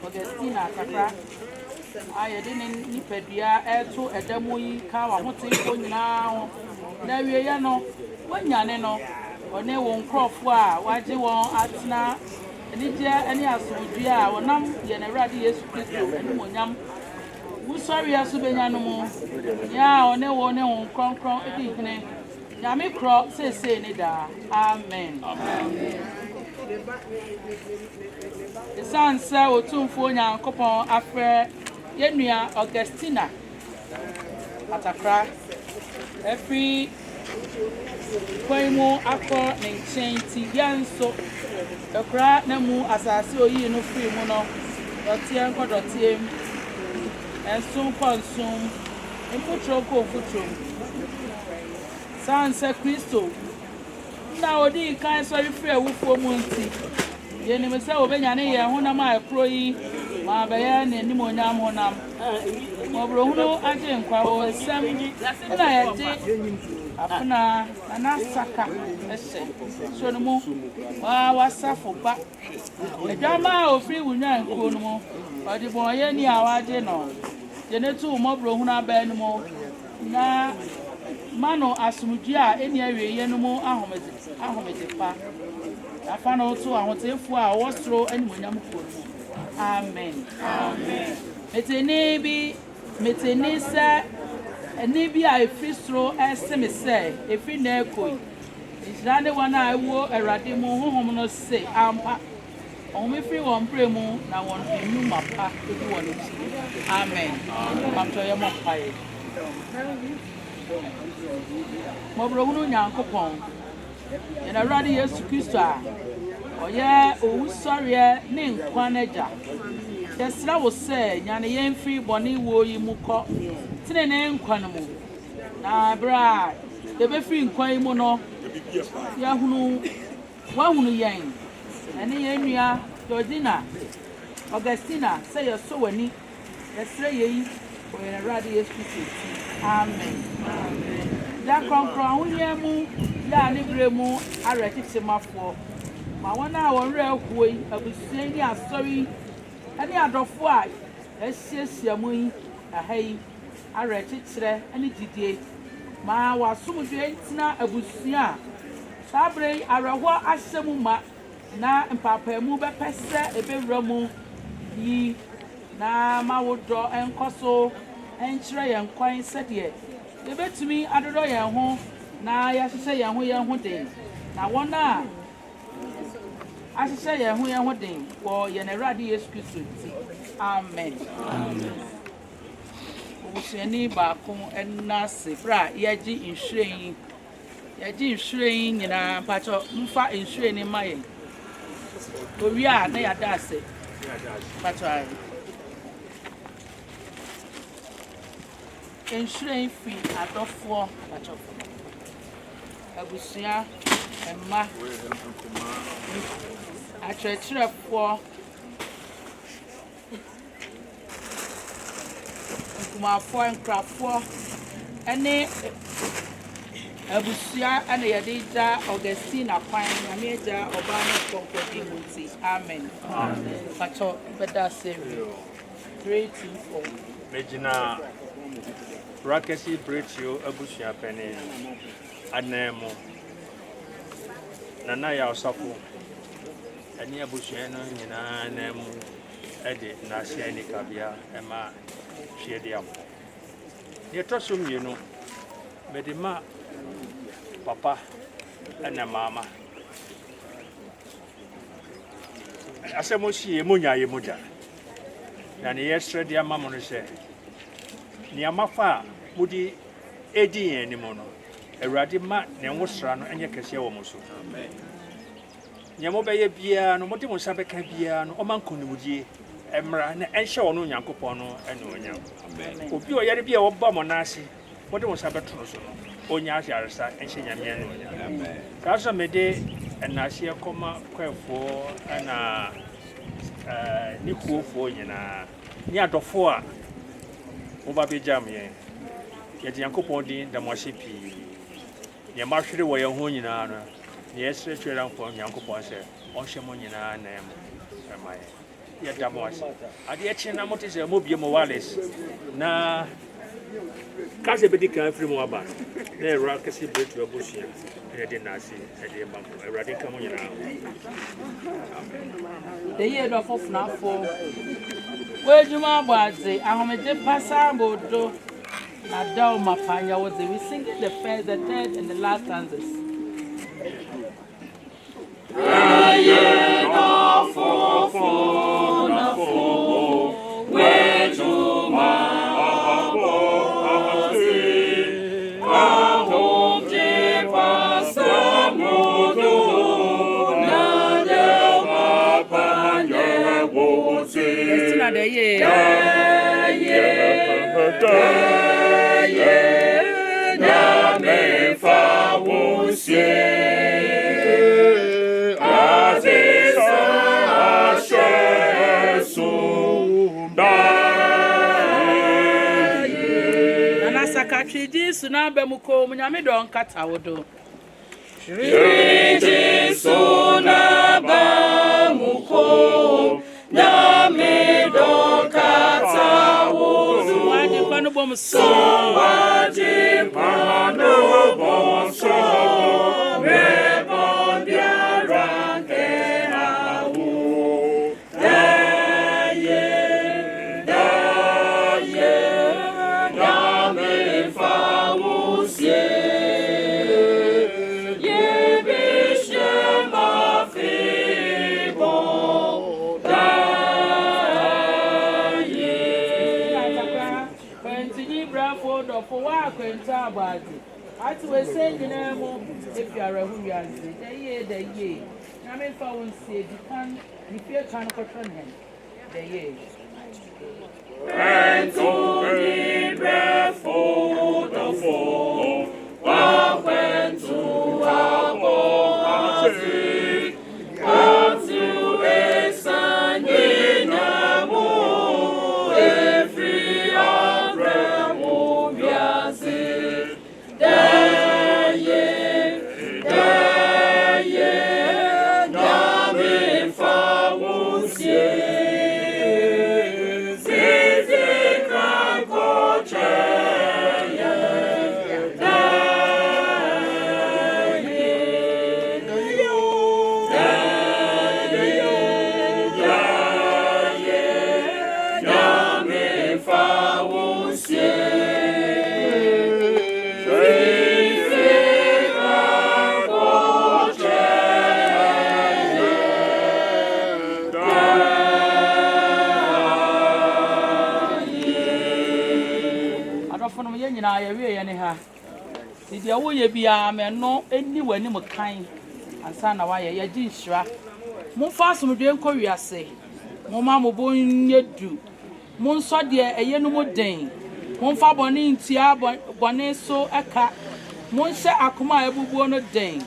Augustina Atakorah I didn't nipedia to a demo car, what thing now. Now we are no, when Yaneno, or ne won't crop war, what you want at now. And if there any associa, or none, Yanaradi is and Munyam. Who sorry as to be animal? Ya or no one on cron evening. Yami crop says, say, Nida. Amen. The son said, or two for young couple after Yenua Augustina Atakorah. Every Quaymo Apple and chain Tian so a crack no more as I saw you no free mono, or Tian or Tim, and soon consume and put your co-footrum. Son said Crystal. Now, the kind sorry free with 4 months. The enemy said, Benani, and one of my employee, ma bɛyɛ n'anim onyam honam mɔborɔhunu agye nkwa wɔ nsɛm na yɛgye apena Naana Saka ɛhyɛ so no mu wasafo ba adwama a ofiri wunya nkuo no mu ɔde bɔnyɛ ni a wagye no gye ne to mɔborɔhunu abɛn no mu na mano asomdwe a ɛni awieyɛ no mu ahomegye pa afa no to ahotefo a ɔwɔ soro animonyam kuo no mu amen amen meteni sɛ ɛni bi a efiri soro ɛseme sɛ efiri na ekoi nhyira ne wɔn a ɛwɔ Awurade mu honhom no se ampa ɔhome firi wɔn mpere mu na wɔn nnwuma pa ebi wɔn akyi amen pamtɔ yɛ mɔ pae mɔborɔhunu Nyankopɔn yɛn Awurade Yesu Kristo a ɔyɛ owusɔreɛ ne nkwa n'agya yɛsrɛ wo sɛ nyane yɛn firi bɔne wuo yi mu kɔ tene ne nkwa no mu na berɛ a yɛbɛfiri nkwa yi mu no wahunu yɛn ɛne yɛn nua Georgina Augustina sɛ yɛsɔ w'ani yɛsrɛ yɛyi wɔ yɛn Awurade Yesu Kristo amen da kronkron ahoyɛ mu yɛ a ne berɛ mu awerɛkyekye mafoɔ ma wɔn a wɔn werɛ ahoɔ yi abusua ne asɔre ɛne adɔfo a ɛhyiahyia mu yi aha yi awerɛkyekyerɛ ne gyidie ma wɔasomdwe ntena abusua a saa berɛ yi awerɛhoɔ ahyɛ mu ma na mpapaamu bɛpɛ sɛ ɛbɛwura mu yi na ma wodɔ nkɔ so nkyerɛ yɛn kwan sɛdeɛ yɛbɛtumi adodɔ yɛn ho na yɛahyehyɛ yɛn ho den na wɔn a ahyehyɛ yɛn ho den wɔ yɛn Awurade Yesu Kristo nti amen obusuani baako ɛna ase berɛ a yɛgye nhwiren nyinaa mpatɔ mfa nhwiren ne ma yɛn owie a na yɛada ase mpatɔ ayɛ nhwiren fi adɔfoɔ mpatɔ abusua mma akyerɛkyerɛfoɔ nkumafoɔ nkrafoɔ ɛne abusua ɛna yɛde gya Augustina kwan nyame agya ɔbaa ne nkɔnkɔdi mu nti amen patɔ bɛda ase 3 2 4 Megina Rakesi Bretio abusua pɛne anamo Nana ya Osafo ani abusua no nyinaa na mu ɛde n'ahyɛ ne kabea ɛma hwede am ne toso mienu mede ma papa ɛna mama asɛmo sie mu nya ye mu da na ne yɛsrɛ de ama mo no sɛ ne amafa mudi edi yɛn ni mo no Awurade ma ne nwosra no enye kɛse wɔ mo so amen nyamo bɛyɛ bia no mode mo nsa bɛka bia no ɔma nkonimdie emra na ɛnhyɛ wɔ no Nyankopɔn no ɛne onyam amen obi ɔyare bia wɔba mo na ase mode mo nsa bɛto so no onya ahyaresa ɛnhyɛ nyame ne onyam amen kaso mede ɛnahye kɔma kwɛfoɔ ɛna ni kuofoɔ nyinaa ni adɔfoɔ a woba bɛgyam yɛn yɛde Nyankopɔn din da mo ahye pii ne mahwere wɔ yɛn ho nyinaa no ne yɛsrɛ twɛra mfɔ Nyankopɔn sɛ ɔnhyɛ mo nyinaa na mu ɛma yɛda mo ase adeɛ kye na mote sɛ mobie mo wales na kase bɛdi kan firi mu aba na ɛwura kɛse bretu abusua yɛde nase ɛde ma mo Awurade ka mo nyinaa ɛyɛ dɔ fofonafo wɔadwuma abɔ adze ahomegye pasa bodo na daw mapanya wɔdze we sing the first the third and the last stanzas Katriji Sunaba Muko, Munyamidon Katawodo. Katriji Sunaba Muko, Nyamidon Katawodo. Wadi Panubom so, Wadi Panubom so, Rebon Biaranke Awu. For what quenta about it. I to a saying, if you are a who you are, the year. I mean, if I won't say, you can, if you can't control him, the year. And to be barefoot of all, I went to our body, come to a sun in a moon, every hour, Did you away be a man no anywhere near kind and son of why you did shra? More fast from the Korea say. Mamma born yet do. Mon saw dear a yenumo dane. Mon fa bonnie tia bonnet so a cat. Mon sa akuma ebu bono dane.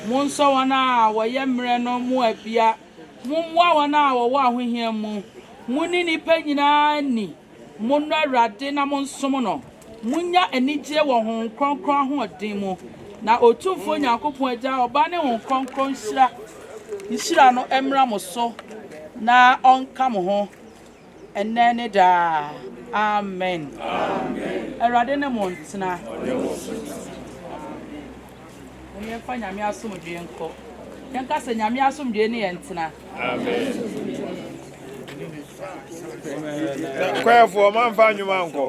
Mon saw an hour, yammer no more bia. Mon wow an hour while we hear moon. Moonini penny ni. Mon radina mon somono. Munya enije wo hon kronkron ho odimo na otufo nyakopon agya oba ne hon kronkron hira no emra mo so na onka mo ho enne ne da amen erade ne mo ntena onye fa nyame asomdwe nko yanka se nyame asomdwe ne yentena amen kwa for man fa nyuma nko